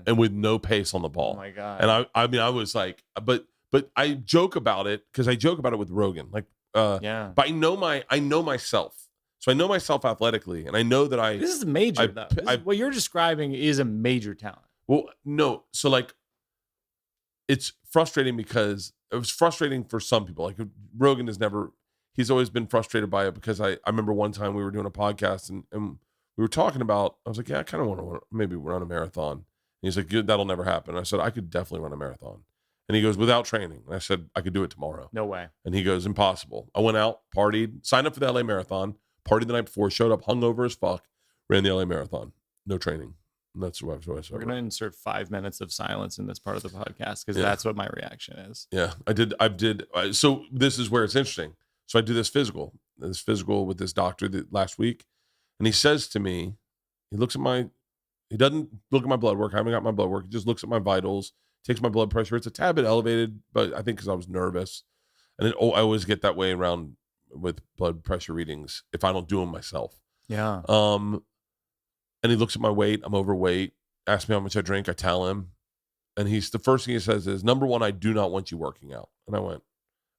Speaker 1: and with no pace on the ball.
Speaker 2: Oh my God!
Speaker 1: And I was like, but but I joke about it because I joke about it with Rogan. Like, but I know myself. So I know myself athletically, and I know that
Speaker 2: This is major, though. What you're describing is a major talent.
Speaker 1: Well, no. So like, it's frustrating because it was frustrating for some people. Like Rogan he's always been frustrated by it because I remember one time we were doing a podcast and we were talking about, I was like, yeah, I kind of want to maybe run a marathon. And he's like, that'll never happen. I said, I could definitely run a marathon. And he goes, without training. And I said, I could do it tomorrow.
Speaker 2: No way.
Speaker 1: And he goes, impossible. I went out, partied, signed up for the LA Marathon, partied the night before, showed up hungover as fuck, ran the LA Marathon. No training. And that's what I said.
Speaker 2: We're going to insert 5 minutes of silence in this part of the podcast because that's what my reaction is.
Speaker 1: Yeah, I did. So this is where it's interesting. So I do this physical with this doctor last week. And he says to me, he doesn't look at my blood work. I haven't got my blood work. He just looks at my vitals, takes my blood pressure. It's a tad bit elevated, but I think because I was nervous. And I always get that way around with blood pressure readings if I don't do them myself.
Speaker 2: Yeah.
Speaker 1: And he looks at my weight. I'm overweight. Asks me how much I drink. I tell him. And the first thing he says is, number one, I do not want you working out. And I went,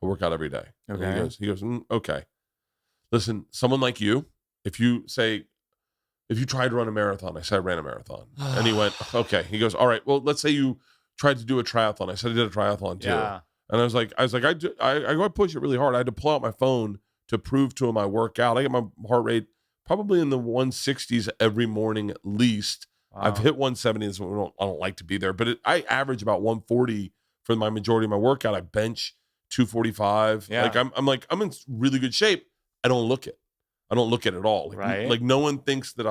Speaker 1: I work out every day.
Speaker 2: Okay.
Speaker 1: And he goes, okay. Listen, someone like you, if you tried to run a marathon, I said I ran a marathon. And he went, okay. He goes, all right, well, let's say you tried to do a triathlon. I said I did a triathlon too.
Speaker 2: Yeah.
Speaker 1: And I was like, I push it really hard. I had to pull out my phone to prove to him I work out. I get my heart rate probably in the 160s every morning at least. Wow. I've hit 170. I don't like to be there, but I average about 140 for my majority of my workout. I bench 245. Yeah. Like I'm in really good shape. I don't look it at all. Like,
Speaker 2: right.
Speaker 1: Like no one thinks that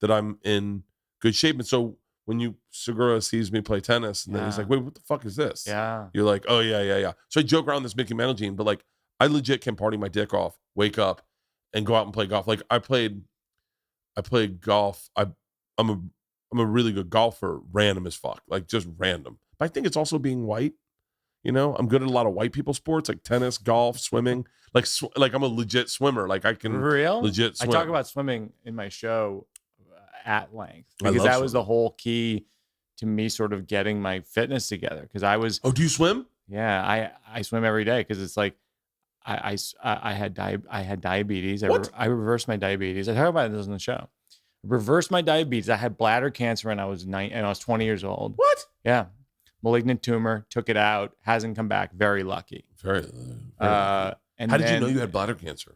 Speaker 1: I'm in good shape. And so when Segura sees me play tennis and then he's like, wait, what the fuck is this?
Speaker 2: Yeah.
Speaker 1: You're like, oh yeah. So I joke around this Mickey Mantle gene, but like I legit can party my dick off, wake up and go out and play golf. Like I played golf. I'm a really good golfer, random as fuck, like just random. But I think it's also being white. You know, I'm good at a lot of white people sports like tennis, golf, swimming. Like I'm a legit swimmer. Like I can legit swim.
Speaker 2: I talk about swimming in my show at length because that was the whole key to me sort of getting my fitness together. Because I was.
Speaker 1: Oh, do you swim?
Speaker 2: Yeah, I swim every day because it's like I had diabetes. I reversed my diabetes. I talk about this on the show. Reversed my diabetes. I had bladder cancer when I was 20 years old.
Speaker 1: What?
Speaker 2: Yeah. Malignant tumor, took it out, hasn't come back. Very lucky.
Speaker 1: Very
Speaker 2: lucky. And
Speaker 1: how did you know you had bladder cancer?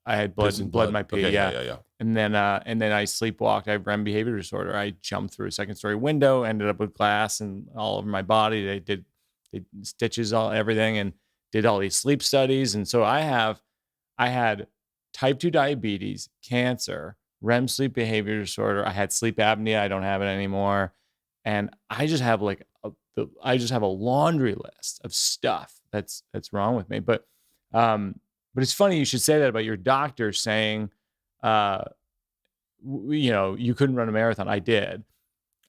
Speaker 2: I had blood in my pee.
Speaker 1: Okay,
Speaker 2: yeah. And then I sleepwalked. I have REM behavior disorder. I jumped through a second-story window, ended up with glass and all over my body. They did stitches, everything, and did all these sleep studies. And so I had type 2 diabetes, cancer, REM sleep behavior disorder. I had sleep apnea. I don't have it anymore. And I just have a laundry list of stuff that's wrong with me. But it's funny you should say that about your doctor saying, you couldn't run a marathon. I did.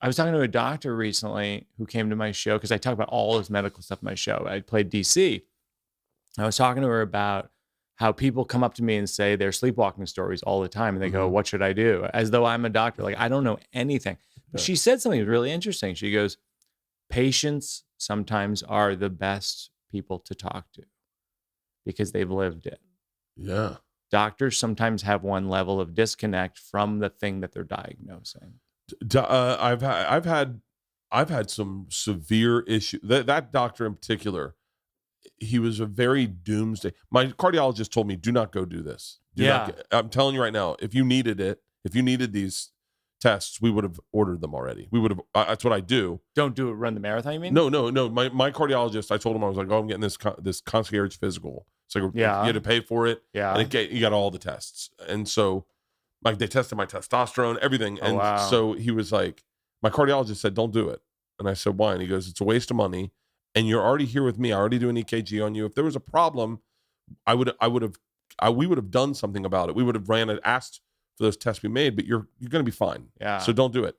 Speaker 2: I was talking to a doctor recently who came to my show because I talk about all this medical stuff in my show. I played DC. I was talking to her about how people come up to me and say their sleepwalking stories all the time. And they go, what should I do? As though I'm a doctor. Like, I don't know anything. But she said something really interesting. She goes, patients sometimes are the best people to talk to because they've lived it.
Speaker 1: Yeah.
Speaker 2: Doctors sometimes have one level of disconnect from the thing that they're diagnosing.
Speaker 1: I've had some severe issues. That doctor in particular, he was a very doomsday. My cardiologist told me, do not go do this. I'm telling you right now, if you needed these tests, we would have ordered them already. We would have. That's what I do.
Speaker 2: Don't do it. Run the marathon, you mean?
Speaker 1: No. My cardiologist, I told him, I was like, oh, I'm getting this concierge physical. So you had to pay for it.
Speaker 2: Yeah.
Speaker 1: And you got all the tests. And so like they tested my testosterone, everything. And so he was like, my cardiologist said, don't do it. And I said, why? And he goes, it's a waste of money. And you're already here with me. I already do an EKG on you. If there was a problem, we would have done something about it. We would have asked for those tests we made, but you're going to be fine.
Speaker 2: Yeah.
Speaker 1: So don't do it.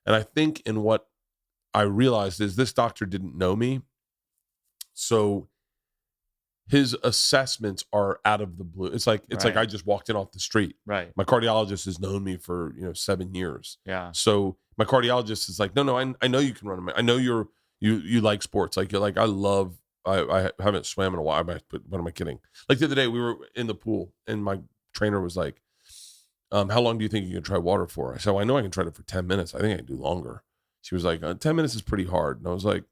Speaker 1: And I think in what I realized is this doctor didn't know me. So his assessments are out of the blue. It's like I just walked in off the street.
Speaker 2: Right.
Speaker 1: My cardiologist has known me for 7 years.
Speaker 2: Yeah.
Speaker 1: So my cardiologist is like, no, I know you can run. I know you like sports. Like you're like, I love I haven't swam in a while. What am I kidding? Like the other day, we were in the pool, and my trainer was like, "How long do you think you can try water for?" I said, "Well, I know I can try it for 10 minutes. I think I can do longer." She was like, 10 minutes is pretty hard, and I was like,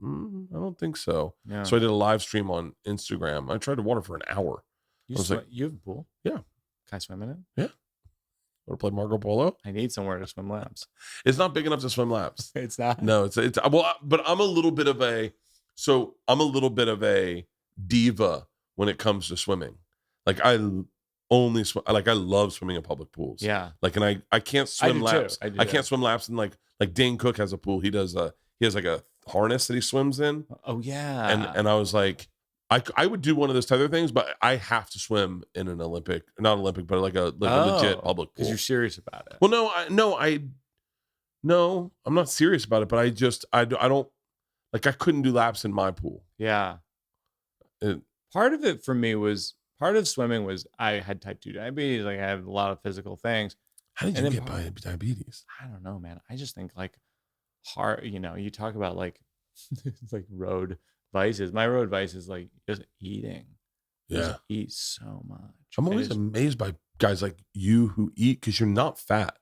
Speaker 1: I don't think so.
Speaker 2: Yeah.
Speaker 1: So I did a live stream on Instagram. I tried the water for an hour.
Speaker 2: You have a pool?
Speaker 1: Yeah.
Speaker 2: Can I swim in it?
Speaker 1: Yeah. Want to play Marco Polo?
Speaker 2: I need somewhere to swim laps.
Speaker 1: It's not big enough to swim laps.
Speaker 2: It's not.
Speaker 1: No, it's well, but I'm a little bit of a diva when it comes to swimming. Like I only swim. Like I love swimming in public pools.
Speaker 2: Yeah.
Speaker 1: Like, and I can't swim laps.
Speaker 2: I
Speaker 1: can't swim laps. And like Dane Cook has a pool. He has like a harness that he swims in.
Speaker 2: Oh yeah.
Speaker 1: And I was like, I would do one of those type of things, but I have to swim in an not Olympic, but like a legit public pool.
Speaker 2: Because you're serious about it.
Speaker 1: Well, no, I'm not serious about it, but I don't like, I couldn't do laps in my pool.
Speaker 2: Yeah. Part of swimming was I had type 2 diabetes. Like I have a lot of physical things.
Speaker 1: How did you get by diabetes?
Speaker 2: I don't know, man. I just think like hard, you talk about like like road vices. My road vice is like just eating.
Speaker 1: Yeah.
Speaker 2: Just eat so much.
Speaker 1: I'm always amazed by guys like you who eat because you're not fat.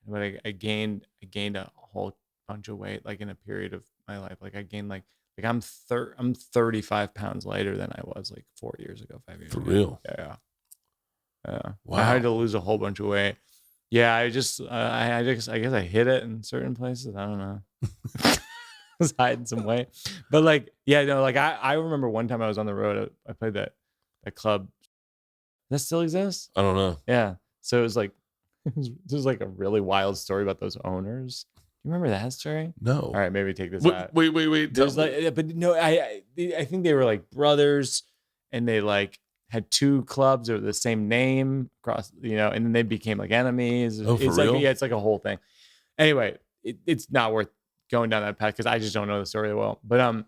Speaker 2: But I gained a whole bunch of weight like in a period of my life. Like I gained like I'm 35 pounds lighter than I was like 4 years ago, 5 years
Speaker 1: ago.
Speaker 2: For
Speaker 1: real?
Speaker 2: Yeah.
Speaker 1: Wow.
Speaker 2: I had to lose a whole bunch of weight. Yeah, I guess I hit it in certain places. I don't know. I was hiding some weight. But like, yeah, no, like I remember one time I was on the road. I played that club. Does that still exist?
Speaker 1: I don't know.
Speaker 2: Yeah. So it was like there's like a really wild story about those owners. You remember that story?
Speaker 1: No.
Speaker 2: All right, maybe take this out.
Speaker 1: Wait.
Speaker 2: There's like, but no, I think they were like brothers, and they like had two clubs or the same name across, and then they became like enemies.
Speaker 1: Oh, for
Speaker 2: it's
Speaker 1: real?
Speaker 2: Like, yeah, it's like a whole thing. Anyway, it's not worth going down that path because I just don't know the story well. But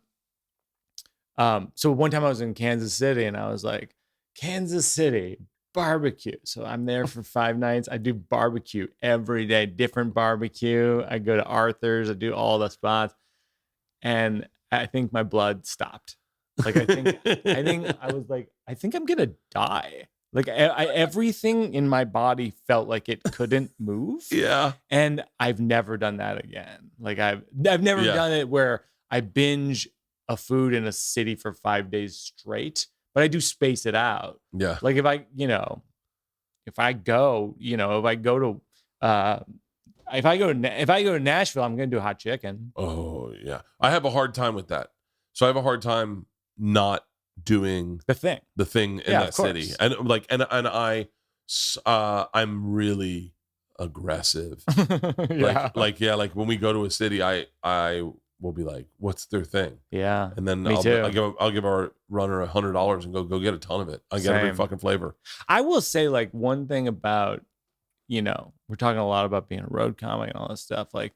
Speaker 2: so one time I was in Kansas City, and I was like, Kansas City barbecue. So I'm there for 5 nights. I do barbecue every day, different barbecue. I go to Arthur's. I do all the spots, and I think my blood stopped. Like I think I was like, I think I'm gonna die. Like everything in my body felt like it couldn't move.
Speaker 1: Yeah.
Speaker 2: And I've never done that again. Like I've never done it where I binge a food in a city for 5 days straight, but I do space it out.
Speaker 1: Yeah.
Speaker 2: Like if I go to Nashville, I'm gonna do hot chicken.
Speaker 1: Oh yeah. I have a hard time with that. So I have a hard time not doing
Speaker 2: the thing
Speaker 1: in that city. And like, and I'm really aggressive.
Speaker 2: Yeah.
Speaker 1: Like when we go to a city, I will be like, what's their thing?
Speaker 2: Yeah.
Speaker 1: And then
Speaker 2: Me too.
Speaker 1: I'll give our runner $100 and go get a ton of it. I get every fucking flavor.
Speaker 2: I will say like one thing about, we're talking a lot about being a road comic and all this stuff, like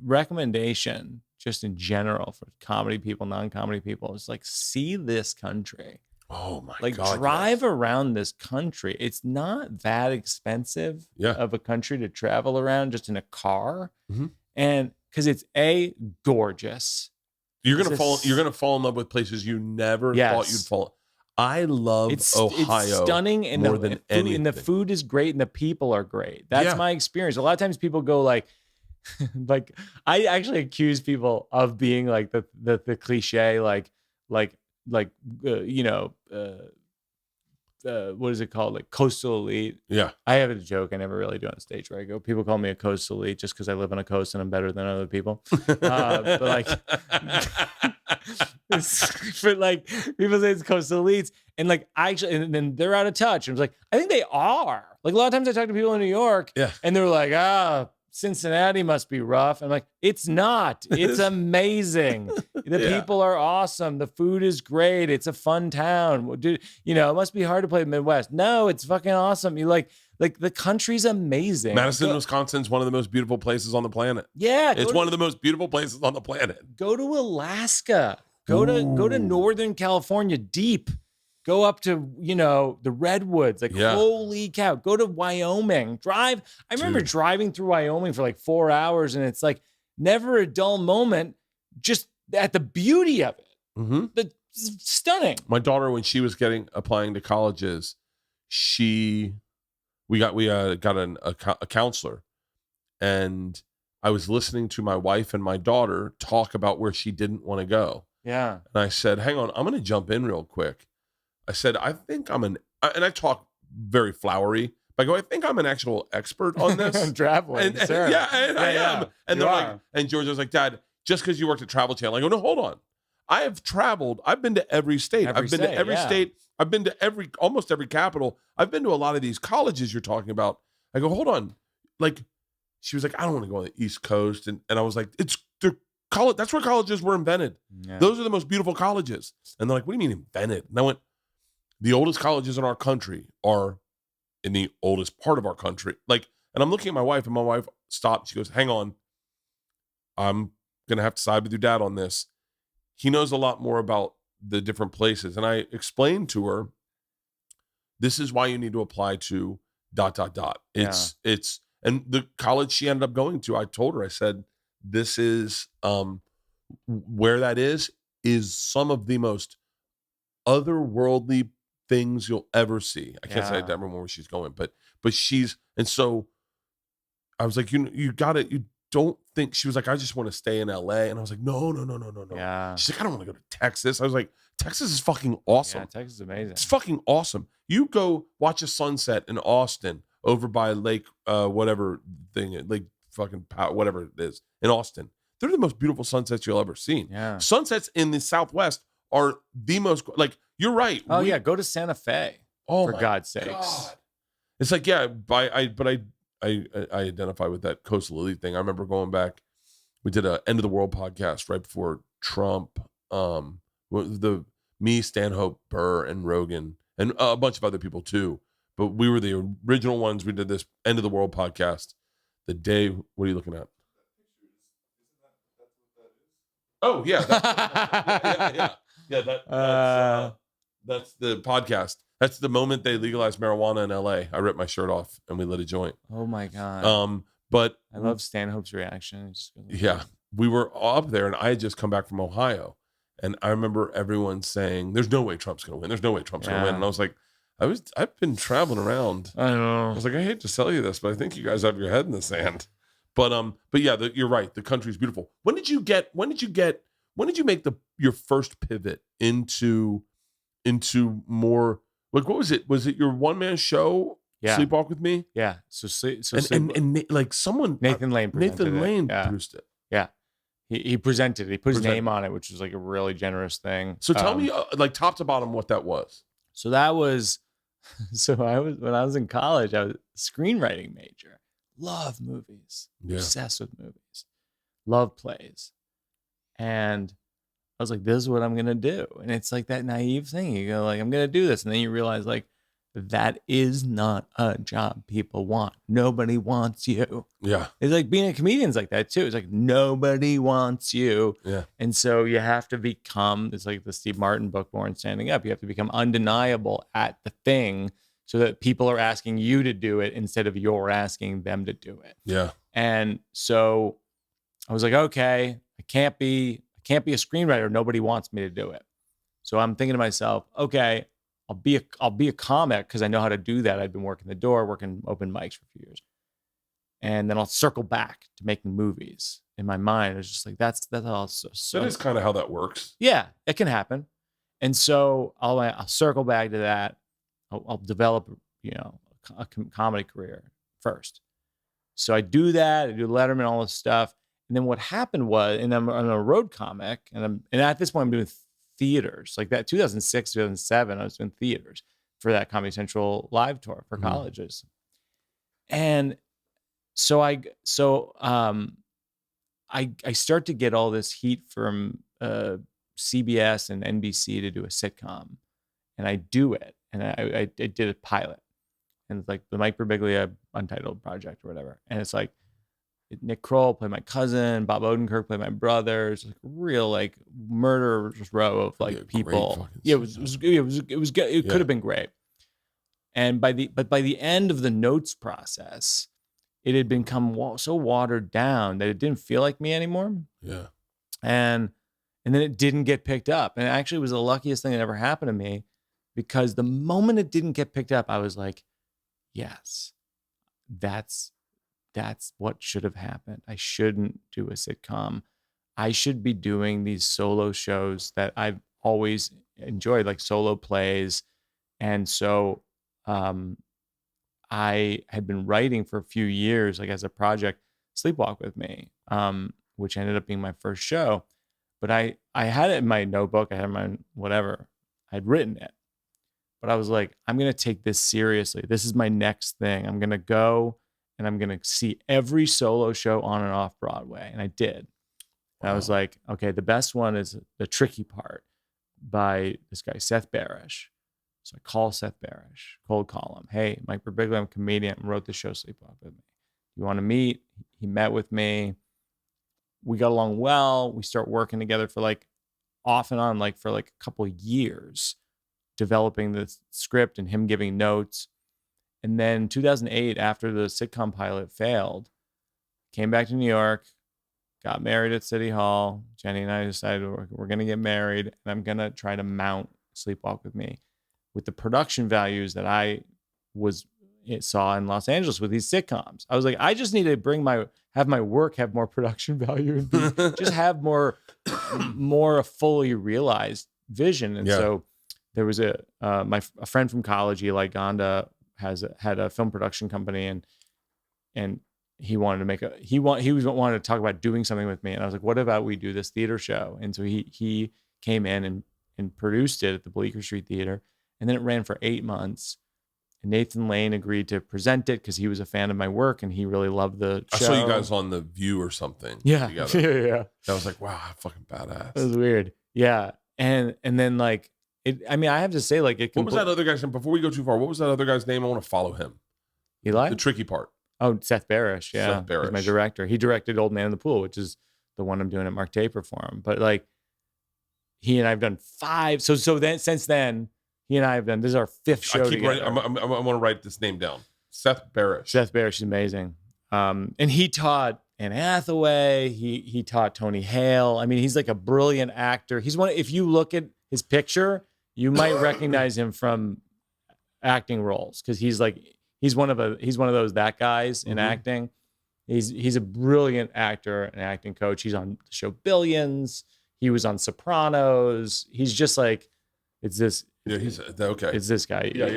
Speaker 2: recommendation just in general for comedy people, non-comedy people is like, see this country.
Speaker 1: Oh my
Speaker 2: God. Like drive around this country. It's not that expensive of a country to travel around just in a car.
Speaker 1: Mm-hmm.
Speaker 2: And because it's gorgeous.
Speaker 1: You're gonna fall in love with places you never thought you'd fall. I love Ohio. It's
Speaker 2: stunning and
Speaker 1: more than anything.
Speaker 2: And the food is great and the people are great. That's my experience. A lot of times people go like, like I actually accuse people of being like the cliche, what is it called? Like coastal elite.
Speaker 1: Yeah.
Speaker 2: I have a joke I never really do on stage where I go, people call me a coastal elite just because I live on a coast and I'm better than other people. But like, but like people say it's coastal elites, and like and then they're out of touch. And I was like, I think they are. Like a lot of times I talk to people in New York, and they're like, Cincinnati must be rough. I'm like, it's not. It's amazing. The people are awesome. The food is great. It's a fun town. It must be hard to play the Midwest. No, it's fucking awesome. You like the country's amazing.
Speaker 1: Madison, Wisconsin's one of the most beautiful places on the planet.
Speaker 2: Yeah.
Speaker 1: It's one of the most beautiful places on the planet.
Speaker 2: Go to Alaska. Go to Northern California deep. Go up to, the redwoods. Like, holy cow. Go to Wyoming. I remember driving through Wyoming for like 4 hours, and it's like never a dull moment, just at the beauty of it.
Speaker 1: Mm-hmm.
Speaker 2: That's stunning.
Speaker 1: My daughter, when she was applying to colleges, we got a counselor, and I was listening to my wife and my daughter talk about where she didn't want to go.
Speaker 2: Yeah.
Speaker 1: And I said, hang on, I'm going to jump in real quick. I said, I think and I talk very flowery. I go, I think I'm an actual expert on this.
Speaker 2: Traveling, sure.
Speaker 1: Yeah, and I am. And they're like, and George was like, Dad, just because you worked at Travel Channel. I go, no, hold on. I have traveled. I've been to every state. I've been to every state. I've been to almost every capital. I've been to a lot of these colleges you're talking about. I go, hold on. Like, she was like, I don't want to go on the East Coast. And I was like, that's where colleges were invented.
Speaker 2: Yeah.
Speaker 1: Those are the most beautiful colleges. And they're like, what do you mean invented? And I went, the oldest colleges in our country are in the oldest part of our country. Like, and I'm looking at my wife, and my wife stopped. She goes, hang on. I'm going to have to side with your dad on this. He knows a lot more about the different places. And I explained to her, this is why you need to apply to ... It's, and the college she ended up going to, I told her, I said, this is, where that is some of the most otherworldly things you'll ever see. I can't say everyone where she's going, but and so I was like, you don't think, she was like, I just want to stay in LA. And I was like, no.
Speaker 2: Yeah.
Speaker 1: She's like, I don't want to go to Texas. I was like, Texas is fucking awesome.
Speaker 2: Yeah, Texas is amazing.
Speaker 1: It's fucking awesome. You go watch a sunset in Austin over by Lake, whatever thing, Lake fucking whatever it is in Austin. They're the most beautiful sunsets you'll ever seen.
Speaker 2: Yeah.
Speaker 1: Sunsets in the Southwest are the most, like, you're right.
Speaker 2: Oh, yeah. Go to Santa Fe. For God's sakes.
Speaker 1: God. It's like, yeah, I identify with that coastal elite thing. I remember going back, we did a End of the World podcast right before Trump, me, Stanhope, Burr, and Rogan, and a bunch of other people too. But we were the original ones. We did this End of the World podcast the day. What are you looking at? Oh yeah, that's the podcast. That's the moment they legalized marijuana in LA. I ripped my shirt off and we lit a joint.
Speaker 2: Oh my God.
Speaker 1: But
Speaker 2: I love Stanhope's reaction.
Speaker 1: Yeah, we were up there, and I had just come back from Ohio, and I remember everyone saying, "There's no way Trump's going to win. There's no way Trump's going to win." And I was like, I've been traveling around.
Speaker 2: I know.
Speaker 1: I was like, I hate to tell you this, but I think you guys have your head in the sand. But yeah, you're right. The country's beautiful. When did you make your first pivot into more, like, what was it? Was it your one-man show?
Speaker 2: Yeah.
Speaker 1: Sleepwalk with Me?
Speaker 2: Yeah.
Speaker 1: And like someone,
Speaker 2: Nathan Lane
Speaker 1: produced it.
Speaker 2: Yeah. He presented it. He put his name on it, which was like a really generous thing.
Speaker 1: So tell me, like, top to bottom, what that was.
Speaker 2: So when I was in college, I was a screenwriting major. Love movies.
Speaker 1: Yeah.
Speaker 2: Obsessed with movies. Love plays. And I was like, this is what I'm going to do. And it's like that naive thing. You go like, I'm going to do this. And then you realize, like, that is not a job people want. Nobody wants you.
Speaker 1: Yeah.
Speaker 2: It's like being a comedian's like that too. It's like nobody wants you.
Speaker 1: Yeah.
Speaker 2: And so you have to become, it's like the Steve Martin book, Born Standing Up. You have to become undeniable at the thing so that people are asking you to do it instead of you're asking them to do it.
Speaker 1: Yeah.
Speaker 2: And so I was like, okay, I can't be a screenwriter. Nobody wants me to do it. So I'm thinking to myself, okay, I'll be a comic because I know how to do that. I've been working the door, working open mics for a few years. And then I'll circle back to making movies. In my mind, it's just like, that's all. So
Speaker 1: that is kind of how that works.
Speaker 2: Yeah, it can happen. And so I'll circle back to that. I'll develop, a comedy career first. So I do that. I do Letterman, all this stuff. And then what happened was, and I'm a road comic, and at this point I'm doing theaters like that. 2006, 2007, I was doing theaters for that Comedy Central live tour for colleges. And so I start to get all this heat from CBS and NBC to do a sitcom, and I do it, and I did a pilot, and it's like the Mike Birbiglia Untitled Project or whatever, and it's like Nick Kroll played my cousin, Bob Odenkirk played my brother. It's like a real like murderer's row of like people. Yeah, it was good. It could have been great. And by the end of the notes process, it had become so watered down that it didn't feel like me anymore.
Speaker 1: Yeah.
Speaker 2: And And then it didn't get picked up. And it actually was the luckiest thing that ever happened to me, because the moment it didn't get picked up, I was like, yes, that's what should have happened. I shouldn't do a sitcom. I should be doing these solo shows that I've always enjoyed, like solo plays. And so I had been writing for a few years, like as a project, Sleepwalk with Me, which ended up being my first show. But I had it in my notebook. I had my whatever. I'd written it. But I was like, I'm going to take this seriously. This is my next thing. I'm going to go and I'm going to see every solo show on and off Broadway. And I did. And I was like, okay, the best one is The Tricky Part by this guy, Seth Barish. So I call Seth Barish, cold call him. Hey, Mike Birbiglia, I'm a comedian. I wrote the show Sleepwalk with Me. You want to meet? He met with me. We got along well. We start working together for like off and on, like for like a couple of years, developing the script and him giving notes. And then 2008, after the sitcom pilot failed, came back to New York, got married at City Hall. Jenny and I decided we're going to get married, and I'm going to try to mount Sleepwalk with Me with the production values that I saw in Los Angeles with these sitcoms. I was like, I just need to have my work have more production value and just have more fully realized vision. And so there was a friend from college, Eli Gonda, had a film production company, and he wanted to wanted to talk about doing something with me. And I was like, what about we do this theater show? And so he came in and produced it at the Bleecker Street Theater. And then it ran for 8 months. And Nathan Lane agreed to present it because he was a fan of my work and he really loved the show.
Speaker 1: I saw you guys on The View or something.
Speaker 2: Yeah.
Speaker 1: Together.
Speaker 2: Yeah.
Speaker 1: I was like, wow, fucking badass.
Speaker 2: It was weird. Yeah. And then like, I have to say, like,
Speaker 1: what was that other guy's name? Before we go too far, what was that other guy's name? I want to follow him.
Speaker 2: Eli?
Speaker 1: The Tricky Part.
Speaker 2: Oh, Seth Barish. Yeah.
Speaker 1: Seth Barish.
Speaker 2: He's my director. He directed Old Man in the Pool, which is the one I'm doing at Mark Taper for him. But like, he and I have done 5. So then since then, he and I have done, this is our 5th show together.
Speaker 1: I want to write this name down. Seth Barish.
Speaker 2: Seth Barish is amazing. And he taught Anne Hathaway. He taught Tony Hale. I mean, he's like a brilliant actor. He's if you look at his picture, you might recognize him from acting roles, because he's one of those guys in acting. He's a brilliant actor and acting coach. He's on the show Billions. He was on Sopranos. He's just like, it's this.
Speaker 1: Yeah, he's okay.
Speaker 2: It's this guy.
Speaker 1: Yeah.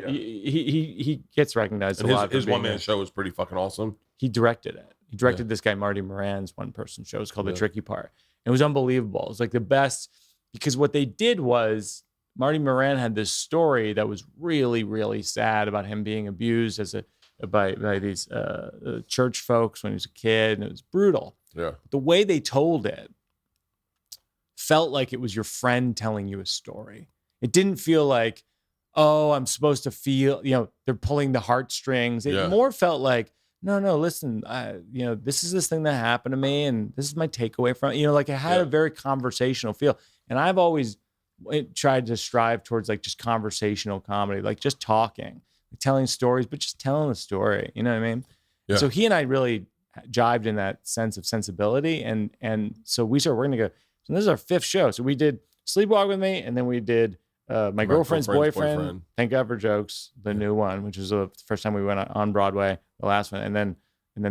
Speaker 2: He gets recognized
Speaker 1: and
Speaker 2: a lot.
Speaker 1: His one man show was pretty fucking awesome.
Speaker 2: He directed it. He directed this guy Marty Moran's one person show. It's called The Tricky Part. It was unbelievable. It was like the best, because what they did was Marty Moran had this story that was really, really sad about him being abused by these church folks when he was a kid, and it was brutal.
Speaker 1: Yeah.
Speaker 2: The way they told it felt like it was your friend telling you a story. It didn't feel like, oh, I'm supposed to feel, they're pulling the heartstrings. It more felt like, no, listen, this is this thing that happened to me, and this is my takeaway from it. Like it had a very conversational feel. And I've always tried to strive towards like just conversational comedy, like just talking, telling stories, but just telling a story. You know what I mean? Yeah. So he and I really jived in that sense of sensibility. And so we started working together. So this is our 5th show. So we did Sleepwalk with Me, and then we did My Girlfriend's Boyfriend. Thank God for Jokes, the new one, which was the first time we went on Broadway, the last one. And then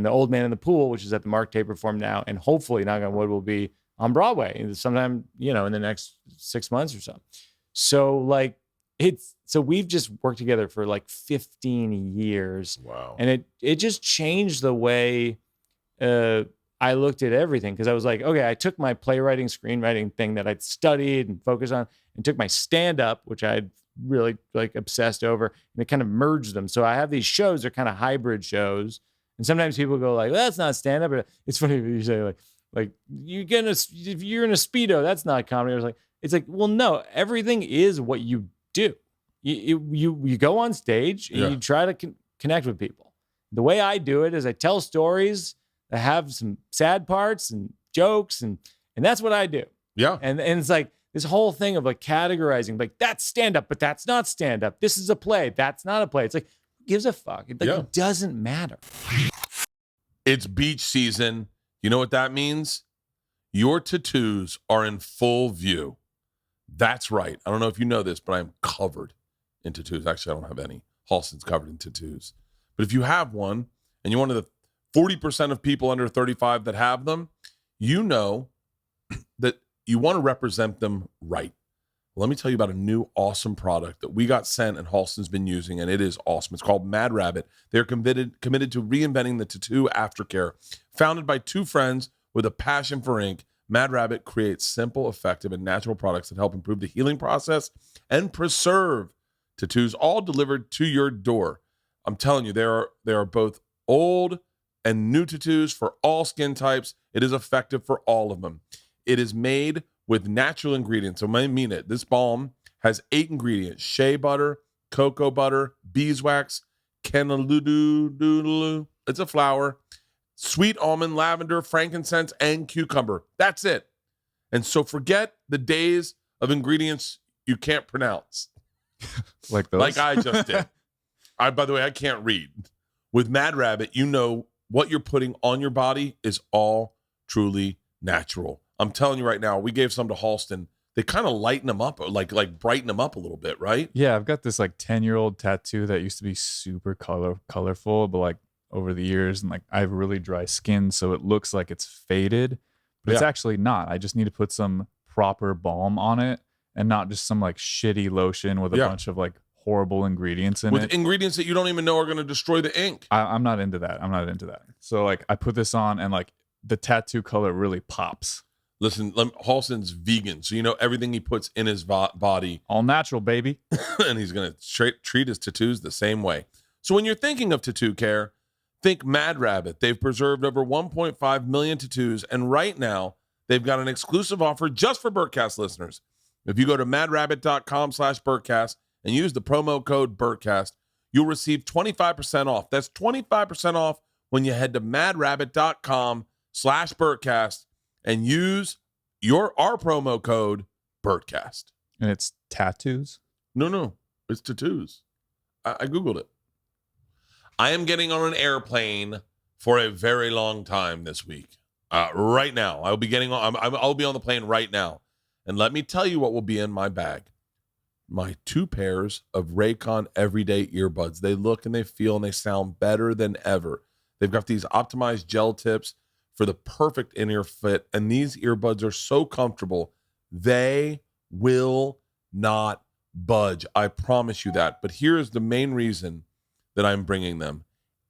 Speaker 2: The Old Man in the Pool, which is at the Mark Taper Forum now, and hopefully, knock on wood, will be on Broadway sometime, in the next 6 months or so. So like so we've just worked together for like 15 years.
Speaker 1: Wow.
Speaker 2: And it just changed the way I looked at everything, because I was like, okay, I took my playwriting, screenwriting thing that I'd studied and focused on, and took my stand-up, which I'd really like obsessed over, and it kind of merged them. So I have these shows, they're kind of hybrid shows. And sometimes people go like, well, that's not stand-up. But it's funny if you say like if you're in a Speedo, that's not comedy. I was like, it's like, well, no, everything is what you do. You go on stage and you try to connect with people. The way I do it is I tell stories that have some sad parts and jokes, and that's what I do.
Speaker 1: Yeah.
Speaker 2: And it's like this whole thing of like categorizing, like that's stand-up, but that's not stand-up. This is a play. That's not a play. It's like, who gives a fuck? It doesn't matter.
Speaker 1: It's beach season. You know what that means? Your tattoos are in full view. That's right. I don't know if you know this, but I'm covered in tattoos. Actually, I don't have any. Halston's covered in tattoos. But if you have one and you're one of the 40% of people under 35 that have them, you know that you want to represent them right. Let me tell you about a new awesome product that we got sent and Halston's been using, and it is awesome. It's called Mad Rabbit. They're committed to reinventing the tattoo aftercare. Founded by two friends with a passion for ink, Mad Rabbit creates simple, effective, and natural products that help improve the healing process and preserve tattoos, all delivered to your door. I'm telling you, there are both old and new tattoos for all skin types. It is effective for all of them. It is made with natural ingredients. So I mean it. This balm has 8 ingredients: shea butter, cocoa butter, beeswax, cannaludu, it's a flower, sweet almond, lavender, frankincense, and cucumber. That's it. And so forget the days of ingredients you can't pronounce.
Speaker 3: Like those?
Speaker 1: Like I just did. By the way, I can't read. With Mad Rabbit, you know what you're putting on your body is all truly natural. I'm telling you right now, we gave some to Halston. They kind of lighten them up, like brighten them up a little bit, right?
Speaker 3: Yeah, I've got this like 10-year-old tattoo that used to be super colorful, but like over the years, and like I have really dry skin, so it looks like it's faded, but it's actually not. I just need to put some proper balm on it and not just some like shitty lotion with a bunch of like horrible ingredients in it.
Speaker 1: With ingredients that you don't even know are going to destroy the ink.
Speaker 3: I'm not into that. So like I put this on and like the tattoo color really pops.
Speaker 1: Listen, Halston's vegan, so you know everything he puts in his body.
Speaker 3: All natural, baby.
Speaker 1: And he's going to treat his tattoos the same way. So when you're thinking of tattoo care, think Mad Rabbit. They've preserved over 1.5 million tattoos, and right now they've got an exclusive offer just for Bertcast listeners. If you go to madrabbit.com/Bertcast and use the promo code Bertcast, you'll receive 25% off. That's 25% off when you head to madrabbit.com/Bertcast and use our promo code Bertcast.
Speaker 3: And it's tattoos?
Speaker 1: No, it's tattoos. I Googled it. I am getting on an airplane for a very long time this week. Right now, I'll be on the plane right now. And let me tell you what will be in my bag. My 2 pairs of Raycon everyday earbuds. They look and they feel and they sound better than ever. They've got these optimized gel tips for the perfect in-ear fit. And these earbuds are so comfortable. They will not budge. I promise you that. But here's the main reason that I'm bringing them.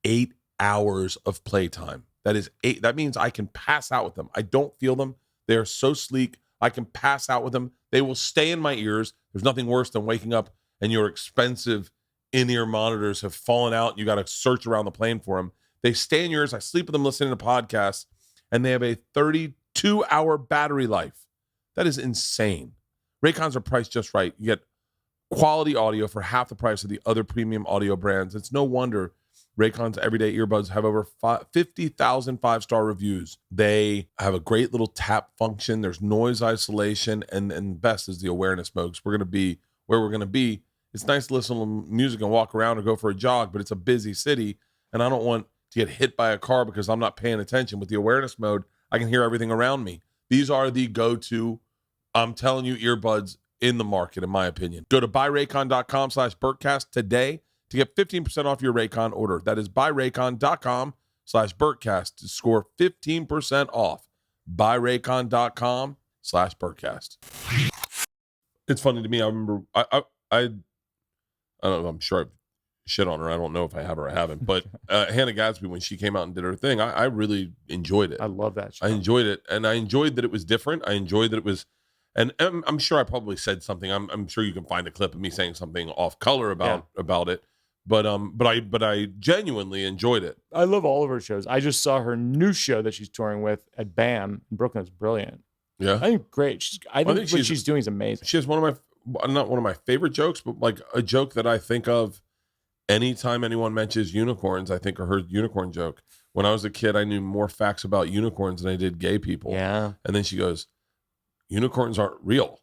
Speaker 1: 8 hours of playtime. That means I can pass out with them. I don't feel them. They are so sleek. I can pass out with them. They will stay in my ears. There's nothing worse than waking up and your expensive in-ear monitors have fallen out and you got to search around the plane for them. They stay in your ears. I sleep with them listening to podcasts, and they have a 32-hour battery life. That is insane. Raycons are priced just right. You get quality audio for half the price of the other premium audio brands. It's no wonder Raycon's everyday earbuds have over 50,000 5-star reviews. They have a great little tap function. There's noise isolation, and best is the awareness mode. We're going to be where we're going to be. It's nice to listen to music and walk around or go for a jog, but it's a busy city, and I don't want to get hit by a car because I'm not paying attention. With the awareness mode, I can hear everything around me. These are the go-to, I'm telling you, earbuds in the market, in my opinion. Go to buyraycon.com/Bertcast today to get 15% off your Raycon order. That is buyraycon.com/Bertcast to score 15% off. Buyraycon.com/Bertcast. It's funny to me. I remember, I don't know, I'm sure I've shit on her. I don't know if I have or I haven't, but Hannah Gadsby, when she came out and did her thing, I really enjoyed it.
Speaker 2: I love that show.
Speaker 1: I enjoyed it, and I enjoyed that it was different. I enjoyed that it was, and I'm sure I probably said something. I'm sure you can find a clip of me saying something off color about it. But I genuinely enjoyed it.
Speaker 2: I love all of her shows. I just saw her new show that she's touring with at BAM in Brooklyn. It's brilliant.
Speaker 1: Yeah,
Speaker 2: I think great. I think what she's doing is amazing.
Speaker 1: She has not one of my favorite jokes, but like a joke that I think of anytime anyone mentions unicorns. I think of her unicorn joke. When I was a kid, I knew more facts about unicorns than I did gay people.
Speaker 2: Yeah,
Speaker 1: and then she goes, "Unicorns aren't real."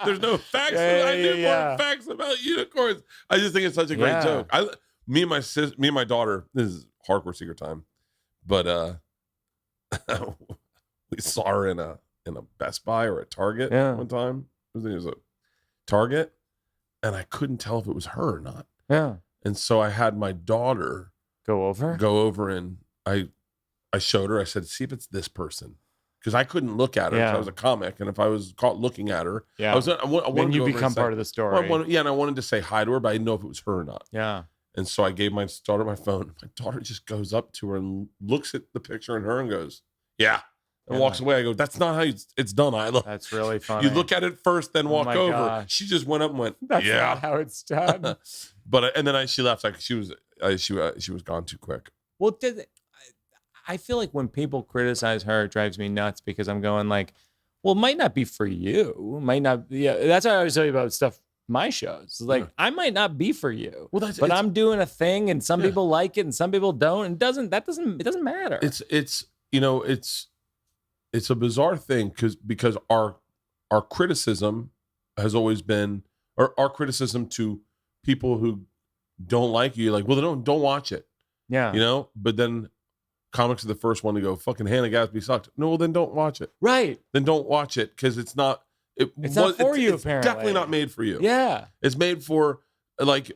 Speaker 1: There's no facts. I knew more facts about unicorns. I just think it's such a great joke. Me and my daughter. This is hardcore secret time, but we saw her in a Best Buy or a Target one time. I think it was a Target, and I couldn't tell if it was her or not.
Speaker 2: Yeah.
Speaker 1: And so I had my daughter
Speaker 2: go over,
Speaker 1: and I showed her. I said, "See if it's this person," because I couldn't look at her.
Speaker 2: Yeah.
Speaker 1: I was a comic, and if I was caught looking at her,
Speaker 2: yeah,
Speaker 1: I wanted
Speaker 2: then
Speaker 1: to
Speaker 2: you
Speaker 1: go over
Speaker 2: become
Speaker 1: and say,
Speaker 2: part of the story.
Speaker 1: Well, and I wanted to say hi to her, but I didn't know if it was her or not.
Speaker 2: Yeah.
Speaker 1: And so I gave my daughter my phone. My daughter just goes up to her and looks at the picture in her and goes, "Yeah," and walks away. I go, "That's not how it's done, Isla.
Speaker 2: That's really funny.
Speaker 1: You look at it first, then walk over."
Speaker 2: Gosh.
Speaker 1: She just went up and went,
Speaker 2: That's
Speaker 1: "Yeah."
Speaker 2: not how it's done.
Speaker 1: But and then she left. Like she was gone too quick.
Speaker 2: Well, I feel like when people criticize her, it drives me nuts because I'm going like, well, it might not be for you. It might not. Yeah, that's why I always tell you about stuff. My shows, like I might not be for you, but I'm doing a thing, and some people like it, and some people don't, and it doesn't matter.
Speaker 1: It's a bizarre thing because our criticism has always been, or our criticism to people who don't like you, like, well, don't watch it, but then comics are the first one to go, fucking Hannah Gadsby sucked. No, well, then don't watch it.
Speaker 2: Right.
Speaker 1: Then don't watch it because it's not.
Speaker 2: It's not for you,
Speaker 1: it's
Speaker 2: apparently.
Speaker 1: Definitely not made for you.
Speaker 2: Yeah.
Speaker 1: It's made for like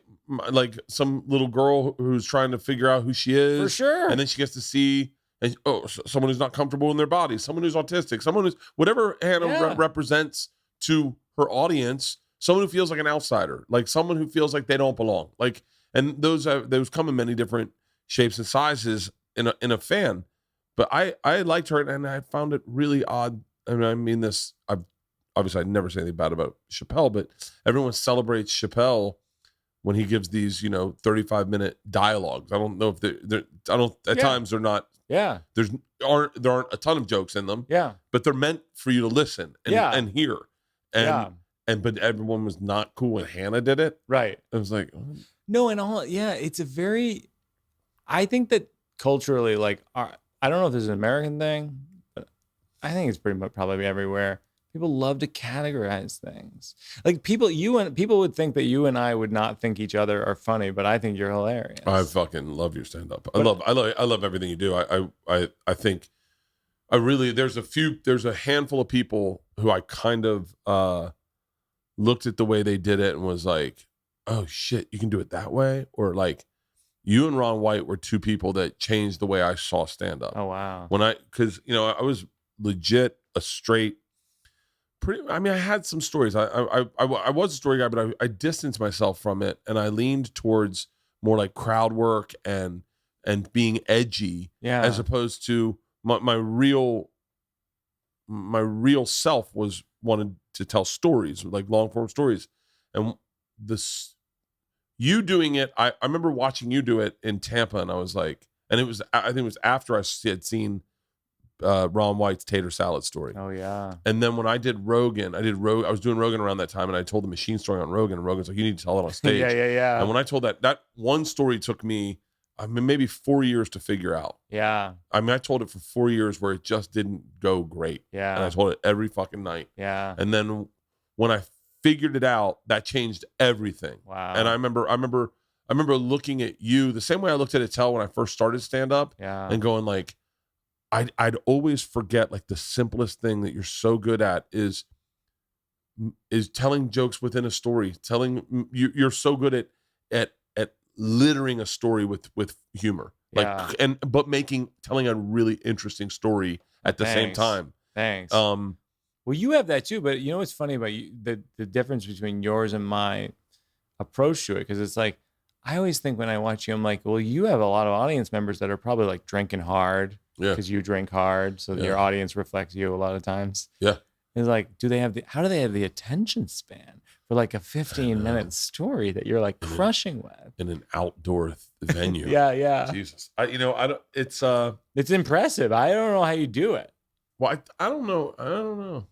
Speaker 1: some little girl who's trying to figure out who she is.
Speaker 2: For sure.
Speaker 1: And then she gets to see someone who's not comfortable in their body, someone who's autistic, someone who's whatever Hannah represents to her audience, someone who feels like an outsider, like someone who feels like they don't belong. Like, and those come in many different shapes and sizes in a fan. But I liked her, and I found it really odd. I mean this. Obviously, I'd never say anything bad about Chappelle, but everyone celebrates Chappelle when he gives these, 35-minute dialogues. I don't know if at times they're not.
Speaker 2: Yeah.
Speaker 1: There aren't a ton of jokes in them.
Speaker 2: Yeah.
Speaker 1: But they're meant for you to listen and hear. But everyone was not cool when Hannah did it.
Speaker 2: Right.
Speaker 1: I was like,
Speaker 2: no, and it's I think that culturally, like, I don't know if this is an American thing, but I think it's pretty much probably everywhere. People love to categorize things. Like people would think that you and I would not think each other are funny, but I think you're hilarious.
Speaker 1: I fucking love your stand up. I love everything you do. I think I really there's a handful of people who I kind of looked at the way they did it and was like, "Oh shit, you can do it that way?" Or like you and Ron White were two people that changed the way I saw stand up.
Speaker 2: Oh wow.
Speaker 1: Because I was legit a straight I had some stories. I was a story guy, but I distanced myself from it, and I leaned towards more like crowd work and being edgy, as opposed to my real self was wanted to tell stories, like long form stories, and you doing it. I remember watching you do it in Tampa, and I was like, and I think it was after I had seen Ron White's tater salad story.
Speaker 2: Oh yeah.
Speaker 1: And then when I did Rogan, I was doing Rogan around that time, and I told the machine story on Rogan, and Rogan's like, "You need to tell it on stage."
Speaker 2: Yeah.
Speaker 1: And when I told that one story took me, maybe 4 years to figure out.
Speaker 2: Yeah.
Speaker 1: I told it for 4 years where it just didn't go great.
Speaker 2: Yeah.
Speaker 1: And I told it every fucking night.
Speaker 2: Yeah.
Speaker 1: And then when I figured it out, that changed everything.
Speaker 2: Wow.
Speaker 1: And I remember looking at you the same way I looked at Attell when I first started stand up.
Speaker 2: Yeah.
Speaker 1: And going like, I'd always forget like the simplest thing that you're so good at is telling jokes within a story. You're so good at littering a story with humor, like but telling a really interesting story at the same time.
Speaker 2: Thanks. Well, you have that too, but you know what's funny about you? The difference between yours and my approach to it, because it's like I always think when I watch you, I'm like, well, you have a lot of audience members that are probably like drinking hard.
Speaker 1: Yeah.
Speaker 2: Because you drink hard, so your audience reflects you a lot of times.
Speaker 1: Yeah.
Speaker 2: It's like, how do they have the attention span for like a 15-minute story that you're like crushing with
Speaker 1: in an outdoor venue?
Speaker 2: Yeah.
Speaker 1: Jesus, I don't.
Speaker 2: It's impressive. I don't know how you do it.
Speaker 1: Well, I don't know.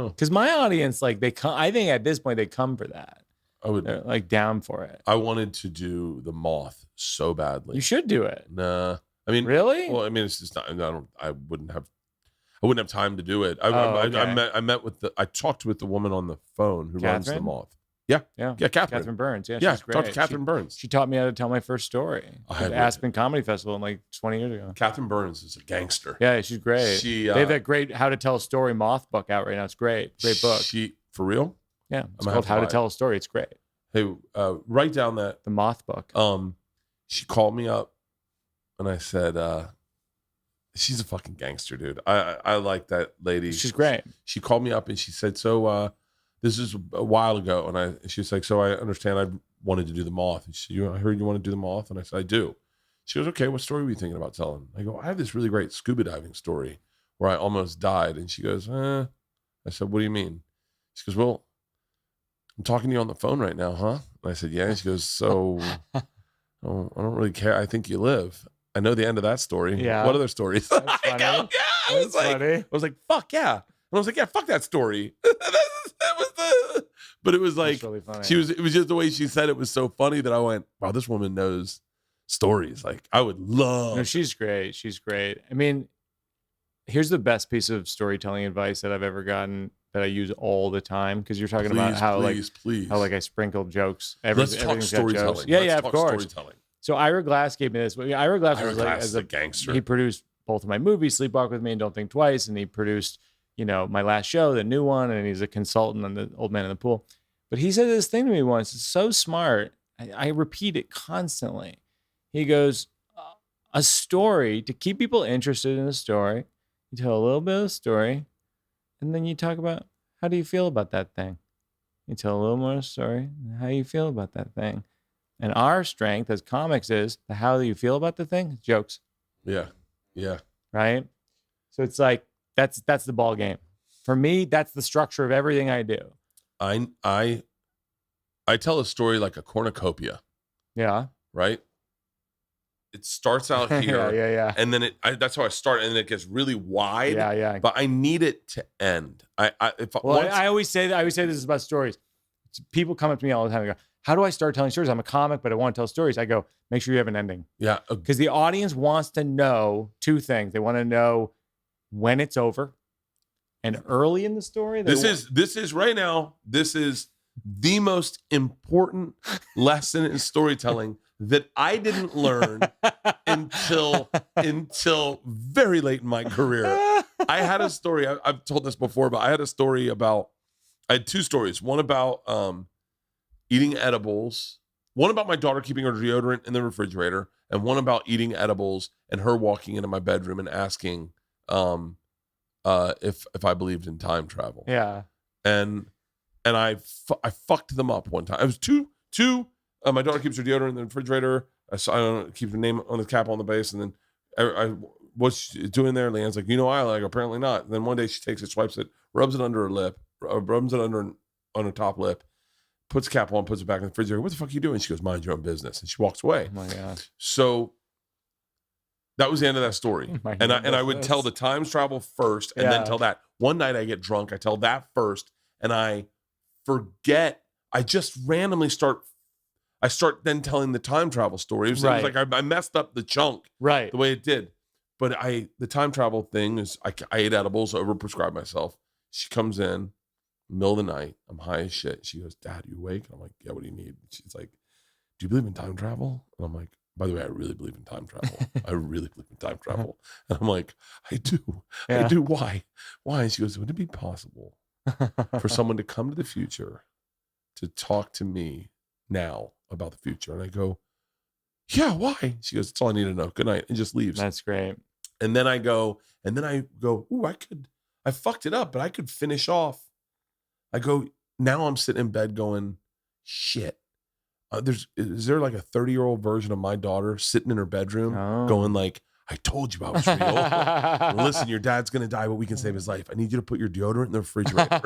Speaker 2: Because my audience, like they come. I think at this point they come for that. They're like down for it.
Speaker 1: I wanted to do the Moth so badly.
Speaker 2: You should do it.
Speaker 1: Nah. I mean,
Speaker 2: really?
Speaker 1: Well, I mean, it's just not. I wouldn't have time to do it. I talked with the woman on the phone who runs the Moth. Yeah.
Speaker 2: Yeah.
Speaker 1: Catherine.
Speaker 2: Burns. Yeah.
Speaker 1: Yeah,
Speaker 2: She's great.
Speaker 1: Dr. Catherine Burns.
Speaker 2: She taught me how to tell my first story
Speaker 1: I
Speaker 2: at Aspen Comedy Festival like 20 years ago.
Speaker 1: Catherine Burns is a gangster.
Speaker 2: Yeah, she's great.
Speaker 1: She,
Speaker 2: they have that great How to Tell a Story moth book out right now. It's great. Great book.
Speaker 1: For real?
Speaker 2: Yeah. It's called How to Tell a Story. It's great.
Speaker 1: Hey, write down that.
Speaker 2: The moth book.
Speaker 1: She called me up and I said, she's a fucking gangster, dude. I like that lady.
Speaker 2: She's great.
Speaker 1: She called me up and she said, so this is a while ago. And she was like, so I understand I wanted to do the moth. And she, I heard you want to do the moth. And I said, I do. She goes, okay, what story were you thinking about telling? I go, I have this really great scuba diving story where I almost died. And she goes, I said, what do you mean? She goes, well, I'm talking to you on the phone right now, huh? And I said, yeah. And she goes, so I don't really care. I think you live. I know the end of that story.
Speaker 2: Yeah.
Speaker 1: What other stories?
Speaker 2: That's funny.
Speaker 1: Yeah. I was like, fuck yeah. And I was like, yeah, fuck that story. But it was like,
Speaker 2: really funny.
Speaker 1: it was just the way she said it was so funny that I went, wow, this woman knows stories. Like I would love.
Speaker 2: No, she's great. She's great. I mean, here's the best piece of storytelling advice that I've ever gotten that I use all the time. Cause you're talking about how I sprinkle jokes.
Speaker 1: Let's talk storytelling.
Speaker 2: Yeah, of course. So Ira Glass gave me this. Ira Glass was like
Speaker 1: as a gangster.
Speaker 2: He produced both of my movies, Sleepwalk with Me and Don't Think Twice, and he produced, my last show, the new one, and he's a consultant on the Old Man in the Pool. But he said this thing to me once. It's so smart. I repeat it constantly. He goes, a story, to keep people interested in a story, you tell a little bit of the story, and then you talk about how do you feel about that thing. You tell a little more story, how you feel about that thing. And our strength as comics is the how do you feel about the thing? Jokes.
Speaker 1: Yeah. Yeah.
Speaker 2: Right? So it's like that's the ball game. For me, that's the structure of everything I do.
Speaker 1: I tell a story like a cornucopia.
Speaker 2: Yeah.
Speaker 1: Right? It starts out here.
Speaker 2: yeah.
Speaker 1: And then that's how I start, and then it gets really wide.
Speaker 2: Yeah.
Speaker 1: But I need it to end. I
Speaker 2: always say that. I always say this is about stories. People come up to me all the time and go, how do I start telling stories? I'm a comic, but I want to tell stories. I go, make sure you have an ending.
Speaker 1: Yeah.
Speaker 2: Because the audience wants to know two things. They want to know when it's over and early in the story. This is right now. This is the most important lesson in storytelling that I didn't learn until very late in my career. I had a story. I've told this before, but I had a story about, I had two stories. One about, eating edibles, one about my daughter keeping her deodorant in the refrigerator, and one about eating edibles and her walking into my bedroom and asking if I believed in time travel. Yeah.
Speaker 1: And I fucked them up one time. It was two my daughter keeps her deodorant in the refrigerator. I don't keep the name on the cap on the base, and then I what's she doing there? Leanne's like, I like, apparently not. And then one day she takes it, swipes it, rubs it under her lip, rubs it on her top lip, puts the cap on, puts it back in the refrigerator. What the fuck are you doing? She goes, mind your own business. And she walks away.
Speaker 2: Oh my God.
Speaker 1: So that was the end of that story. And I would tell the time travel first and then tell that. One night I get drunk. I tell that first and I forget. I just randomly start then telling the time travel story. It was like I messed up the chunk the way it did. But the time travel thing is I ate edibles, overprescribed myself. She comes in. Middle of the night, I'm high as shit. She goes, Dad, you awake? I'm like, yeah, what do you need? She's like, do you believe in time travel? And I'm like, by the way, I really believe in time travel. I really believe in time travel. And I'm like, I do.
Speaker 2: Yeah.
Speaker 1: I do. Why? And she goes, would it be possible for someone to come to the future to talk to me now about the future? And I go, yeah, why? She goes, that's all I need to know. Good night. And just leaves.
Speaker 2: That's great.
Speaker 1: And then I go, ooh, I fucked it up, but I could finish off. I go, now I'm sitting in bed going, shit. Is there like a 30-year-old version of my daughter sitting in her bedroom going like, I told you I was real. Listen, your dad's going to die, but we can save his life. I need you to put your deodorant in the refrigerator.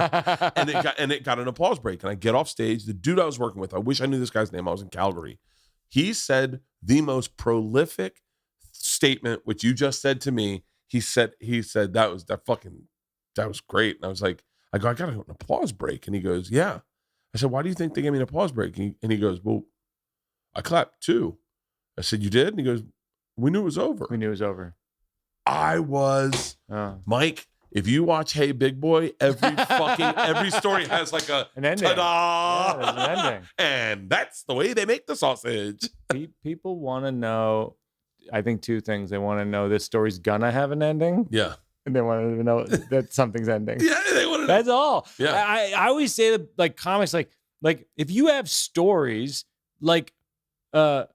Speaker 1: and it got an applause break. And I get off stage. The dude I was working with, I wish I knew this guy's name. I was in Calgary. He said the most prolific statement, which you just said to me. He said that was great. And I was like, I got an applause break. And he goes, yeah. I said, why do you think they gave me an applause break? And he goes, well, I clapped too. I said, you did? And he goes, we knew it was over.
Speaker 2: We knew it was over.
Speaker 1: I was, Mike, If you watch Hey Big Boy, every story has like
Speaker 2: an ending.
Speaker 1: Ta-da!
Speaker 2: Yeah, there's an ending.
Speaker 1: And that's the way they make the sausage.
Speaker 2: People want to know, I think, two things. They want to know this story's gonna have an ending.
Speaker 1: Yeah.
Speaker 2: And they want to know that something's ending.
Speaker 1: Yeah, they want to know.
Speaker 2: That's all.
Speaker 1: Yeah.
Speaker 2: I always say that, like, comics, like if you have stories, like, go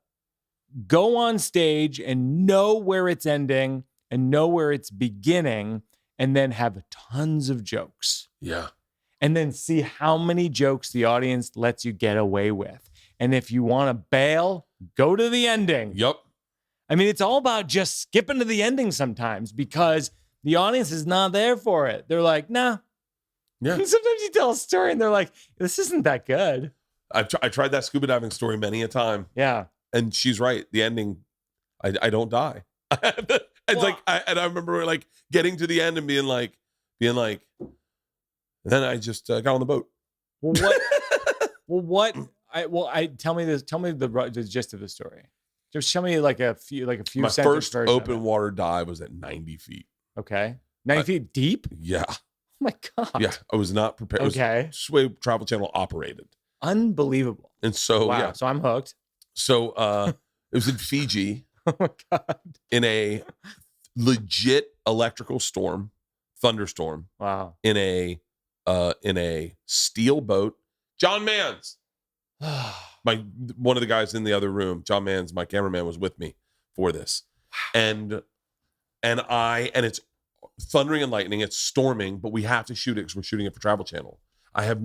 Speaker 2: on stage and know where it's ending and know where it's beginning, and then have tons of jokes.
Speaker 1: Yeah.
Speaker 2: And then see how many jokes the audience lets you get away with. And if you want to bail, go to the ending.
Speaker 1: Yep.
Speaker 2: I mean, it's all about just skipping to the ending sometimes because the audience is not there for it. They're like, nah.
Speaker 1: Yeah.
Speaker 2: And sometimes you tell a story and they're like, this isn't that good.
Speaker 1: I tried that scuba diving story many a time.
Speaker 2: Yeah.
Speaker 1: And she's right. The ending, I don't die. It's like, I remember like getting to the end and being like, and then I just got on the boat.
Speaker 2: Tell me the gist of the story. Just show me like a few
Speaker 1: My
Speaker 2: sentence
Speaker 1: first
Speaker 2: version of
Speaker 1: open
Speaker 2: it.
Speaker 1: water dive was at 90 feet.
Speaker 2: Okay. 90 feet deep?
Speaker 1: Yeah.
Speaker 2: Oh my God.
Speaker 1: Yeah. I was not prepared.
Speaker 2: Okay.
Speaker 1: It was just the way Travel Channel operated.
Speaker 2: Unbelievable.
Speaker 1: And so,
Speaker 2: Wow.
Speaker 1: yeah.
Speaker 2: So I'm hooked.
Speaker 1: So it was in Fiji
Speaker 2: Oh my God.
Speaker 1: in a legit electrical storm, thunderstorm,
Speaker 2: Wow.
Speaker 1: in a steel boat. John Mans, one of the guys in the other room, John Mans, my cameraman, was with me for this. And it's thundering and lightning, it's storming, but we have to shoot it because we're shooting it for Travel Channel. I have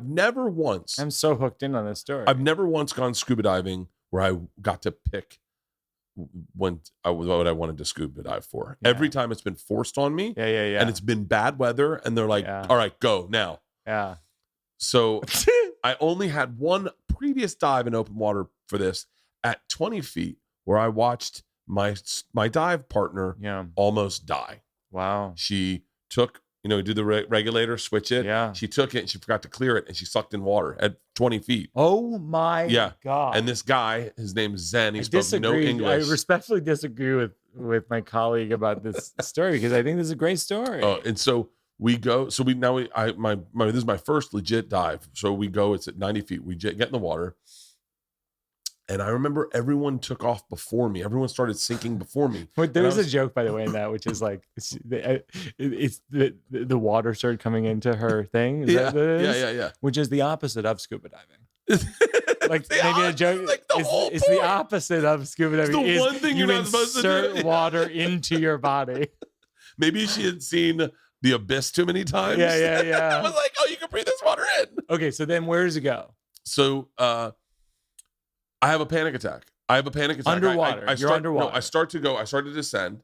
Speaker 1: never once.
Speaker 2: I'm so hooked in on this story.
Speaker 1: I've never once gone scuba diving where I got to pick what I wanted to scuba dive for.
Speaker 2: Yeah.
Speaker 1: Every time it's been forced on me.
Speaker 2: Yeah.
Speaker 1: And it's been bad weather, and they're like,
Speaker 2: Yeah.
Speaker 1: all right, go now.
Speaker 2: Yeah.
Speaker 1: So I only had one previous dive in open water for this at 20 feet where I watched my dive partner
Speaker 2: Yeah.
Speaker 1: almost die.
Speaker 2: Wow.
Speaker 1: She took, do the regulator, switch it.
Speaker 2: Yeah.
Speaker 1: She took it and she forgot to clear it and she sucked in water at 20 feet.
Speaker 2: Oh my God.
Speaker 1: And this guy, his name's Zen. He
Speaker 2: I
Speaker 1: spoke no
Speaker 2: disagree.
Speaker 1: English.
Speaker 2: I respectfully disagree with my colleague about this story because I think this is a great story.
Speaker 1: And so we go. So this is my first legit dive. So we go. It's at 90 feet. We get in the water, and I remember everyone took off before me. Everyone started sinking before me.
Speaker 2: There's a joke, by the way, in that, which is like it's the water started coming into her thing. Is that what it is?
Speaker 1: Yeah.
Speaker 2: Which is the opposite of scuba diving. Like maybe a joke.
Speaker 1: Like
Speaker 2: it's the opposite of scuba diving.
Speaker 1: It's the one thing
Speaker 2: you
Speaker 1: you're not supposed to do.
Speaker 2: insert water into your body.
Speaker 1: Maybe she had seen the abyss too many times.
Speaker 2: Yeah.
Speaker 1: I was like, oh, you can breathe this water in.
Speaker 2: Okay, so then where does it go?
Speaker 1: So I have a panic attack.
Speaker 2: Underwater. You're underwater.
Speaker 1: No, I start to descend,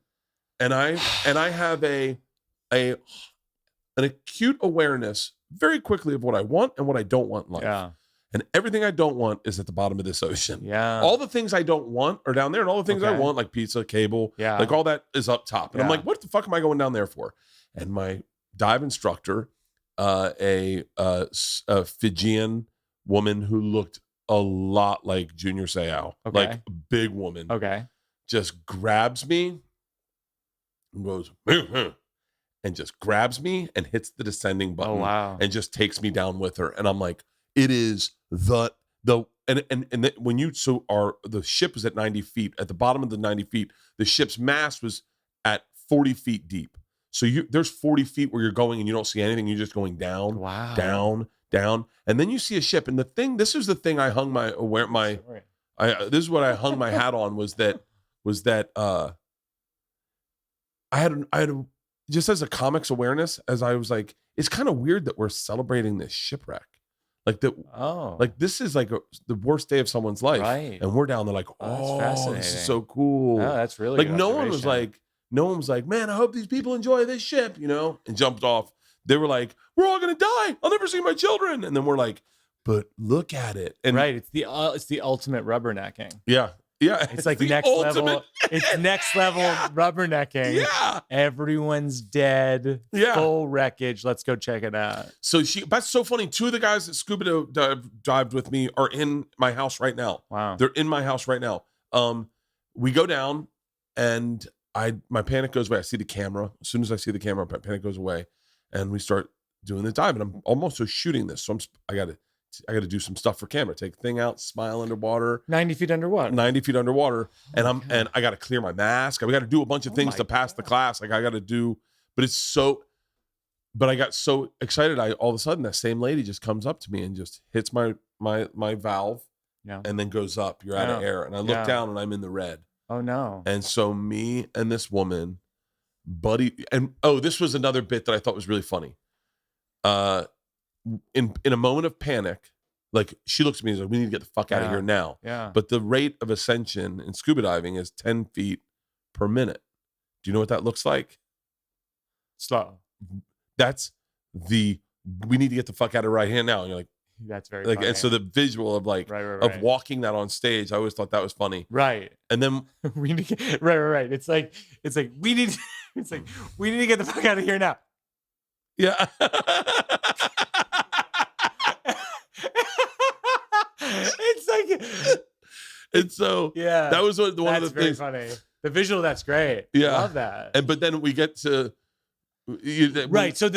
Speaker 1: and I have an acute awareness very quickly of what I want and what I don't want in life.
Speaker 2: Yeah.
Speaker 1: And everything I don't want is at the bottom of this ocean.
Speaker 2: Yeah.
Speaker 1: All the things I don't want are down there, and all the things I
Speaker 2: Okay.
Speaker 1: want, like pizza, cable,
Speaker 2: Yeah.
Speaker 1: like all that is up top. And I'm
Speaker 2: Yeah.
Speaker 1: like, what the fuck am I going down there for? And my dive instructor, a Fijian woman who looked a lot like Junior Seau,
Speaker 2: Okay.
Speaker 1: like a big woman,
Speaker 2: Okay.
Speaker 1: just grabs me and goes, and just grabs me and hits the descending button.
Speaker 2: Oh wow.
Speaker 1: And just takes me down with her. And I'm like, it is the when you the ship was at 90 feet. At the bottom of the 90 feet, the ship's mast was at 40 feet deep. So there's 40 feet where you're going and you don't see anything. You're just going down,
Speaker 2: Wow.
Speaker 1: down, and then you see a ship. And this is the thing I hung this is what I hung my hat on was that I had just as a comics awareness, as I was like, it's kind of weird that we're celebrating this shipwreck. Like that, like this is like the worst day of someone's life,
Speaker 2: Right.
Speaker 1: and we're down there like,
Speaker 2: Oh, that's fascinating.
Speaker 1: this is so cool.
Speaker 2: Oh, that's really
Speaker 1: like
Speaker 2: good
Speaker 1: no one was
Speaker 2: observation.
Speaker 1: like, man, I hope these people enjoy this ship, and jumped off. They were like, we're all gonna die. I'll never see my children. And then we're like, but look at it. And
Speaker 2: right. It's the ultimate rubbernecking.
Speaker 1: yeah.
Speaker 2: It's like
Speaker 1: the
Speaker 2: next
Speaker 1: ultimate-
Speaker 2: level. It's next level rubbernecking.
Speaker 1: Yeah.
Speaker 2: Everyone's dead.
Speaker 1: Yeah.
Speaker 2: Full wreckage. Let's go check it out.
Speaker 1: So that's so funny. Two of the guys that scuba dived with me are in my house right now.
Speaker 2: Wow.
Speaker 1: They're in my house right now. We go down, and my panic goes away. I see the camera. As soon as I see the camera, my panic goes away, and we start doing the dive. And I'm almost shooting this, so I got to do some stuff for camera. Take the thing out, smile underwater.
Speaker 2: 90 feet underwater.
Speaker 1: 90 feet underwater, and I got to clear my mask. We got to do a bunch of things to pass the class. Like I got to do, but it's so. But I got so excited. All of a sudden, that same lady just comes up to me and just hits my valve, and then goes up. You're out of air, and I look down and I'm in the red.
Speaker 2: Oh no!
Speaker 1: And so me and this woman, buddy, and this was another bit that I thought was really funny. In a moment of panic, like she looks at me and says, "We need to get the fuck out of here now."
Speaker 2: Yeah.
Speaker 1: But the rate of ascension in scuba diving is 10 feet per minute. Do you know what that looks like?
Speaker 2: Slow.
Speaker 1: That's we need to get the fuck out of right here now. And you're like,
Speaker 2: that's very
Speaker 1: like,
Speaker 2: funny.
Speaker 1: and so the visual of like, of walking that on stage, I always thought that was funny.
Speaker 2: Right.
Speaker 1: And then
Speaker 2: we need to get, right. It's like, we need to get the fuck out of here now.
Speaker 1: Yeah.
Speaker 2: It's like,
Speaker 1: it's so, that was one of the things.
Speaker 2: Funny. The visual, that's great.
Speaker 1: Yeah.
Speaker 2: I love that.
Speaker 1: But then we get to,
Speaker 2: right. So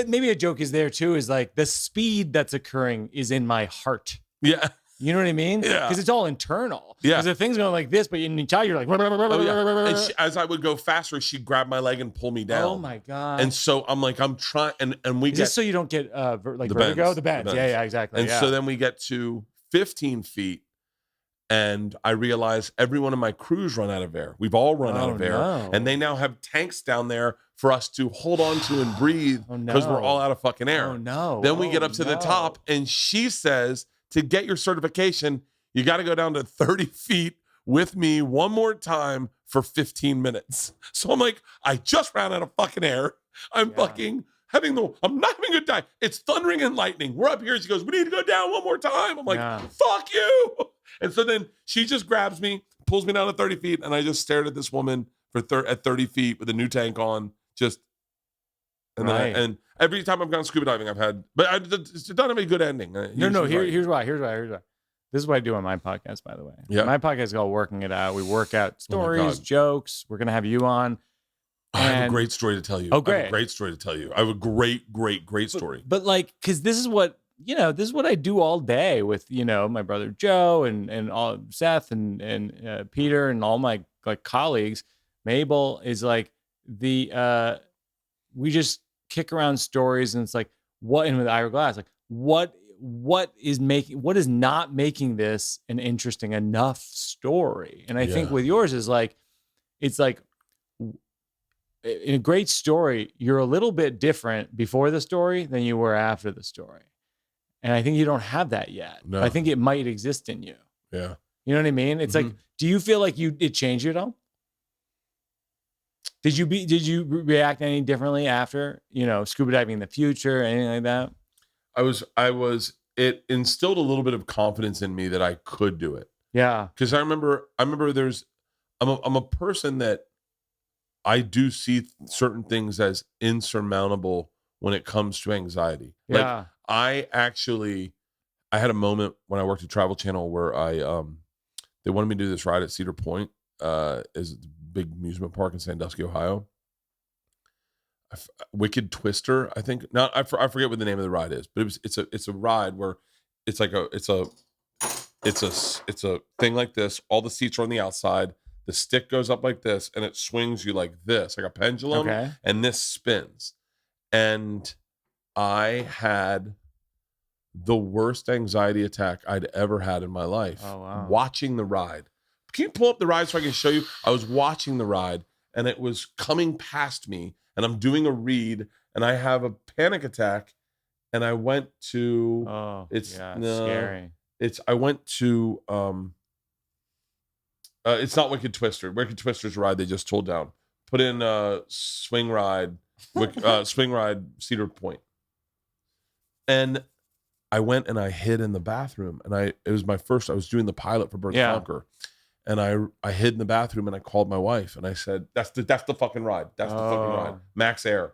Speaker 2: maybe a joke is there too, is like the speed that's occurring is in my heart.
Speaker 1: Yeah.
Speaker 2: You know what I mean?
Speaker 1: Yeah.
Speaker 2: Because it's all internal.
Speaker 1: Yeah.
Speaker 2: Because the thing's going like this, but inside you're like,
Speaker 1: and as I would go faster, she'd grab my leg and pull me down.
Speaker 2: Oh my God.
Speaker 1: And so I'm like, I'm trying, and we
Speaker 2: is this so you don't get like
Speaker 1: the
Speaker 2: vertigo?
Speaker 1: bends.
Speaker 2: The bends. Yeah, exactly.
Speaker 1: And so then we get to 15 feet. And I realize every one of my crews run out of air. We've all run out of air.
Speaker 2: No.
Speaker 1: And they now have tanks down there for us to hold on to and breathe because we're all out of fucking air.
Speaker 2: Oh, no.
Speaker 1: Then we get up to the top, and she says, to get your certification, you got to go down to 30 feet with me one more time for 15 minutes. So I'm like, I just ran out of fucking air. I'm fucking I'm not having a good time. It's thundering and lightning. We're up here. She goes, we need to go down one more time. I'm like, fuck you. And so then she just grabs me, pulls me down to 30 feet, and I just stared at this woman at 30 feet with a new tank on. And every time I've gone scuba diving, I've had, but it's not have a good ending.
Speaker 2: Here's why. This is what I do on my podcast, by the way.
Speaker 1: Yeah.
Speaker 2: My podcast is called Working It Out. We work out stories, jokes. We're going to have you on.
Speaker 1: I have a great story to tell you.
Speaker 2: Oh, great.
Speaker 1: I have a great story to tell you. I have a great story.
Speaker 2: But like, because this is what I do all day with, my brother Joe and all Seth and Peter and all my like colleagues. Mabel is like we just kick around stories, and it's like, what, and with Ira Glass, like what is not making this an interesting enough story? And I think with yours is like, it's like, in a great story, you're a little bit different before the story than you were after the story. And I think you don't have that yet. No. I think it might exist in you.
Speaker 1: Yeah.
Speaker 2: You know what I mean? It's like, do you feel like it changed you at all? Did you react any differently after, scuba diving in the future, anything like that?
Speaker 1: It instilled a little bit of confidence in me that I could do it.
Speaker 2: Yeah.
Speaker 1: Because I remember I'm a person that I do see certain things as insurmountable when it comes to anxiety.
Speaker 2: Yeah.
Speaker 1: Like I had a moment when I worked at Travel Channel where they wanted me to do this ride at Cedar Point, is the big amusement park in Sandusky, Ohio. Wicked Twister, I think. Now I forget what the name of the ride is, but it's a ride where it's like it's a thing like this. All the seats are on the outside. The stick goes up like this, and it swings you like this, like a pendulum.
Speaker 2: Okay.
Speaker 1: And this spins. And I had the worst anxiety attack I'd ever had in my life.
Speaker 2: Oh, wow.
Speaker 1: Watching the ride. Can you pull up the ride so I can show you? I was watching the ride, and it was coming past me, and I'm doing a read, and I have a panic attack, and I went to.
Speaker 2: It's scary.
Speaker 1: I went to. It's not Wicked Twister. Wicked Twister's a ride they just told down. Put in Swing Ride, Swing Ride Cedar Point. And I went and I hid in the bathroom. And it was my first, I was doing the pilot for Bert Conquer. And I hid in the bathroom and I called my wife and I said, that's the fucking ride. That's the fucking ride. Max Air.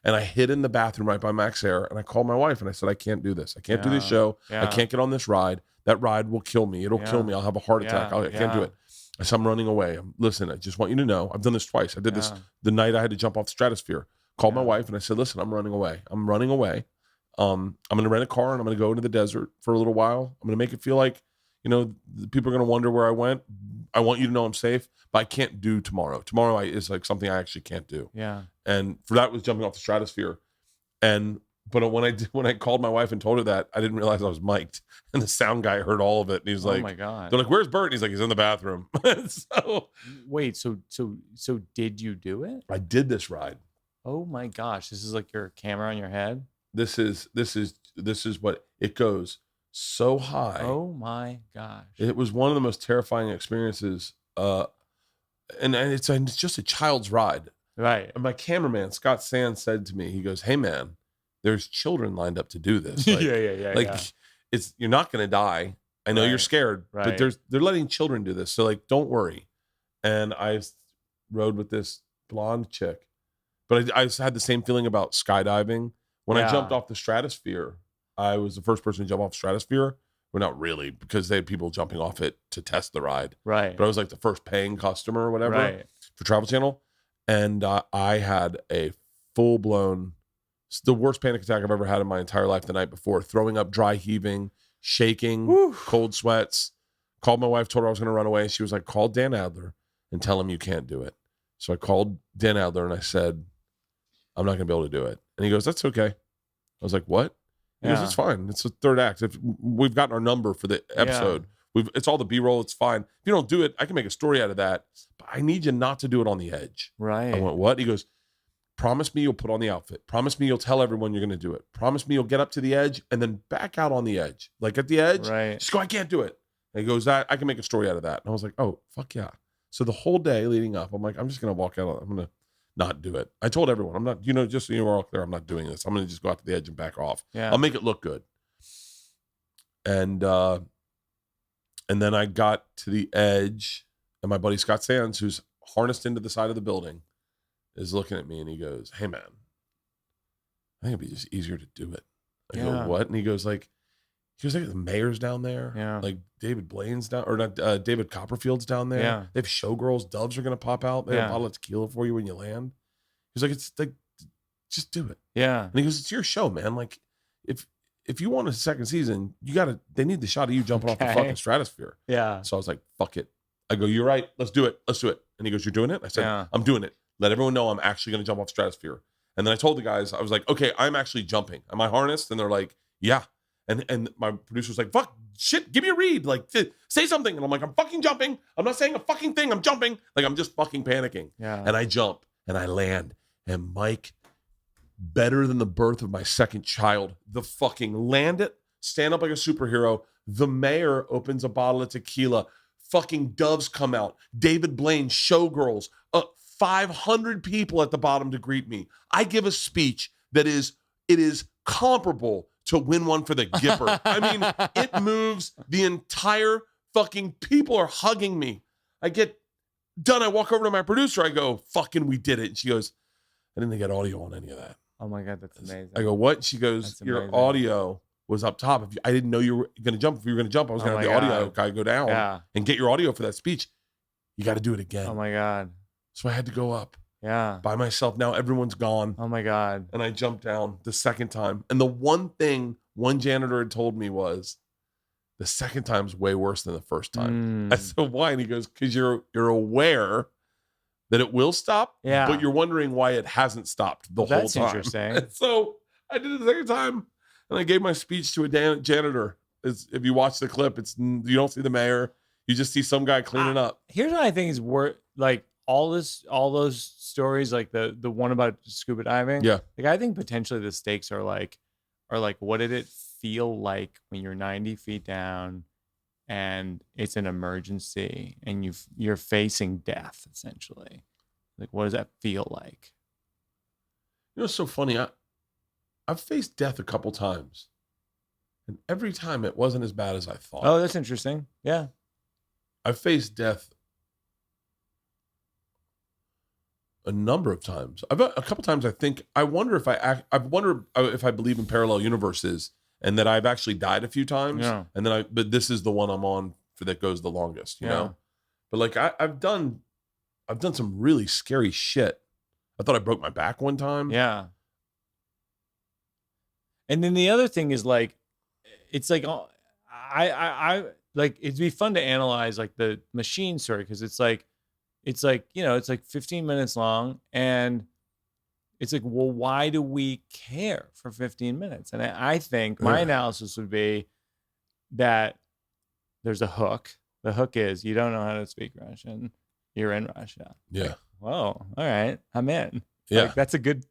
Speaker 1: And I hid in the bathroom right by Max Air. And I called my wife and I said, I can't do this. I can't do this show. I can't get on this ride. That ride will kill me. It'll kill me. I'll have a heart attack. I can't do it. I said, I'm running away. Listen, I just want you to know, I've done this twice. I did this the night I had to jump off the stratosphere. Called my wife and I said, listen, I'm running away. I'm running away. I'm going to rent a car and I'm going to go into the desert for a little while. I'm going to make it feel like, people are going to wonder where I went. I want you to know I'm safe, but I can't do tomorrow. Tomorrow is like something I actually can't do.
Speaker 2: Yeah.
Speaker 1: And for that was jumping off the stratosphere. But when I called my wife and told her that, I didn't realize I was mic'd, and the sound guy heard all of it, and he's like,
Speaker 2: "Oh my god!"
Speaker 1: They're like, "Where's Bert?" And he's like, "He's in the bathroom." So
Speaker 2: wait, so did you do it?
Speaker 1: I did this ride.
Speaker 2: Oh my gosh, this is like your camera on your head.
Speaker 1: This is what it goes so high.
Speaker 2: Oh my gosh!
Speaker 1: It was one of the most terrifying experiences. And it's just a child's ride,
Speaker 2: right?
Speaker 1: And my cameraman Scott Sands said to me, he goes, "Hey man, there's children lined up to do this.
Speaker 2: Like, yeah.
Speaker 1: Like you're not going to die. I know you're scared, but they're letting children do this. So like, don't worry." And I rode with this blonde chick, but I had the same feeling about skydiving. When I jumped off the stratosphere, I was the first person to jump off the stratosphere. Well, not really, because they had people jumping off it to test the ride.
Speaker 2: Right.
Speaker 1: But I was like the first paying customer or whatever for Travel Channel. And I had a full-blown, the worst panic attack I've ever had in my entire life the night before. Throwing up, dry heaving, shaking, cold sweats. Called my wife, told her I was going to run away. She was like, call Dan Adler and tell him you can't do it. So I called Dan Adler and I said, I'm not going to be able to do it. And he goes, that's okay. I was like, what? He goes, it's fine. It's the third act. If we've gotten our number for the episode. It's all the B-roll. It's fine. If you don't do it, I can make a story out of that. But I need you not to do it on the edge.
Speaker 2: Right.
Speaker 1: I went, what? He goes, promise me you'll put on the outfit. Promise me you'll tell everyone you're going to do it. Promise me you'll get up to the edge and then back out on the edge. Like at the edge, just go, I can't do it. And he goes, I can make a story out of that. And I was like, oh, fuck yeah. So the whole day leading up, I'm like, I'm just going to walk out. I'm going to not do it. I told everyone, I'm not, just so you're all clear, I'm not doing this. I'm going to just go out to the edge and back off.
Speaker 2: Yeah.
Speaker 1: I'll make it look good. And then I got to the edge, and my buddy Scott Sands, who's harnessed into the side of the building, is looking at me, and he goes, hey man, I think it'd be just easier to do it. I go, what? And he goes like, the mayor's down there.
Speaker 2: Yeah.
Speaker 1: Like David Blaine's down, or not, David Copperfield's down there.
Speaker 2: Yeah.
Speaker 1: They have showgirls. Doves are going to pop out. They have a bottle of tequila for you when you land. He's like, it's like, just do it.
Speaker 2: Yeah.
Speaker 1: And he goes, it's your show, man. Like if you want a second season, they need the shot of you jumping off the fucking stratosphere.
Speaker 2: Yeah.
Speaker 1: So I was like, fuck it. I go, you're right. Let's do it. Let's do it. And he goes, you're doing it? I said, I'm doing it. Let everyone know I'm actually going to jump off stratosphere. And then I told the guys, I was like, okay, I'm actually jumping. Am I harnessed? And they're like, yeah. And my producer's like, fuck, shit, give me a read. Like, say something. And I'm like, I'm fucking jumping. I'm not saying a fucking thing. I'm jumping. Like, I'm just fucking panicking.
Speaker 2: Yeah.
Speaker 1: And I jump and I land. And Mike, better than the birth of my second child, the fucking land it, stand up like a superhero. The mayor opens a bottle of tequila. Fucking doves come out. David Blaine, showgirls, 500 people at the bottom to greet me. I give a speech that it is comparable to win one for the Gipper. I mean, it moves the entire fucking, people are hugging me. I get done. I walk over to my producer. I go, fucking, we did it. And she goes, I didn't get audio on any of that.
Speaker 2: Oh my God, that's amazing.
Speaker 1: I go, what? She goes, your audio was up top. I didn't know you were going to jump. If you were going to jump, I was going to have the audio guy go down and get your audio for that speech. You got to do it again.
Speaker 2: Oh my God.
Speaker 1: So I had to go up.
Speaker 2: Yeah.
Speaker 1: By myself. Now everyone's gone.
Speaker 2: Oh my God.
Speaker 1: And I jumped down the second time. And the one thing one janitor had told me was, the second time's way worse than the first time. I said, why? And he goes, because you're aware that it will stop, but you're wondering why it hasn't stopped the whole time. That's
Speaker 2: interesting.
Speaker 1: So I did it the second time, and I gave my speech to a janitor. If you watch the clip, you don't see the mayor. You just see some guy cleaning up.
Speaker 2: Here's what I think is worth, like, all those stories, like the one about scuba diving.
Speaker 1: Yeah.
Speaker 2: Like, I think potentially the stakes are like, what did it feel like when you're 90 feet down and it's an emergency and you're facing death, essentially? Like, what does that feel like?
Speaker 1: It's so funny. I've faced death a couple times, and every time it wasn't as bad as I thought.
Speaker 2: Oh, that's interesting. Yeah. I've
Speaker 1: faced death a number of times. A couple times I wonder if I believe in parallel universes and that I've actually died a few times.
Speaker 2: Yeah.
Speaker 1: And then but this is the one I'm on for that goes the longest, you know? But like I've done some really scary shit. I thought I broke my back one time.
Speaker 2: Yeah. And then the other thing is like, it's like, I like, it'd be fun to analyze like the machine story. Cause it's like, it's like 15 minutes long, and it's like, well, why do we care for 15 minutes? And I think my analysis would be that there's a hook. The hook is you don't know how to speak Russian. You're in Russia.
Speaker 1: Yeah.
Speaker 2: Like, whoa. All right. I'm in.
Speaker 1: Yeah.
Speaker 2: Like, that's a good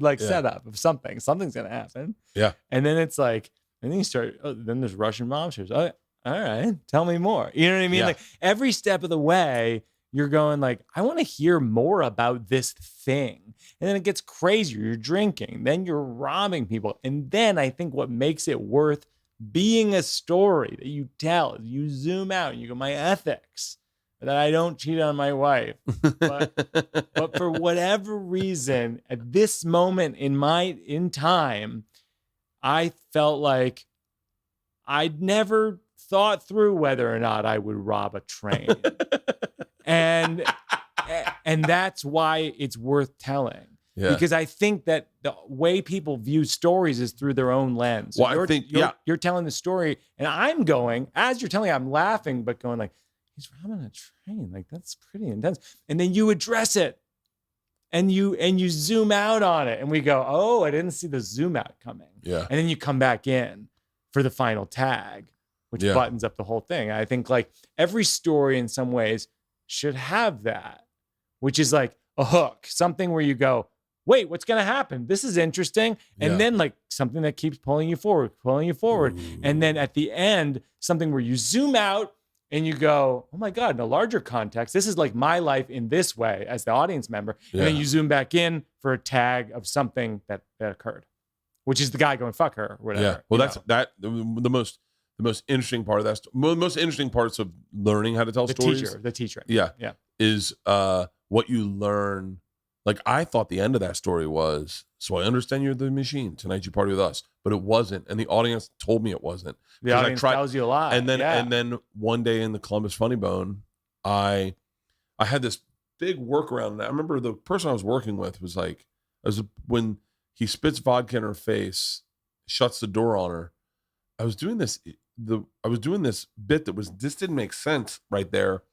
Speaker 2: like setup of something. Something's going to happen.
Speaker 1: Yeah.
Speaker 2: And then it's like, and then you start, then there's Russian mobsters. Oh, all right. Tell me more. You know what I mean?
Speaker 1: Yeah.
Speaker 2: Like every step of the way, you're going like, I want to hear more about this thing. And then it gets crazier. You're drinking. Then you're robbing people. And then I think what makes it worth being a story that you tell is you zoom out and you go, my ethics, that I don't cheat on my wife. But for whatever reason, at this moment in time, I felt like I'd never thought through whether or not I would rob a train. and that's why it's worth telling. Yeah. Because I think that the way people view stories is through their own lens. So
Speaker 1: well,
Speaker 2: you're telling the story, and I'm going, as you're telling, I'm laughing, but going like, he's robbing a train. Like, that's pretty intense. And then you address it, and you zoom out on it, and we go, oh, I didn't see the zoom out coming.
Speaker 1: Yeah.
Speaker 2: And then you come back in for the final tag, which buttons up the whole thing. I think like every story in some ways should have that, which is like a hook, something where you go, wait, what's going to happen? This is interesting. And then like something that keeps pulling you forward. Ooh. And then at the end, something where you zoom out and you go, oh my God, in a larger context, this is like my life in this way as the audience member. And then you zoom back in for a tag of something that occurred, which is the guy going, fuck her, or whatever.
Speaker 1: Yeah. Well, the most interesting part of that, the most interesting parts of learning how to tell stories.
Speaker 2: The teacher.
Speaker 1: Yeah. Is what you learn. Like, I thought the end of that story was, so I understand you're the machine. Tonight you party with us. But it wasn't. And the audience told me it wasn't.
Speaker 2: The audience tells you a lot.
Speaker 1: And then one day in the Columbus Funny Bone, I had this big workaround. I remember the person I was working with was like, when he spits vodka in her face, shuts the door on her. I was doing this bit that this didn't make sense right there.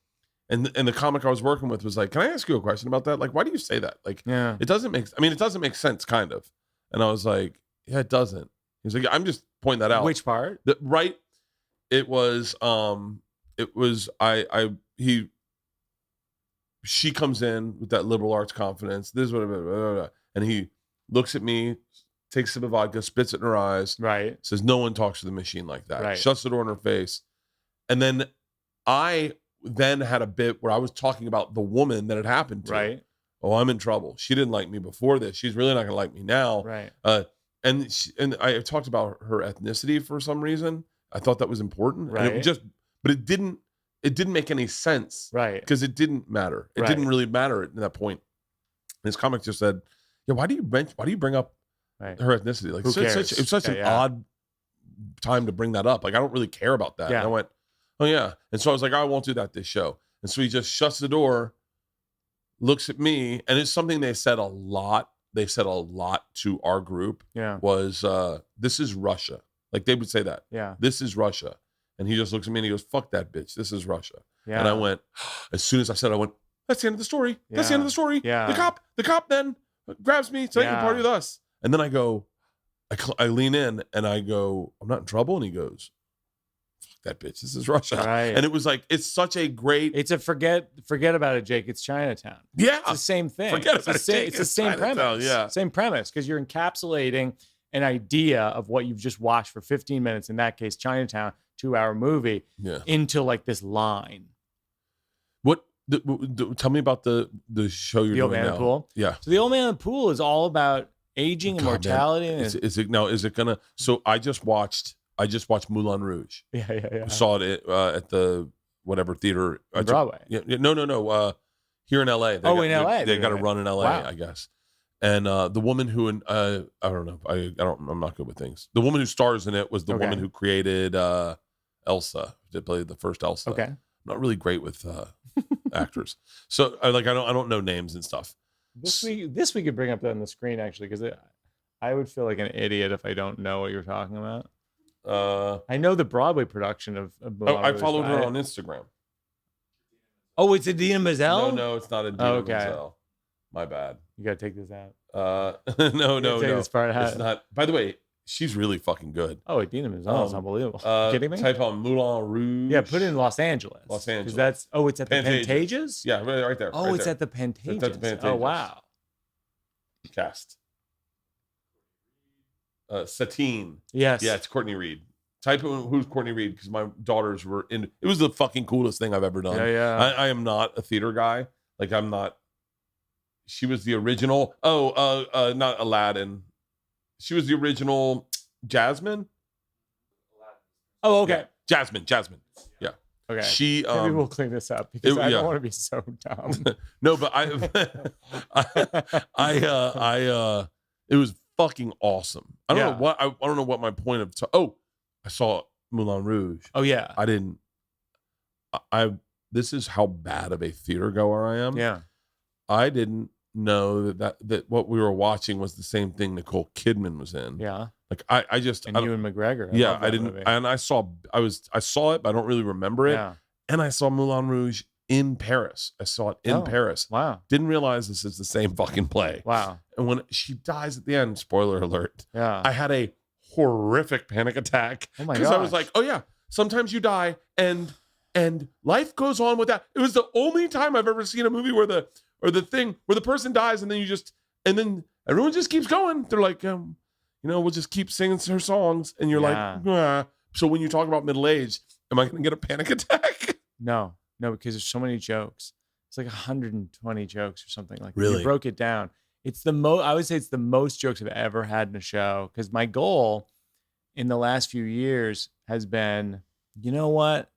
Speaker 1: And the comic I was working with was like, can I ask you a question about that? Like, why do you say that? Like, it doesn't make sense, kind of. And I was like, yeah, it doesn't. He's like, I'm just pointing that out.
Speaker 2: Which part?
Speaker 1: She comes in with that liberal arts confidence. This is what, and he looks at me, takes a sip of vodka, spits it in her eyes.
Speaker 2: Right.
Speaker 1: Says, no one talks to the machine like that.
Speaker 2: Right.
Speaker 1: Shuts the door in her face. And then I had a bit where I was talking about the woman that it happened to.
Speaker 2: Right.
Speaker 1: Oh, I'm in trouble. She didn't like me before this. She's really not going to like me now.
Speaker 2: Right.
Speaker 1: And I talked about her ethnicity for some reason. I thought that was important.
Speaker 2: Right.
Speaker 1: And it didn't make any sense.
Speaker 2: Right.
Speaker 1: Because it didn't matter. It didn't really matter at that point. And his comic just said, yeah, why do you bring up her ethnicity? Like, it's such an odd time to bring that up. Like, I don't really care about that.
Speaker 2: Yeah.
Speaker 1: And I went, oh yeah. And so I was like, I won't do that this show. And so he just shuts the door, looks at me, and it's something they said a lot. They said a lot to our group.
Speaker 2: Yeah.
Speaker 1: Was this is Russia. Like, they would say that.
Speaker 2: Yeah.
Speaker 1: This is Russia. And he just looks at me and he goes, fuck that bitch. This is Russia.
Speaker 2: Yeah.
Speaker 1: And I went, as soon as I said, I went, that's the end of the story. That's the end of the story.
Speaker 2: Yeah.
Speaker 1: The cop then grabs me, so you can party with us. And then I go, I lean in and I go, I'm not in trouble. And he goes, fuck that bitch. This is Russia.
Speaker 2: Right.
Speaker 1: And it was like, it's such a great.
Speaker 2: It's a forget about it, Jake. It's Chinatown.
Speaker 1: Yeah.
Speaker 2: It's the same thing.
Speaker 1: Forget about it, Jake.
Speaker 2: It's the same premise.
Speaker 1: Yeah.
Speaker 2: Same premise, because you're encapsulating an idea of what you've just watched for 15 minutes, in that case, Chinatown, 2-hour movie, into like this line.
Speaker 1: Tell me about the show you're doing now.
Speaker 2: The Old Man in the Pool?
Speaker 1: Yeah.
Speaker 2: So The Old Man in the Pool is all about aging and mortality.
Speaker 1: Is it gonna? So I just watched Moulin Rouge.
Speaker 2: Yeah.
Speaker 1: I saw it at the whatever theater.
Speaker 2: Broadway.
Speaker 1: No. Here in LA. They got to run in LA,
Speaker 2: wow.
Speaker 1: I guess. And the woman who I don't know. I'm not good with things. The woman who stars in it was the woman who created Elsa. That played the first Elsa.
Speaker 2: Okay.
Speaker 1: not really great with actors. So I don't know names and stuff.
Speaker 2: This we could bring up on the screen actually, because I would feel like an idiot if I don't know what you're talking about. I know the Broadway production of
Speaker 1: I followed her on Instagram.
Speaker 2: Oh, it's Idina Menzel?
Speaker 1: No, it's not Idina Menzel. My bad.
Speaker 2: You gotta take this out.
Speaker 1: No.
Speaker 2: This part out.
Speaker 1: It's not. By the way, she's really fucking good.
Speaker 2: Oh, Idina Menzel is unbelievable. You kidding me?
Speaker 1: Type on Moulin Rouge.
Speaker 2: Yeah, put it in Los Angeles.
Speaker 1: Los Angeles.
Speaker 2: It's at the Pantages?
Speaker 1: Yeah, right there.
Speaker 2: Oh,
Speaker 1: right
Speaker 2: it's
Speaker 1: there.
Speaker 2: at the Pantages.
Speaker 1: It's at the Pantages.
Speaker 2: Oh, wow.
Speaker 1: Cast. Satine.
Speaker 2: Yes.
Speaker 1: Yeah, it's Courtney Reed. Type in who's Courtney Reed, because my daughters were in. It was the fucking coolest thing I've ever done.
Speaker 2: Yeah.
Speaker 1: I am not a theater guy. Like, I'm not. She was the original. Not Aladdin. She was the original Jasmine.
Speaker 2: Oh, okay.
Speaker 1: Yeah. Jasmine. Yeah.
Speaker 2: Okay.
Speaker 1: She.
Speaker 2: Maybe we'll clean this up because I don't want to be so dumb.
Speaker 1: No, but it was fucking awesome. I don't know what my point of. I saw Moulin Rouge.
Speaker 2: Oh yeah.
Speaker 1: I didn't. This is how bad of a theater goer I am.
Speaker 2: Yeah.
Speaker 1: I didn't know that what we were watching was the same thing Nicole Kidman was in.
Speaker 2: Yeah.
Speaker 1: Like I just
Speaker 2: Ewan McGregor.
Speaker 1: I didn't, movie. And I saw it, but I don't really remember it.
Speaker 2: Yeah.
Speaker 1: And I saw Moulin Rouge in Paris. I saw it in Paris.
Speaker 2: Wow.
Speaker 1: Didn't realize this is the same fucking play.
Speaker 2: Wow.
Speaker 1: And when she dies at the end, spoiler alert.
Speaker 2: Yeah.
Speaker 1: I had a horrific panic attack.
Speaker 2: Oh my god.
Speaker 1: Because I was like, oh yeah, sometimes you die and life goes on with that. It was the only time I've ever seen a movie where the person dies and then everyone just keeps going. They're like, we'll just keep singing her songs. And you're like, ah. So when you talk about middle age, am I going to get a panic attack?
Speaker 2: No, because there's so many jokes. It's like 120 jokes or something like that.
Speaker 1: Really?
Speaker 2: You broke it down. I would say it's the most jokes I've ever had in a show. Because my goal in the last few years has been, you know what?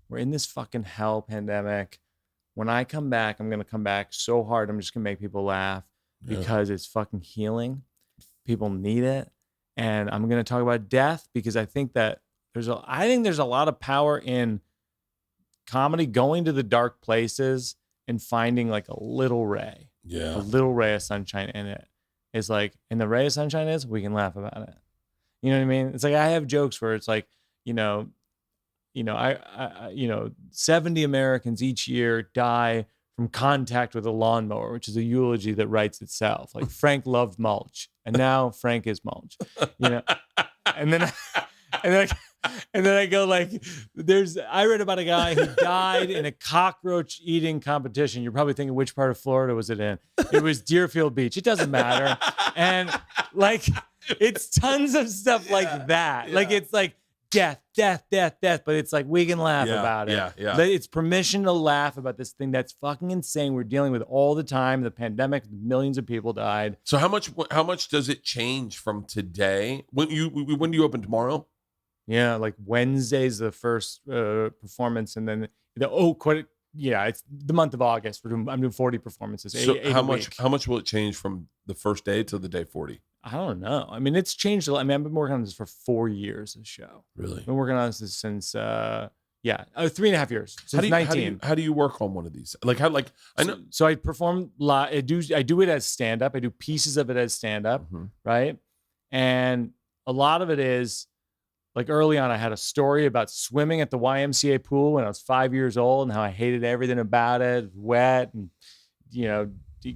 Speaker 2: We're in this fucking hell pandemic. When I come back, I'm going to come back so hard. I'm just going to make people laugh because it's fucking healing. People need it. And I'm going to talk about death because I think that there's a lot of power in comedy going to the dark places and finding like a little ray.
Speaker 1: Yeah.
Speaker 2: A little ray of sunshine in it. It's like, and the ray of sunshine is we can laugh about it. You know what I mean? It's like I have jokes where it's like, 70 Americans each year die from contact with a lawnmower, which is a eulogy that writes itself. Like Frank loved mulch, and now Frank is mulch. And then I go like, I read about a guy who died in a cockroach eating competition. You're probably thinking, which part of Florida was it in? It was Deerfield Beach. It doesn't matter. And like, it's tons of stuff like that. Yeah. Like, it's like death. But it's like, we can laugh about it.
Speaker 1: Yeah.
Speaker 2: It's permission to laugh about this thing that's fucking insane. We're dealing with all the time. The pandemic, millions of people died.
Speaker 1: So how much does it change from today? When do you open tomorrow?
Speaker 2: Yeah, like Wednesday's the first performance, and then it's the month of August. I'm doing 40 performances.
Speaker 1: So how much will it change from the first day to the day 40?
Speaker 2: I don't know. I mean, it's changed a lot. I mean, I've been working on this for 4 years. This show.
Speaker 1: Really?
Speaker 2: I've been working on this since 3.5 years. Since 19.
Speaker 1: How do you work on one of these? Like how? Like I know.
Speaker 2: So I perform live. I do it as stand up. I do pieces of it as stand up, right? And a lot of it is. Like early on, I had a story about swimming at the YMCA pool when I was 5 years old and how I hated everything about it. It was wet and,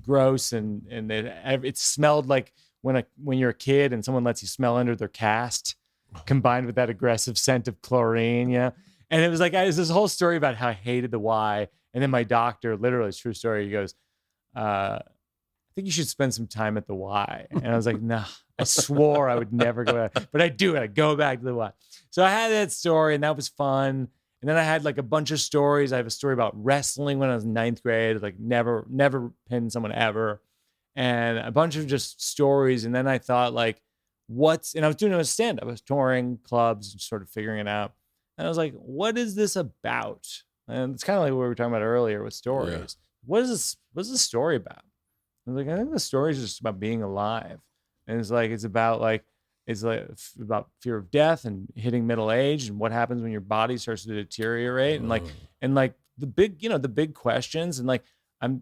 Speaker 2: gross. And it smelled like when you're a kid and someone lets you smell under their cast combined with that aggressive scent of chlorine. Yeah. And it was like, it was this whole story about how I hated the Y. And then my doctor, literally, it's a true story. He goes, I think you should spend some time at the Y. And I was like, no, I swore I would never go back, but I do it. I go back to the Y. So I had that story and that was fun. And then I had like a bunch of stories. I have a story about wrestling when I was in 9th grade, like never pinned someone ever. And a bunch of just stories. And then I thought like, and I was doing it as stand up. I was touring clubs and sort of figuring it out. And I was like, what is this about? And it's kind of like what we were talking about earlier with stories. Yeah. What is this story about? I was like, I think the story is just about being alive. And it's about like, is like about fear of death and hitting middle age and what happens when your body starts to deteriorate and like the big questions and like and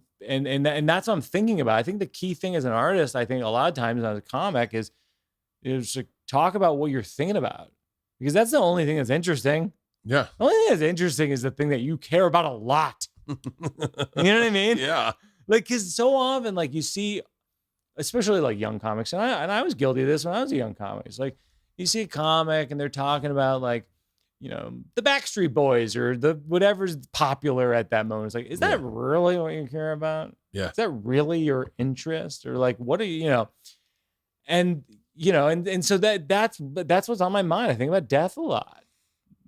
Speaker 2: that's what I'm thinking about. I think the key thing as an artist, I think a lot of times as a comic is to talk about what you're thinking about, because that's the only thing that's interesting.
Speaker 1: Yeah.
Speaker 2: The only thing that's interesting is the thing that you care about a lot. You know what I mean?
Speaker 1: Yeah.
Speaker 2: Like, because so often, like, you see, especially like young comics, and I was guilty of this when I was a young comic. It's like you see a comic and they're talking about like, the Backstreet Boys or the whatever's popular at that moment. It's like, is that really what you care about?
Speaker 1: Yeah.
Speaker 2: Is that really your interest? Or like, what are you, and so that's what's on my mind. I think about death a lot.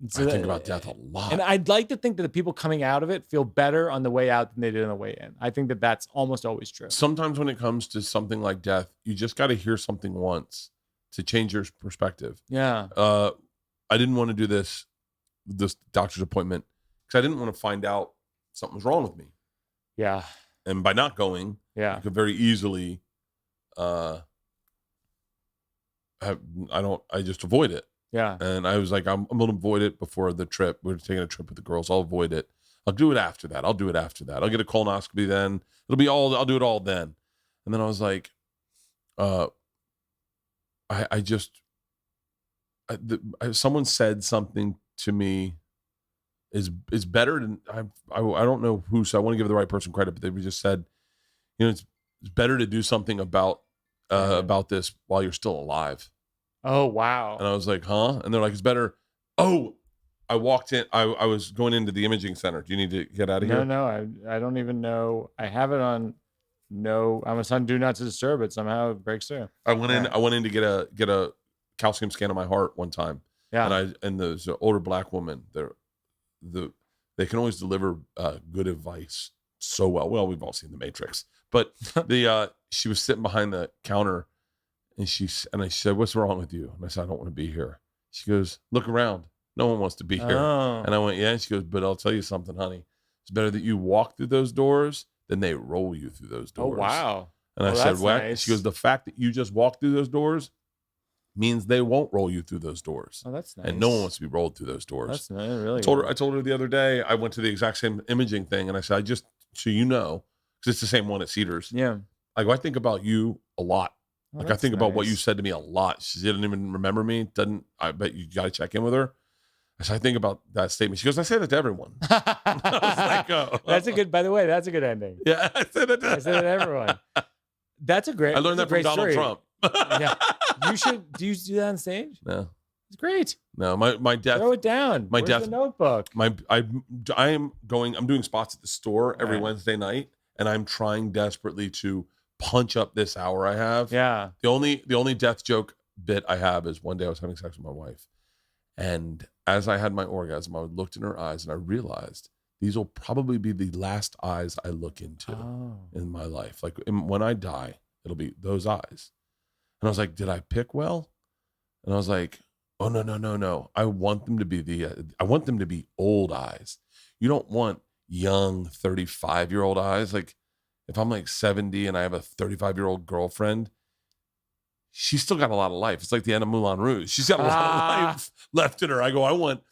Speaker 2: So
Speaker 1: I think about death a lot.
Speaker 2: And I'd like to think that the people coming out of it feel better on the way out than they did on the way in. I think that that's almost always true.
Speaker 1: Sometimes when it comes to something like death, you just got to hear something once to change your perspective.
Speaker 2: Yeah.
Speaker 1: I didn't want to do this doctor's appointment because I didn't want to find out something was wrong with me.
Speaker 2: Yeah.
Speaker 1: And by not going, I could very easily, I just avoid it.
Speaker 2: Yeah.
Speaker 1: And I was like, I'm going to avoid it before the trip. We're taking a trip with the girls. I'll avoid it. I'll do it after that. I'll get a colonoscopy then. I'll do it all then. And then I was like, someone said something to me is better than I don't know who, so I want to give the right person credit, but they just said, it's better to do something about this while you're still alive.
Speaker 2: Oh, wow.
Speaker 1: And I was like, huh? And they're like, it's better. Oh, I walked in. I was going into the imaging center. Do you need to get out of here?
Speaker 2: No, I don't even know. I have it on. No, I'm on do not disturb, but somehow it breaks through.
Speaker 1: I went in to get a calcium scan of my heart one time.
Speaker 2: Yeah. And
Speaker 1: there's an older black woman. They can always deliver good advice so well. Well, we've all seen The Matrix, but she was sitting behind the counter, and I said, "What's wrong with you?" And I said, "I don't want to be here." She goes, "Look around. No one wants to be here."
Speaker 2: Oh.
Speaker 1: And I went, "Yeah." And she goes, "But I'll tell you something, honey. It's better that you walk through those doors than they roll you through those doors."
Speaker 2: Oh, wow.
Speaker 1: And I said, "What?" Nice. She goes, "The fact that you just walked through those doors means they won't roll you through those doors."
Speaker 2: Oh, that's nice.
Speaker 1: And no one wants to be rolled through those doors.
Speaker 2: That's nice, really.
Speaker 1: I told her the other day, I went to the exact same imaging thing, and I said, because it's the same one at Cedars.
Speaker 2: Yeah.
Speaker 1: I think about you a lot.
Speaker 2: Oh,
Speaker 1: I think about what you said to me a lot. She didn't even remember me. I bet you got to check in with her. I said, I think about that statement. She goes, "I say that to everyone." I was like, oh.
Speaker 2: By the way, that's a good ending.
Speaker 1: Yeah, I said it to
Speaker 2: everyone. That's a great.
Speaker 1: I learned that from Donald Trump.
Speaker 2: Yeah. Do you do that on stage?
Speaker 1: No.
Speaker 2: It's great.
Speaker 1: No, my death.
Speaker 2: Throw it down. Where's the notebook?
Speaker 1: I'm doing spots at the store every Wednesday night, and I'm trying desperately to punch up this hour I have.
Speaker 2: Yeah.
Speaker 1: The only death joke bit I have is one day I was having sex with my wife, and as I had my orgasm, I looked in her eyes and I realized these will probably be the last eyes I look into in my life. Like when I die, it'll be those eyes. And I was like, did I pick well? And I was like, oh, no. I want them to be old eyes. You don't want young 35-year-old eyes. Like if I'm like 70 and I have a 35-year-old girlfriend, she's still got a lot of life. It's like the end of Moulin Rouge. She's got a lot of life left in her. I want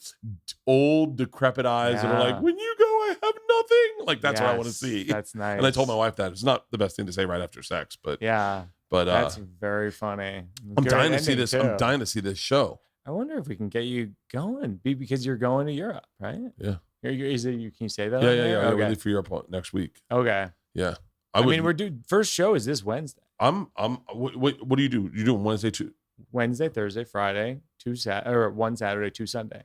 Speaker 1: old, decrepit eyes that are like, when you go, I have nothing. Like that's what I want to see.
Speaker 2: That's nice.
Speaker 1: And I told my wife that. It's not the best thing to say right after sex, but
Speaker 2: yeah.
Speaker 1: But
Speaker 2: that's very funny.
Speaker 1: I'm dying to see this. I'm dying to see this show.
Speaker 2: I wonder if we can get you going, because you're going to Europe, right?
Speaker 1: Yeah.
Speaker 2: Can you say that?
Speaker 1: Yeah.
Speaker 2: Okay.
Speaker 1: We're leaving for Europe next week.
Speaker 2: Okay.
Speaker 1: Yeah.
Speaker 2: I mean, we're doing first show is this Wednesday.
Speaker 1: What do you do? You doing Wednesday too?
Speaker 2: Wednesday, Thursday, Friday, one Saturday, 2 Sunday.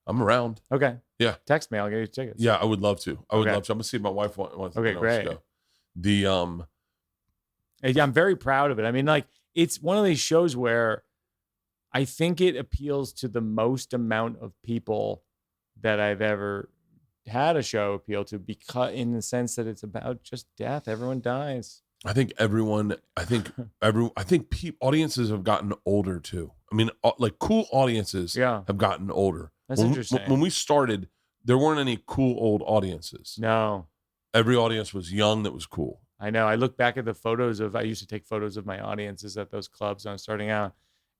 Speaker 1: I'm around.
Speaker 2: Okay.
Speaker 1: Yeah.
Speaker 2: Text me. I'll get you tickets.
Speaker 1: Yeah, I would love to. I'm gonna see if my wife wants.
Speaker 2: Okay, great.
Speaker 1: To go.
Speaker 2: I'm very proud of it. I mean, like it's one of these shows where I think it appeals to the most amount of people that I've ever had a show appeal to, because in the sense that it's about just death. Everyone dies.
Speaker 1: I think audiences have gotten older too. I mean, like cool audiences have gotten older.
Speaker 2: That's interesting.
Speaker 1: When we started, there weren't any cool old audiences.
Speaker 2: No.
Speaker 1: Every audience was young that was cool.
Speaker 2: I know. I look back at the photos I used to take photos of my audiences at those clubs when I was starting out.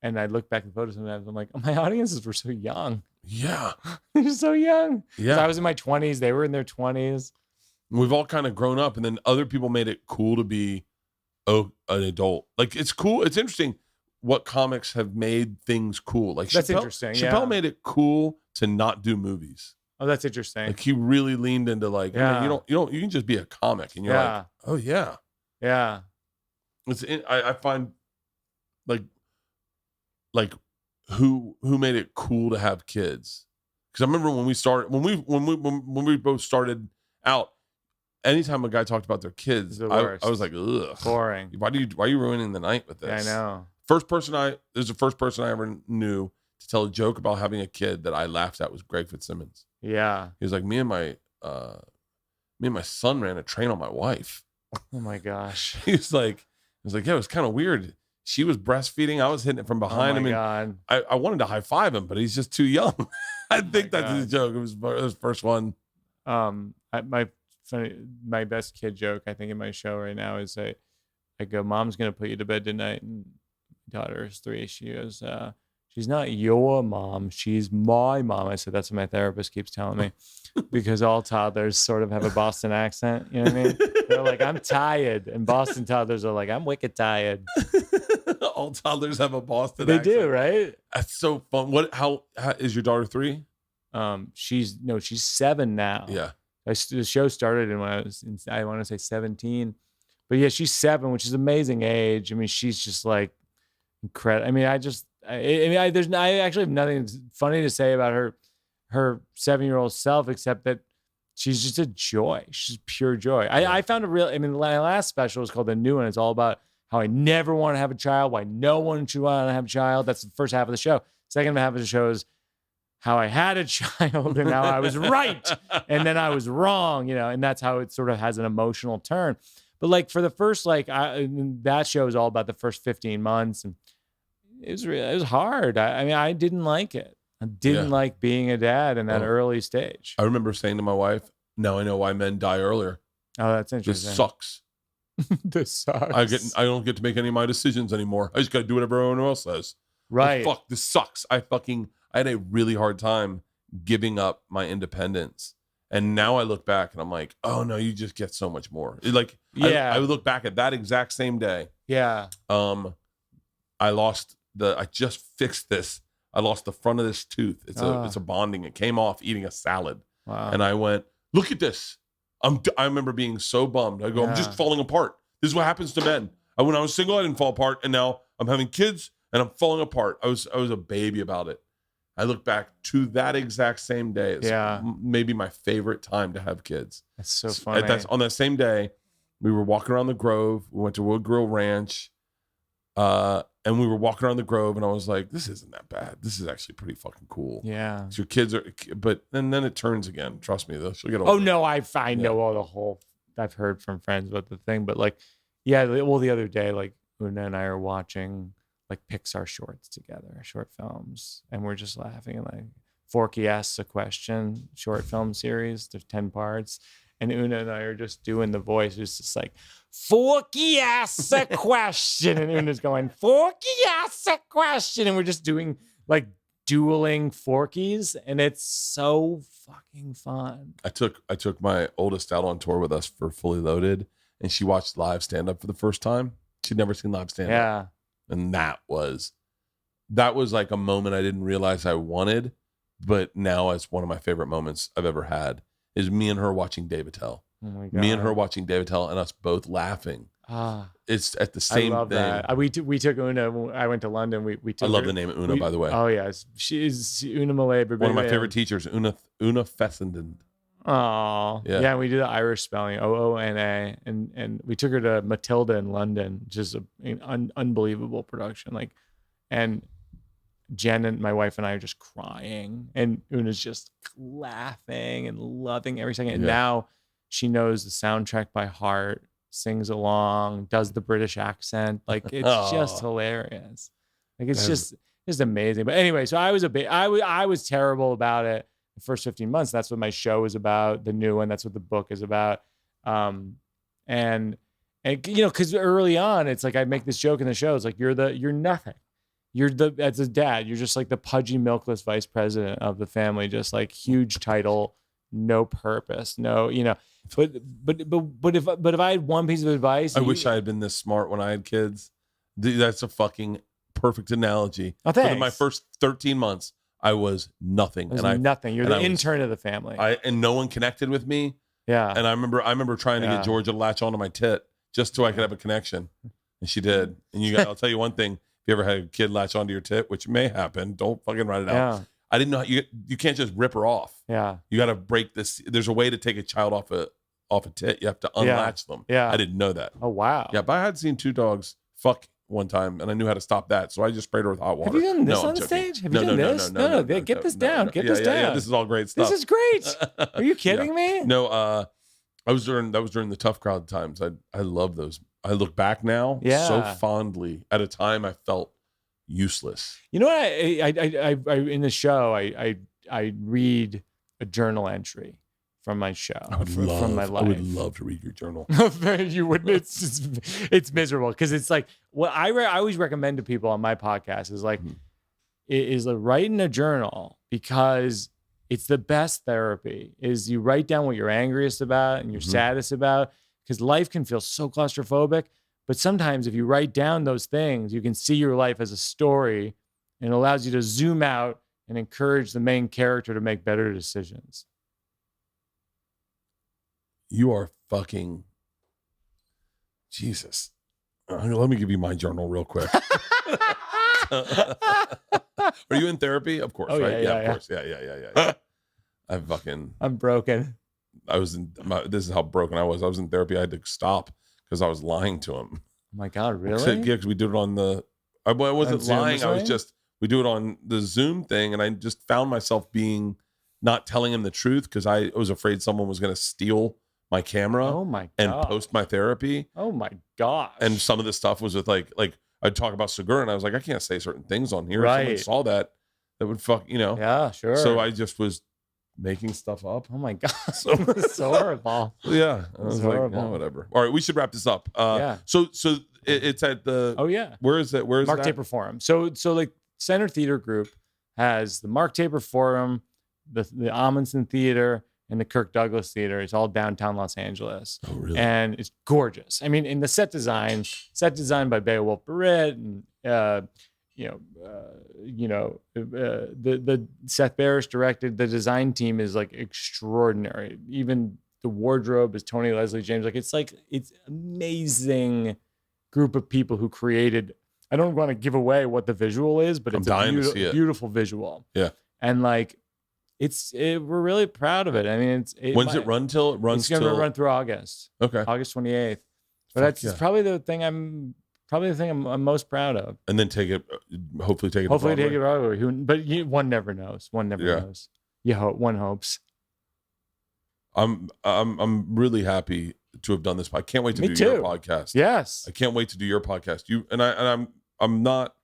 Speaker 2: And I look back at the photos sometimes. I'm like, oh, my audiences were so young.
Speaker 1: Yeah.
Speaker 2: They're so young. 'Cause
Speaker 1: Yeah.
Speaker 2: I was in my 20s. They were in their 20s.
Speaker 1: We've all kind of grown up, and then other people made it cool to be an adult. Like, it's cool. It's interesting what comics have made things cool. Like
Speaker 2: That's
Speaker 1: Chappelle,
Speaker 2: interesting,
Speaker 1: Chappelle
Speaker 2: yeah.
Speaker 1: made it cool to not do movies.
Speaker 2: Oh, that's interesting.
Speaker 1: Like, he really leaned into like,
Speaker 2: Yeah.
Speaker 1: you can just be a comic, and you're like, oh yeah.
Speaker 2: Yeah.
Speaker 1: I find like who made it cool to have kids. Because I remember when we both started out, anytime a guy talked about their kids, I was like, ugh,
Speaker 2: boring.
Speaker 1: Why are you ruining the night with this?
Speaker 2: Yeah, I know.
Speaker 1: This is the first person I ever knew to tell a joke about having a kid that I laughed at was Greg Fitzsimmons.
Speaker 2: Yeah.
Speaker 1: He was like, me and my son ran a train on my wife.
Speaker 2: Oh my gosh.
Speaker 1: He was like, yeah, it was kind of weird. She was breastfeeding. I was hitting it from behind him.
Speaker 2: God.
Speaker 1: I wanted to high five him, but he's just too young. I think that's his joke. It was his first one.
Speaker 2: My best kid joke, I think, in my show right now is I go, Mom's gonna put you to bed tonight, and my daughter is 3. She goes, she's not your mom, she's my mom. I said, that's what my therapist keeps telling me, because all toddlers sort of have a Boston accent. You know what I mean? They're like, I'm tired, and Boston toddlers are like, I'm wicked tired.
Speaker 1: All toddlers have a Boston
Speaker 2: They
Speaker 1: accent.
Speaker 2: do, right?
Speaker 1: That's so fun. How is your daughter 3?
Speaker 2: She's 7 now.
Speaker 1: Yeah.
Speaker 2: The show started when I was, I want to say 17, but yeah, she's 7, which is an amazing age. I mean, she's just like incredible. I mean, I actually have nothing funny to say about her 7-year-old self, except that she's just a joy. She's pure joy. I found my last special is called The New One. It's all about how I never want to have a child, why no one should want to have a child. That's the first half of the show. Second half of the show is how I had a child and how I was right and then I was wrong, and that's how it sort of has an emotional turn. But like for the first, that show is all about the first 15 months, and it was hard. I didn't like it. I didn't like being a dad in that early stage.
Speaker 1: I remember saying to my wife, now I know why men die earlier.
Speaker 2: Oh, that's interesting.
Speaker 1: This sucks.
Speaker 2: This sucks.
Speaker 1: I don't get to make any of my decisions anymore. I just got to do whatever everyone else says.
Speaker 2: Right.
Speaker 1: Fuck, this sucks. I had a really hard time giving up my independence. And now I look back and I'm like, oh no, you just get so much more. I would look back at that exact same day.
Speaker 2: Yeah.
Speaker 1: I just fixed this. I lost the front of this tooth. It's a bonding. It came off eating a salad.
Speaker 2: Wow.
Speaker 1: And I went, look at this. I remember being so bummed. I go, I'm just falling apart. This is what happens to men. When I was single, I didn't fall apart. And now I'm having kids and I'm falling apart. I was a baby about it. I look back to that exact same day. It's maybe my favorite time to have kids.
Speaker 2: That's so funny.
Speaker 1: On that same day, we were walking around the Grove. We went to Wood Grill Ranch. And we were walking around the Grove, and I was like, this isn't that bad. This is actually pretty fucking cool.
Speaker 2: Yeah.
Speaker 1: So your kids are, but then it turns again. Trust me, though. She'll get over
Speaker 2: Oh, no, I know all the whole, I've heard from friends about the thing, but the other day, Una and I are watching Pixar shorts together, short films, and we're just laughing. And Forky asks a question, short film series. There's 10 parts. And Una and I are just doing the voice. It's just like, Forky asks a question. And Una's going, Forky asks a question. And we're just doing dueling Forkies. And it's so fucking fun.
Speaker 1: I took my oldest out on tour with us for Fully Loaded, and she watched live stand-up for the first time. She'd never seen live stand-up.
Speaker 2: Yeah.
Speaker 1: And that was like a moment I didn't realize I wanted, but now it's one of my favorite moments I've ever had. Is me and her watching Dave Attell.
Speaker 2: Oh my God.
Speaker 1: Me and her watching Dave Attell and us both laughing. It's at the same
Speaker 2: I love
Speaker 1: thing.
Speaker 2: that. We took Una. I went to London. We took
Speaker 1: I love
Speaker 2: her,
Speaker 1: the name of Una, by the way.
Speaker 2: Oh yes, she's Una Malay.
Speaker 1: One of my favorite teachers, Una Fessenden.
Speaker 2: Oh yeah. And we did the Irish spelling, Oona, and we took her to Matilda in London, just an unbelievable production. And Jen and my wife and I are just crying, and Una's just laughing and loving every second. And now she knows the soundtrack by heart, sings along, does the British accent. It's just hilarious. It's just amazing. But anyway, so I was terrible about it the first 15 months. That's what my show is about. The New One. That's what the book is about. And because early on, it's I make this joke in the show. It's you're nothing. as a dad, you're just like the pudgy, milkless vice president of the family, just like huge title, no purpose, no, But if I had one piece of advice,
Speaker 1: I wish I had been this smart when I had kids. That's a fucking perfect analogy.
Speaker 2: Oh, thanks.
Speaker 1: For my first 13 months, I was nothing.
Speaker 2: Nothing. You're the intern of the family.
Speaker 1: And no one connected with me.
Speaker 2: Yeah.
Speaker 1: And I remember trying to get Georgia to latch onto my tit just so I could have a connection. And she did. And I'll tell you one thing. If you ever had a kid latch onto your tit, which may happen, don't fucking write it out.
Speaker 2: Yeah.
Speaker 1: I didn't know you can't just rip her off.
Speaker 2: Yeah.
Speaker 1: You got to break this. There's a way to take a child off a tit. You have to unlatch them.
Speaker 2: Yeah.
Speaker 1: I didn't know that.
Speaker 2: Oh, wow.
Speaker 1: Yeah, but I had seen 2 dogs fuck one time, and I knew how to stop that, so I just sprayed her with hot water.
Speaker 2: Have you done this on the stage? Have you done this? No. Get this down. Get this down.
Speaker 1: Yeah, this is all great stuff.
Speaker 2: This is great. Are you kidding me?
Speaker 1: No, that was during the tough crowd times. I love those. I look back now so fondly at a time I felt useless.
Speaker 2: You know what? I in the show I read a journal entry from my show, from my life.
Speaker 1: I would love to read your journal.
Speaker 2: You wouldn't. It's miserable because it's like what I always recommend to people on my podcast is like is like writing a journal because it's the best therapy. Is you write down what you're angriest about and you're saddest about because life can feel so claustrophobic. But sometimes if you write down those things, you can see your life as a story, and it allows you to zoom out and encourage the main character to make better decisions.
Speaker 1: You are fucking Jesus. Let me give you my journal real quick. Are you in therapy? Of course, right? Yeah, of course. Yeah.
Speaker 2: I'm broken.
Speaker 1: This is how broken I was. I was in therapy. I had to stop because I was lying to him.
Speaker 2: Oh my God, really?
Speaker 1: Yeah, because we did it on I wasn't lying. I was we do it on the Zoom thing. And I just found myself not telling him the truth because I was afraid someone was going to steal my camera and post my therapy.
Speaker 2: Oh my gosh.
Speaker 1: And some of the stuff was with like I'd talk about Segura and I was like, I can't say certain things on here.
Speaker 2: Right.
Speaker 1: If someone saw that would fuck,
Speaker 2: Yeah, sure.
Speaker 1: So I just was making stuff up.
Speaker 2: Oh my God. So horrible.
Speaker 1: Yeah. I was like,
Speaker 2: horrible.
Speaker 1: Whatever. All right, we should wrap this up. So it's at the Where is it? Where is
Speaker 2: Mark
Speaker 1: that?
Speaker 2: Taper Forum. So like Center Theater Group has the Mark Taper Forum, the Amundsen Theater, and the Kirk Douglas Theater. It's all downtown Los Angeles.
Speaker 1: Oh, really?
Speaker 2: And it's gorgeous. I mean, in the set design by Beowulf Barrett and the Seth Barris directed. The design team is like extraordinary. Even the wardrobe is Tony Leslie James. It's amazing group of people who created. I don't want to give away what the visual is, but it's a beautiful visual.
Speaker 1: Yeah.
Speaker 2: And we're really proud of it. I mean,
Speaker 1: when's it run till? It runs
Speaker 2: it's going to run through August.
Speaker 1: Okay.
Speaker 2: August 28th. But that's probably the thing I'm most proud of.
Speaker 1: And then hopefully take it to
Speaker 2: Broadway. But one never knows. One never knows. One hopes.
Speaker 1: I'm really happy to have done this. I can't wait to do your podcast.
Speaker 2: Yes.
Speaker 1: I can't wait to do your podcast. I'm not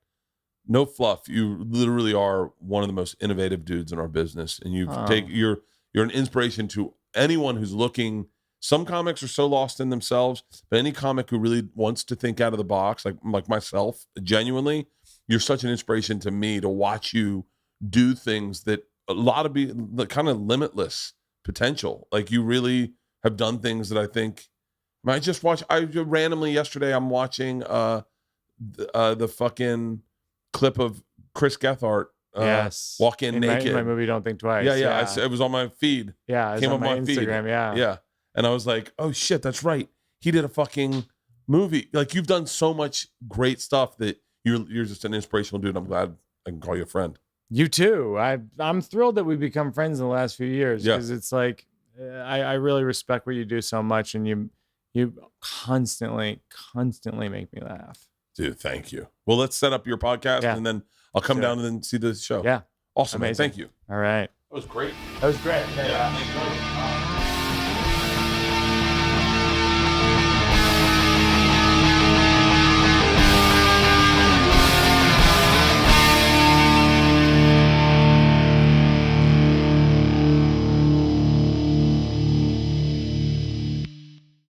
Speaker 1: no fluff. You literally are one of the most innovative dudes in our business. And you're an inspiration to anyone who's looking. Some comics are so lost in themselves, but any comic who really wants to think out of the box, like myself, genuinely, you're such an inspiration to me to watch you do things that a lot of kind of limitless potential. Like you really have done things that I think. Randomly yesterday I'm watching the fucking clip of Chris Gethard walk in naked
Speaker 2: in my movie Don't Think Twice.
Speaker 1: Yeah. It was on my feed.
Speaker 2: Yeah, it came on my Instagram.
Speaker 1: Feed. Yeah. And I was like, oh shit, that's right. He did a fucking movie. Like you've done so much great stuff that you're just an inspirational dude. I'm glad I can call you a friend.
Speaker 2: You too. I'm thrilled that we've become friends in the last few years because it's like I really respect what you do so much, and you constantly make me laugh.
Speaker 1: Dude, thank you. Well, let's set up your podcast and then I'll come down and then see the show.
Speaker 2: Yeah.
Speaker 1: Awesome, man. Thank you.
Speaker 2: All right.
Speaker 1: That was great.
Speaker 2: That was great.
Speaker 1: Yeah.